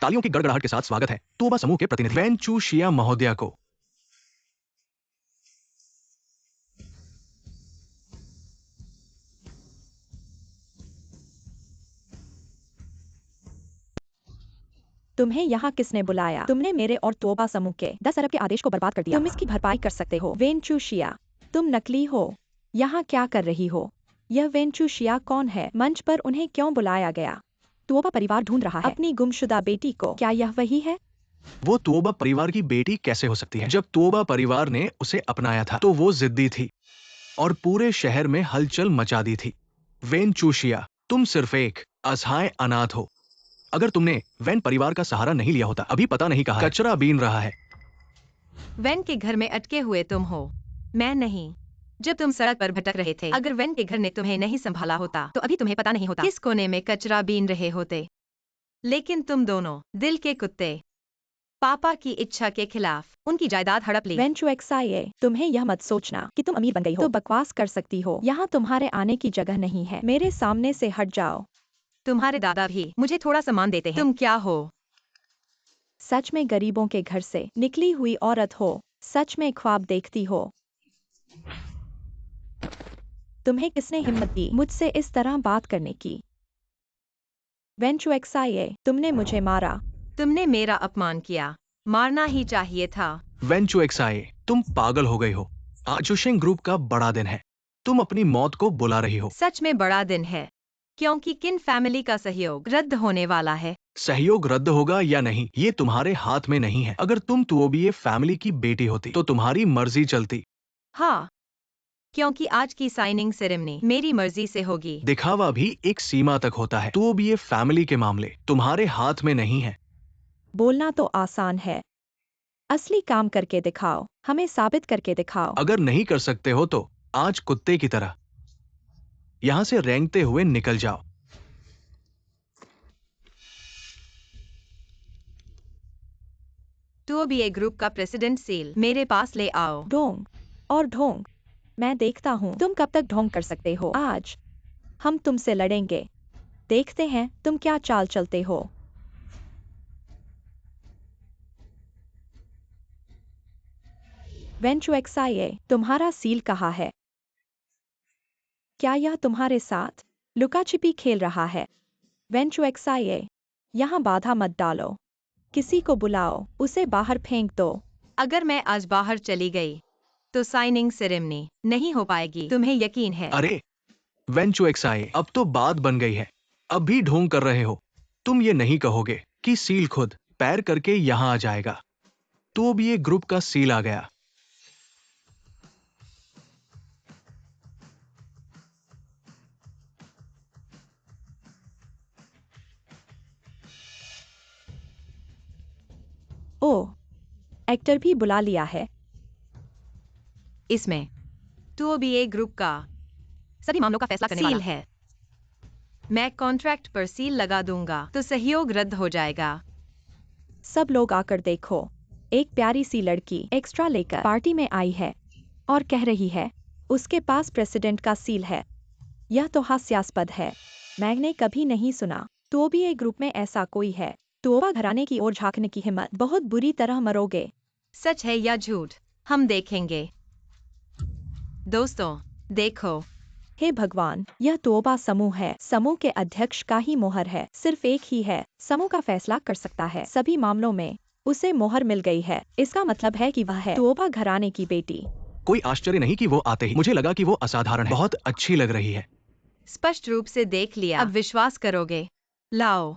तालियों की गड़गड़ाहट के साथ स्वागत है तोबा समूह के प्रतिनिधि वैन चू शिया महोदया को। तुम्हें यहाँ किसने बुलाया? तुमने मेरे और तोबा समूह के 10 अरब के आदेश को बर्बाद कर दिया। तुम इसकी भरपाई कर सकते हो। वेंचुशिया, तुम नकली हो। यहाँ क्या कर रही हो? यह वेंचुशिया कौन है? मंच पर उन्हें क्यों बुलाया गया? तोबा परिवार ढूंढ रहा है अपनी गुमशुदा बेटी को। क्या यह वही है? वो तोबा परिवार की बेटी कैसे हो सकती है? जब तोबा परिवार ने उसे अपनाया था तो वो जिद्दी थी और पूरे शहर में हलचल मचा दी थी। वेन चूशिया, तुम सिर्फ एक असहाय अनाथ हो। अगर तुमने वैन परिवार का सहारा नहीं लिया होता, अभी पता नहीं कहाँ कचरा बीन रहा है। वैन के घर में अटके हुए तुम हो, मैं नहीं। जब तुम सड़क पर भटक रहे थे, अगर वैन के घर ने तुम्हें नहीं संभाला होता तो अभी तुम्हें पता नहीं होता किस कोने में कचरा बीन रहे होते। लेकिन तुम दोनों दिल के कुत्ते, पापा की इच्छा के खिलाफ उनकी जायदाद हड़प ली। वेंचुएक्साए, तुम्हें यह मत सोचना कि तुम अमीर बन गई हो तो बकवास कर सकती हो। यहाँ तुम्हारे आने की जगह नहीं है। मेरे सामने से हट जाओ। तुम्हारे दादा भी मुझे थोड़ा सम्मान देते हैं। तुम क्या हो? सच में गरीबों के घर से निकली हुई औरत हो। सच में ख्वाब देखती हो। तुम्हें किसने हिम्मत दी मुझसे इस तरह बात करने की? वेन चुएक्साई, तुमने मुझे मारा। तुमने मेरा अपमान किया। मारना ही चाहिए था। वेन चुएक्साई, तुम पागल हो गई हो। आज चुशेंग ग्रुप का बड़ा दिन है। तुम अपनी मौत को बुला रही हो। सच में बड़ा दिन है, क्योंकि किन फैमिली का सहयोग रद्द होने वाला है। सहयोग रद्द होगा या नहीं ये तुम्हारे हाथ में नहीं है। अगर तुम तुओबिए फैमिली की बेटी होती तो तुम्हारी मर्जी चलती। हाँ, क्योंकि आज की साइनिंग सेरेमनी मेरी मर्जी से होगी। दिखावा भी एक सीमा तक होता है। तुओबिए फैमिली के मामले तुम्हारे हाथ में नहीं है। बोलना तो आसान है, असली काम करके दिखाओ, हमें साबित करके दिखाओ। अगर नहीं कर सकते हो तो आज कुत्ते की तरह यहां से रेंगते हुए निकल जाओ। तुओबिए ग्रुप का प्रेसिडेंट सील मेरे पास ले आओ। ढोंग और ढोंग, मैं देखता हूँ तुम कब तक ढोंग कर सकते हो। आज हम तुमसे लड़ेंगे, देखते हैं तुम क्या चाल चलते हो। वेन चुएक्साई, तुम्हारा सील कहाँ है? क्या यह तुम्हारे साथ लुका छिपी खेल रहा है? वेन चुएक्साई, यहाँ बाधा मत डालो, किसी को बुलाओ, उसे बाहर फेंक दो। अगर मैं आज बाहर चली गई तो साइनिंग सेरेमनी नहीं हो पाएगी, तुम्हें यकीन है? अरे वेन चुएक्साई, अब तो बात बन गई है। अब भी ढोंग कर रहे हो। तुम ये नहीं कहोगे कि सील खुद पैर करके यहां आ जाएगा। तो अब ये ग्रुप का सील आ गया। ओह, एक्टर भी बुला लिया है। इसमें तुओबिए ग्रुप का सभी मामलों का फैसला करने वाला सील है। मैं कॉन्ट्रैक्ट पर सील लगा दूंगा तो सहयोग रद्द हो जाएगा। सब लोग आकर देखो, एक प्यारी सी लड़की एक्स्ट्रा लेकर पार्टी में आई है और कह रही है उसके पास प्रेसिडेंट का सील है। यह तो हास्यास्पद है, मैंने कभी नहीं सुना। तो भी एक ग्रुप में ऐसा कोई है। तोबा घराने की ओर झांकने की हिम्मत, बहुत बुरी तरह मरोगे। सच है या झूठ, हम देखेंगे। दोस्तों, देखो। हे भगवान, यह तोबा समूह है। समूह के अध्यक्ष का ही मोहर है, सिर्फ एक ही है समूह का फैसला कर सकता है सभी मामलों में। उसे मोहर मिल गई है, इसका मतलब है कि वह है तोबा घराने की बेटी। कोई आश्चर्य नहीं कि वो आते ही मुझे लगा कि वो असाधारण है। बहुत अच्छी लग रही है। स्पष्ट रूप से देख लिया, अब विश्वास करोगे। लाओ,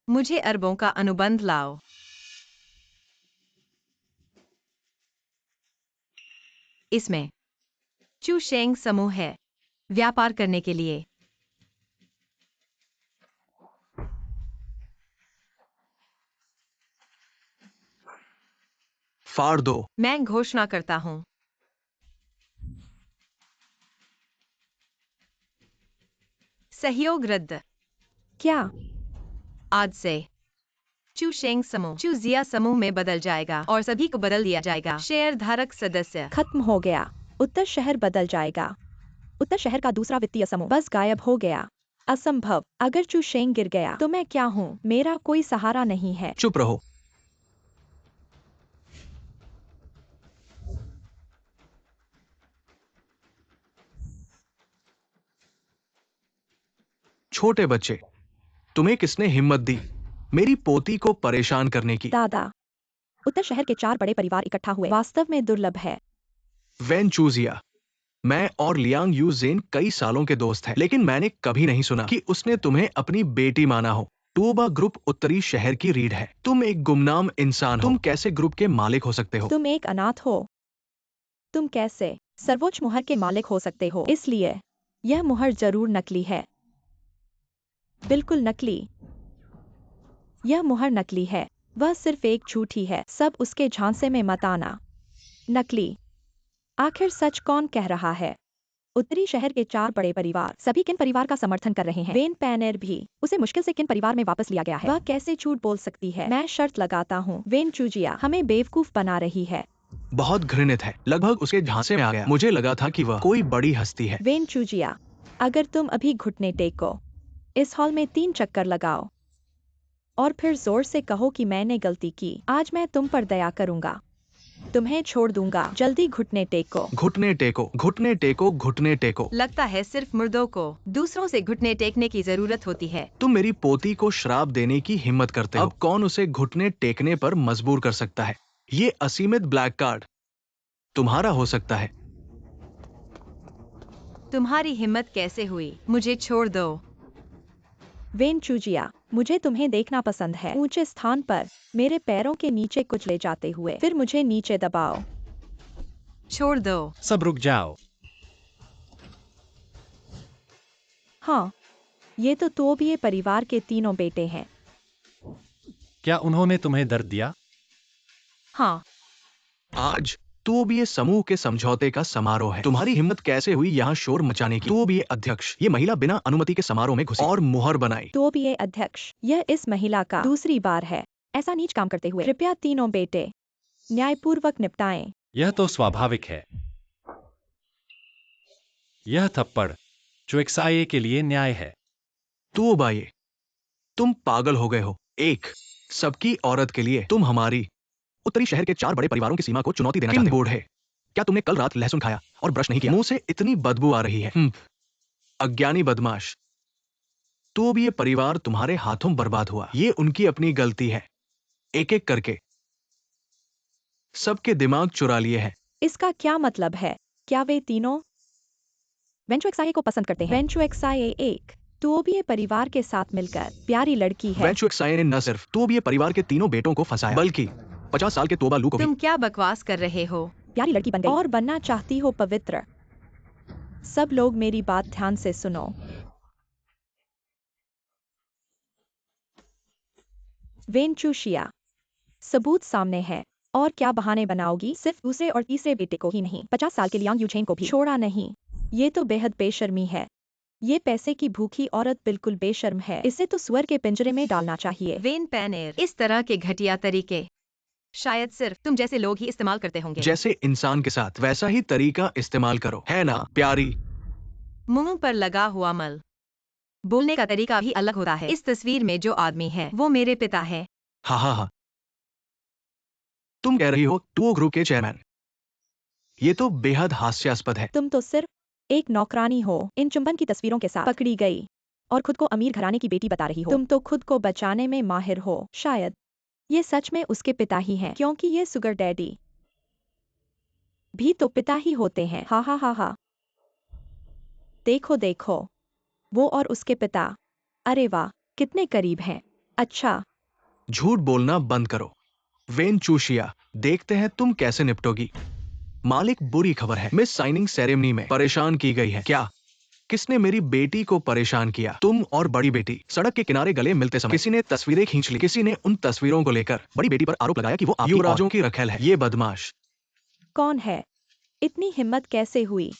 मुझे अरबों का अनुबंध लाओ। इसमें चुशेंग समूह है व्यापार करने के लिए। फाड़ दो। मैं घोषणा करता हूं, सहयोग रद्द। क्या? आज से चुशेंग समूह चुजिया समूह में बदल जाएगा और सभी को बदल दिया जाएगा। शेयर धारक सदस्य खत्म हो गया। उत्तर शहर बदल जाएगा। उत्तर शहर का दूसरा वित्तीय समूह बस गायब हो गया। असंभव। अगर चुशेंग गिर गया तो मैं क्या हूँ? मेरा कोई सहारा नहीं है। चुप रहो। छोटे बच्चे, तुम्हें किसने हिम्मत दी मेरी पोती को परेशान करने की? दादा, उत्तर शहर के 4 बड़े परिवार इकट्ठा हुए वास्तव में दुर्लभ है। वेन चूजिया, मैं और लियांग यू जेन कई सालों के दोस्त हैं, लेकिन मैंने कभी नहीं सुना कि उसने तुम्हें अपनी बेटी माना हो। टूबा ग्रुप उत्तरी शहर की रीढ़ है। तुम एक गुमनाम इंसान हो। तुम कैसे ग्रुप के मालिक हो सकते हो? तुम एक अनाथ हो। तुम कैसे सर्वोच्च मुहर के मालिक हो सकते हो? इसलिए यह मुहर जरूर नकली है। बिल्कुल नकली। यह मुहर नकली है। वह सिर्फ एक झूठी है। सब उसके झांसे में मत आना। नकली। आखिर सच कौन कह रहा है? उत्तरी शहर के 4 बड़े परिवार सभी किन परिवार का समर्थन कर रहे हैं? वेन पैनर भी। उसे मुश्किल से किन परिवार में वापस लिया गया है? वह कैसे झूठ बोल सकती है? मैं शर्त लगाता हूँ वेन चूजिया हमें बेवकूफ बना रही है। बहुत घृणित है। लगभग उसके झांसे में आ गया। मुझे लगा था कि वह कोई बड़ी हस्ती है। वेन चूजिया, अगर तुम अभी घुटने टेको, इस हॉल में 3 चक्कर लगाओ और फिर जोर से कहो कि मैंने गलती की, आज मैं तुम पर दया करूंगा। तुम्हें छोड़ दूंगा। जल्दी घुटने टेको। घुटने टेको, घुटने टेको, घुटने टेको। लगता है सिर्फ मुर्दों को दूसरों से घुटने टेकने की जरूरत होती है। तुम मेरी पोती को श्राप देने की हिम्मत करते हो। अब कौन उसे घुटने टेकने पर मजबूर कर सकता है? ये असीमित ब्लैक कार्ड तुम्हारा हो सकता है। तुम्हारी हिम्मत कैसे हुई? मुझे छोड़ दो। वेन चूजिया, मुझे तुम्हें देखना पसंद है। ऊंचे स्थान पर मेरे पैरों के नीचे कुचले जाते हुए, फिर मुझे नीचे दबाओ। छोड़ दो। सब रुक जाओ। हाँ, ये तो तोबिये परिवार के तीनों बेटे हैं। क्या उन्होंने तुम्हें दर्द दिया? हाँ, आज तोबिये समूह के समझौते का समारोह है। तुम्हारी हिम्मत कैसे हुई यहाँ शोर मचाने की? तोबिये अध्यक्ष, ये महिला बिना अनुमति के समारोह में घुसी और मुहर बनाई। तोबिये अध्यक्ष, यह इस महिला का दूसरी बार है ऐसा नीच काम करते हुए। कृपया तीनों बेटे न्यायपूर्वक निपटाएं। यह तो स्वाभाविक है। यह थप्पड़ चुएक्साए के लिए न्याय है। तोबाये, तुम पागल हो गए हो। एक सबकी औरत के लिए तुम हमारी उत्तरी शहर के 4 बड़े परिवारों की सीमा को चुनौती देना चाहते हो। बोर्ड है, क्या तुमने कल रात लहसुन खाया और ब्रश नहीं किया? मुंह से इतनी बदबू आ रही है। अज्ञानी बदमाश। तो भी ये परिवार तुम्हारे हाथों बर्बाद हुआ। ये उनकी अपनी गलती है। एक एक करके सबके दिमाग चुरा लिए हैं। इसका क्या मतलब है? क्या वे तीनों वेंचुएक्साए को पसंद करते हैं? वेंचुएक्साए एक तोबिये परिवार के साथ मिलकर प्यारी लड़की है। वेंचुएक्साए ने न सिर्फ तोबिये परिवार के तीनों बेटों को फंसाया, बल्कि 50 साल के तोबा लू को भी। तुम क्या बकवास कर रहे हो? प्यारी लड़की बन गई और बनना चाहती हो पवित्र। सब लोग मेरी बात ध्यान से सुनो। वेंचुशिया, सबूत सामने है और क्या बहाने बनाओगी? सिर्फ दूसरे और तीसरे बेटे को ही नहीं, 50 साल के लियांग यूचेन को भी छोड़ा नहीं। ये तो बेहद बेशर्मी है। ये पैसे की भूखी औरत बिल्कुल बेशर्म है। इसे तो सुअर के पिंजरे में डालना चाहिए। वेन पैनेर, इस तरह के घटिया तरीके शायद सिर्फ तुम जैसे लोग ही इस्तेमाल करते होंगे। जैसे इंसान के साथ वैसा ही तरीका इस्तेमाल करो, है ना प्यारी? मुंह पर लगा हुआ मल। बोलने का तरीका भी अलग होता है। इस तस्वीर में जो आदमी है वो मेरे पिता है। हाँ हाँ हाँ, तुम कह रही हो टूओ ग्रुप के चेयरमैन। ये तो बेहद हास्यास्पद है। तुम तो सिर्फ एक नौकरानी हो, इन चुंबन की तस्वीरों के साथ पकड़ी गई और खुद को अमीर घराने की बेटी बता रही हो। तुम तो खुद को बचाने में माहिर हो। शायद ये सच में उसके पिता ही हैं, क्योंकि ये सुगर डैडी भी तो पिता ही होते हैं। हा हा हा हा। देखो देखो, वो और उसके पिता। अरे वाह, कितने करीब हैं। अच्छा, झूठ बोलना बंद करो। वेन चूशिया, देखते हैं तुम कैसे निपटोगी। मालिक, बुरी खबर है, मिस साइनिंग सेरेमनी में परेशान की गई है। क्या? किसने मेरी बेटी को परेशान किया? तुम और बड़ी बेटी। सड़क के किनारे गले मिलते समय किसी ने तस्वीरें खींच ली। किसी ने उन तस्वीरों को लेकर बड़ी बेटी पर आरोप लगाया कि वो आपकी युवराजों की रखेल है। ये बदमाश। कौन है? इतनी हिम्मत कैसे हुई?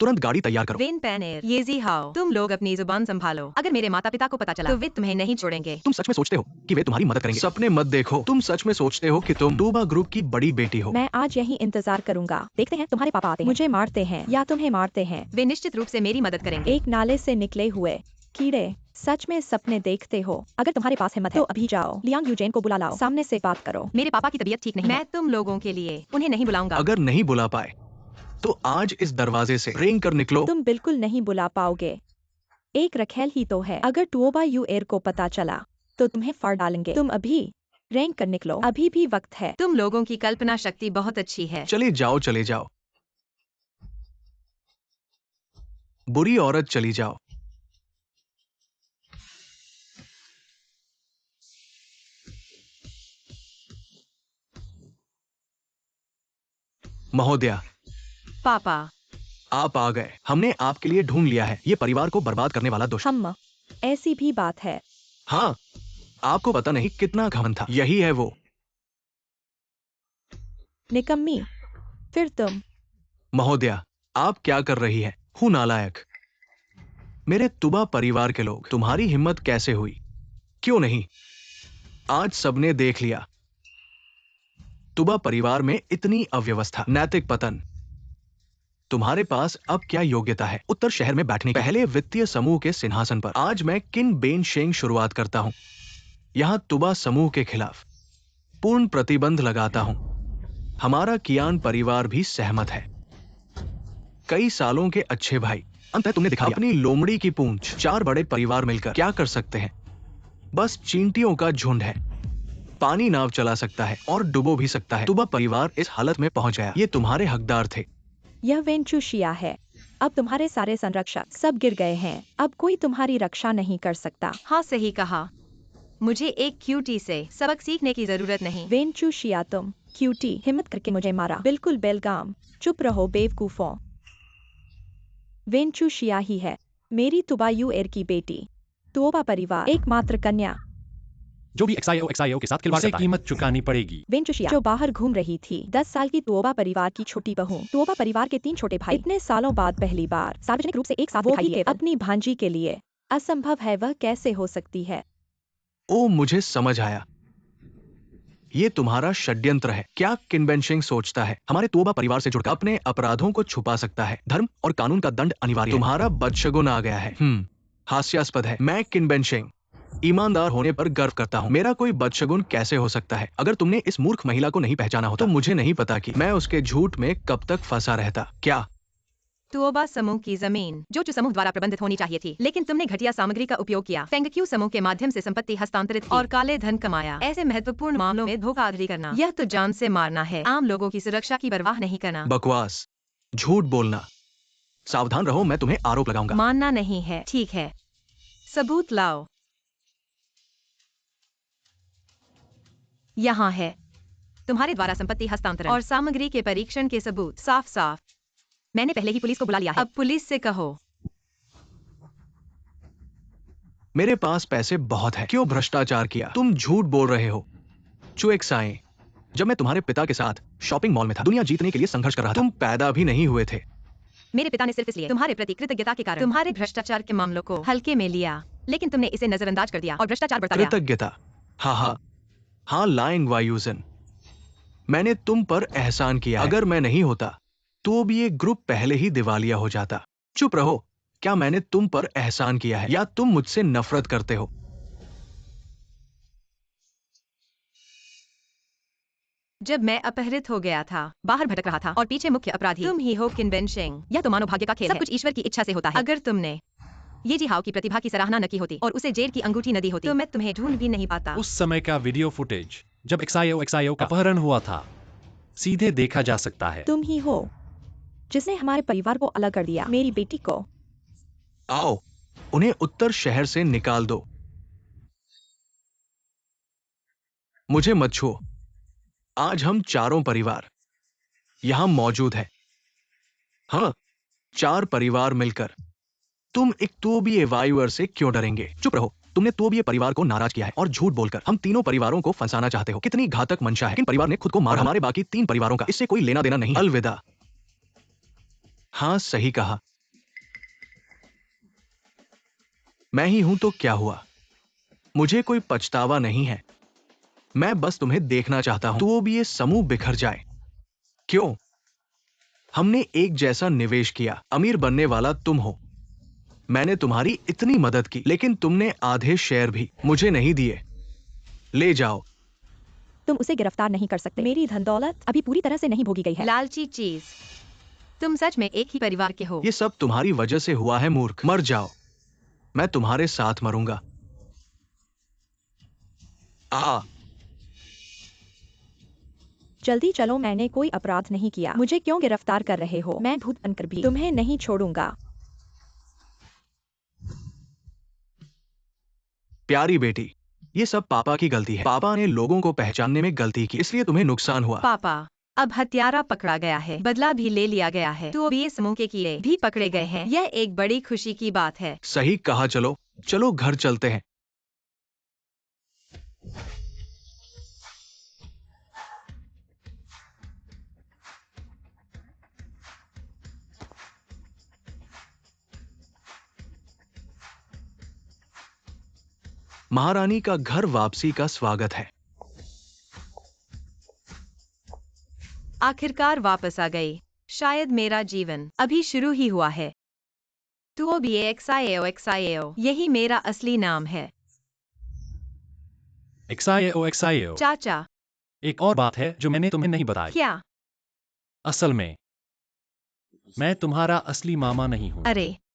तुरंत गाड़ी तैयार करो। वेन पैनेर, ये जी हाओ, तुम लोग अपनी जुबान संभालो। अगर मेरे माता पिता को पता चला तो वे तुम्हें नहीं छोड़ेंगे। तुम सच में सोचते हो कि वे तुम्हारी मदद करेंगे? सपने मत देखो। तुम सच में सोचते हो कि तुम टूबा ग्रुप की बड़ी बेटी हो? मैं आज यहीं इंतजार करूंगा। देखते हैं तुम्हारे पापा आते हैं, मुझे मारते हैं या तुम्हें मारते हैं। वे निश्चित रूप से मेरी मदद करेंगे। एक नाले से निकले हुए कीड़े, सच में सपने देखते हो? अगर तुम्हारे पास हिम्मत है तो अभी जाओ, लियांग यूजेन को बुला लाओ, सामने से बात करो। मेरे पापा की तबीयत ठीक नहीं है। मैं तुम लोगों के लिए उन्हें नहीं बुलाऊंगा। अगर नहीं बुला पाए तो आज इस दरवाजे से रेंग कर निकलो। तुम बिल्कुल नहीं बुला पाओगे। एक रखेल ही तो है। अगर टुओबा यू एयर को पता चला तो तुम्हें फाड़ डालेंगे। तुम अभी रेंग कर निकलो, अभी भी वक्त है। तुम लोगों की कल्पना शक्ति बहुत अच्छी है। चले जाओ, चले जाओ, बुरी औरत, चली जाओ। महोदया, पापा, आप आ गए। हमने आपके लिए ढूंढ लिया है। ये परिवार को बर्बाद करने वाला दुष्ट। हम, ऐसी भी बात है। हाँ, आपको पता नहीं कितना घमंड था। यही है वो। निकम्मी, फिर तुम। महोदया, आप क्या कर रही हैं? हूं नालायक। मेरे तुबा परिवार के लोग, तुम्हारी हिम्मत कैसे हुई? क्यों नहीं? आज सबने देख लिया। तुबा परिवार में इतनी अव्यवस्था, नैतिक पतन। तुम्हारे पास अब क्या योग्यता है उत्तर शहर में बैठने की? पहले वित्तीय समूह के सिंहासन पर। आज मैं किन बेन शेंग शुरुआत करता हूं। यहां तुबा समूह के खिलाफ पूर्ण प्रतिबंध लगाता हूं। हमारा कियान परिवार भी सहमत है। कई सालों के अच्छे भाई, अंततः तुमने दिखा दिया। अपनी लोमड़ी की पूंछ। 4 बड़े परिवार मिलकर क्या कर सकते हैं? बस चींटियों का झुंड है। पानी नाव चला सकता है और डुबो भी सकता है। तुबा परिवार इस हालत में पहुंच गया। ये तुम्हारे हकदार थे। यह वेंचुशिया है। अब तुम्हारे सारे संरक्षक सब गिर गए हैं। अब कोई तुम्हारी रक्षा नहीं कर सकता। हाँ, सही कहा। मुझे एक क्यूटी से सबक सीखने की जरूरत नहीं। वेंचुशिया, तुम क्यूटी हिम्मत करके मुझे मारा। बिल्कुल बेलगाम। चुप रहो बेवकूफों। वेंचुशिया ही है मेरी तुबायू एर की बेटी। तुओबा परिवार एकमात्र कन्या। जो भी XIO के साथ खिलवाड़ करता है, कीमत चुकानी पड़ेगी। वेंचुशिया जो बाहर घूम रही थी, 10 साल की तुओबा परिवार की छोटी बहू। तुओबा परिवार के 3 छोटे भाई। इतने सालों बाद पहली बार सार्वजनिक रूप से एक साथ दिखाई दिए। अपनी भांजी के लिए असंभव है। वह कैसे हो सकती है? ओ, मुझे समझ आया। ये तुम्हारा षड्यंत्र है। क्या किनबेंशिंग सोचता है हमारे तोबा परिवार से जुड़कर अपने अपराधों को छुपा सकता है? धर्म और कानून का दंड अनिवार्य है। तुम्हारा बदशगुन आ गया है। हास्यास्पद है। मैं किनबेंशिंग ईमानदार होने पर गर्व करता हूँ। मेरा कोई बदशगुन कैसे हो सकता है? अगर तुमने इस मूर्ख महिला को नहीं पहचाना होता तो मुझे नहीं पता कि मैं उसके झूठ में कब तक फंसा रहता। क्या तुओबा समूह की जमीन जो समूह द्वारा प्रबंधित होनी चाहिए थी, लेकिन तुमने घटिया सामग्री का उपयोग किया। फेंगक्यू समूह के माध्यम से संपत्ति हस्तांतरित की और काले धन कमाया। ऐसे महत्वपूर्ण मामलों में धोखाधड़ी करना, यह तो जान से मारना है। आम लोगों की सुरक्षा की परवाह नहीं करना। बकवास, झूठ बोलना। सावधान रहो, मैं तुम्हें आरोप लगाऊंगा। मानना नहीं है, ठीक है। सबूत लाओ। यहाँ है तुम्हारे द्वारा संपत्ति हस्तांतरण और सामग्री के परीक्षण के सबूत। साफ साफ। मैंने पहले ही पुलिस को बुला लिया है। अब पुलिस से कहो। मेरे पास पैसे बहुत है। क्यों भ्रष्टाचार किया? तुम झूठ बोल रहे हो। चुएक्साए, जब मैं तुम्हारे पिता के साथ शॉपिंग मॉल में था, दुनिया जीतने के लिए संघर्ष कर रहा था, तुम पैदा भी नहीं हुए थे। मेरे पिता ने सिर्फ इसलिए तुम्हारे प्रति कृतज्ञता के कारण तुम्हारे भ्रष्टाचार के मामलों को हल्के में लिया, लेकिन तुमने इसे नजरअंदाज कर दिया और भ्रष्टाचार बढ़ता गया। कृतज्ञता? हाँ, लाइंग वायुजन। मैंने तुम पर एहसान किया है। अगर मैं नहीं होता तो भी ये ग्रुप पहले ही दिवालिया हो जाता। चुप रहो। क्या मैंने तुम पर एहसान किया है या तुम मुझसे नफरत करते हो? जब मैं अपहरित हो गया था, बाहर भटक रहा था और पीछे मुख्य अपराधी तुम ही हो किनबेंशिंग। यह तो मानव भाग्य का खेल है। सब कुछ ईश्वर की इच्छा से होता है। अगर तुमने ये जी हाओ की प्रतिभा की सराहना न की होती और उसे जेल की अंगूठी न दी होती तो मैं तुम्हें ढूंढ भी नहीं पाता। उस समय का वीडियो फुटेज जब XIO का अपहरण हुआ था, सीधे देखा जा सकता है। तुम ही हो जिसने हमारे परिवार को अलग कर दिया। मेरी बेटी को। आओ, उन्हें उत्तर शहर से निकाल दो। मुझे मत छुओ। आज हम चारों परिवार यहां मौजूद हैं। हाँ, 4 परिवार मिलकर। तुम एक तोबिये वायुअर से क्यों डरेंगे? चुप रहो। तुमने तोबिये परिवार को नाराज किया है और झूठ बोलकर हम तीनों परिवारों को फंसाना चाहते हो। कितनी घातक मंशा है। किन परिवार ने खुद को मारा? हमारे बाकी 3 परिवारों का इससे कोई लेना देना नहीं। अलविदा। हाँ, सही कहा। मैं ही हूं तो क्या हुआ? मुझे कोई पछतावा नहीं है। मैं बस तुम्हें देखना चाहता हूं। तो भी ये समूह बिखर जाए। क्यों? हमने एक जैसा निवेश किया। अमीर बनने वाला तुम हो। मैंने तुम्हारी इतनी मदद की, लेकिन तुमने आधे शेयर भी मुझे नहीं दिए। ले जाओ। तुम उसे गिरफ्तार नहीं कर सकते। मेरी धन दौलत अभी पूरी तरह से नहीं भोगी गई है। लालची चीज। तुम सच में एक ही परिवार के हो। ये सब तुम्हारी वजह से हुआ है, मूर्ख। मर जाओ। मैं तुम्हारे साथ मरूंगा। जल्दी चलो, मैंने कोई अपराध नहीं किया। मुझे क्यों गिरफ्तार कर रहे हो? मैं भूत बनकर भी तुम्हें नहीं छोड़ूंगा। प्यारी बेटी, ये सब पापा की गलती है। पापा ने लोगों को पहचानने में गलती की, इसलिए तुम्हें नुकसान हुआ। पापा, अब हत्यारा पकड़ा गया है, बदला भी ले लिया गया है, तो भी ये समूह के कीड़े भी पकड़े गए हैं। यह एक बड़ी खुशी की बात है। सही कहा। चलो चलो, घर चलते हैं। महारानी का घर वापसी का स्वागत है। आखिरकार वापस आ गई। शायद मेरा जीवन अभी शुरू ही हुआ है। तो भी XIO, यही मेरा असली नाम है। XIO। चाचा, एक और बात है जो मैंने तुम्हें नहीं बताई। क्या? असल में मैं तुम्हारा असली मामा नहीं हूँ। अरे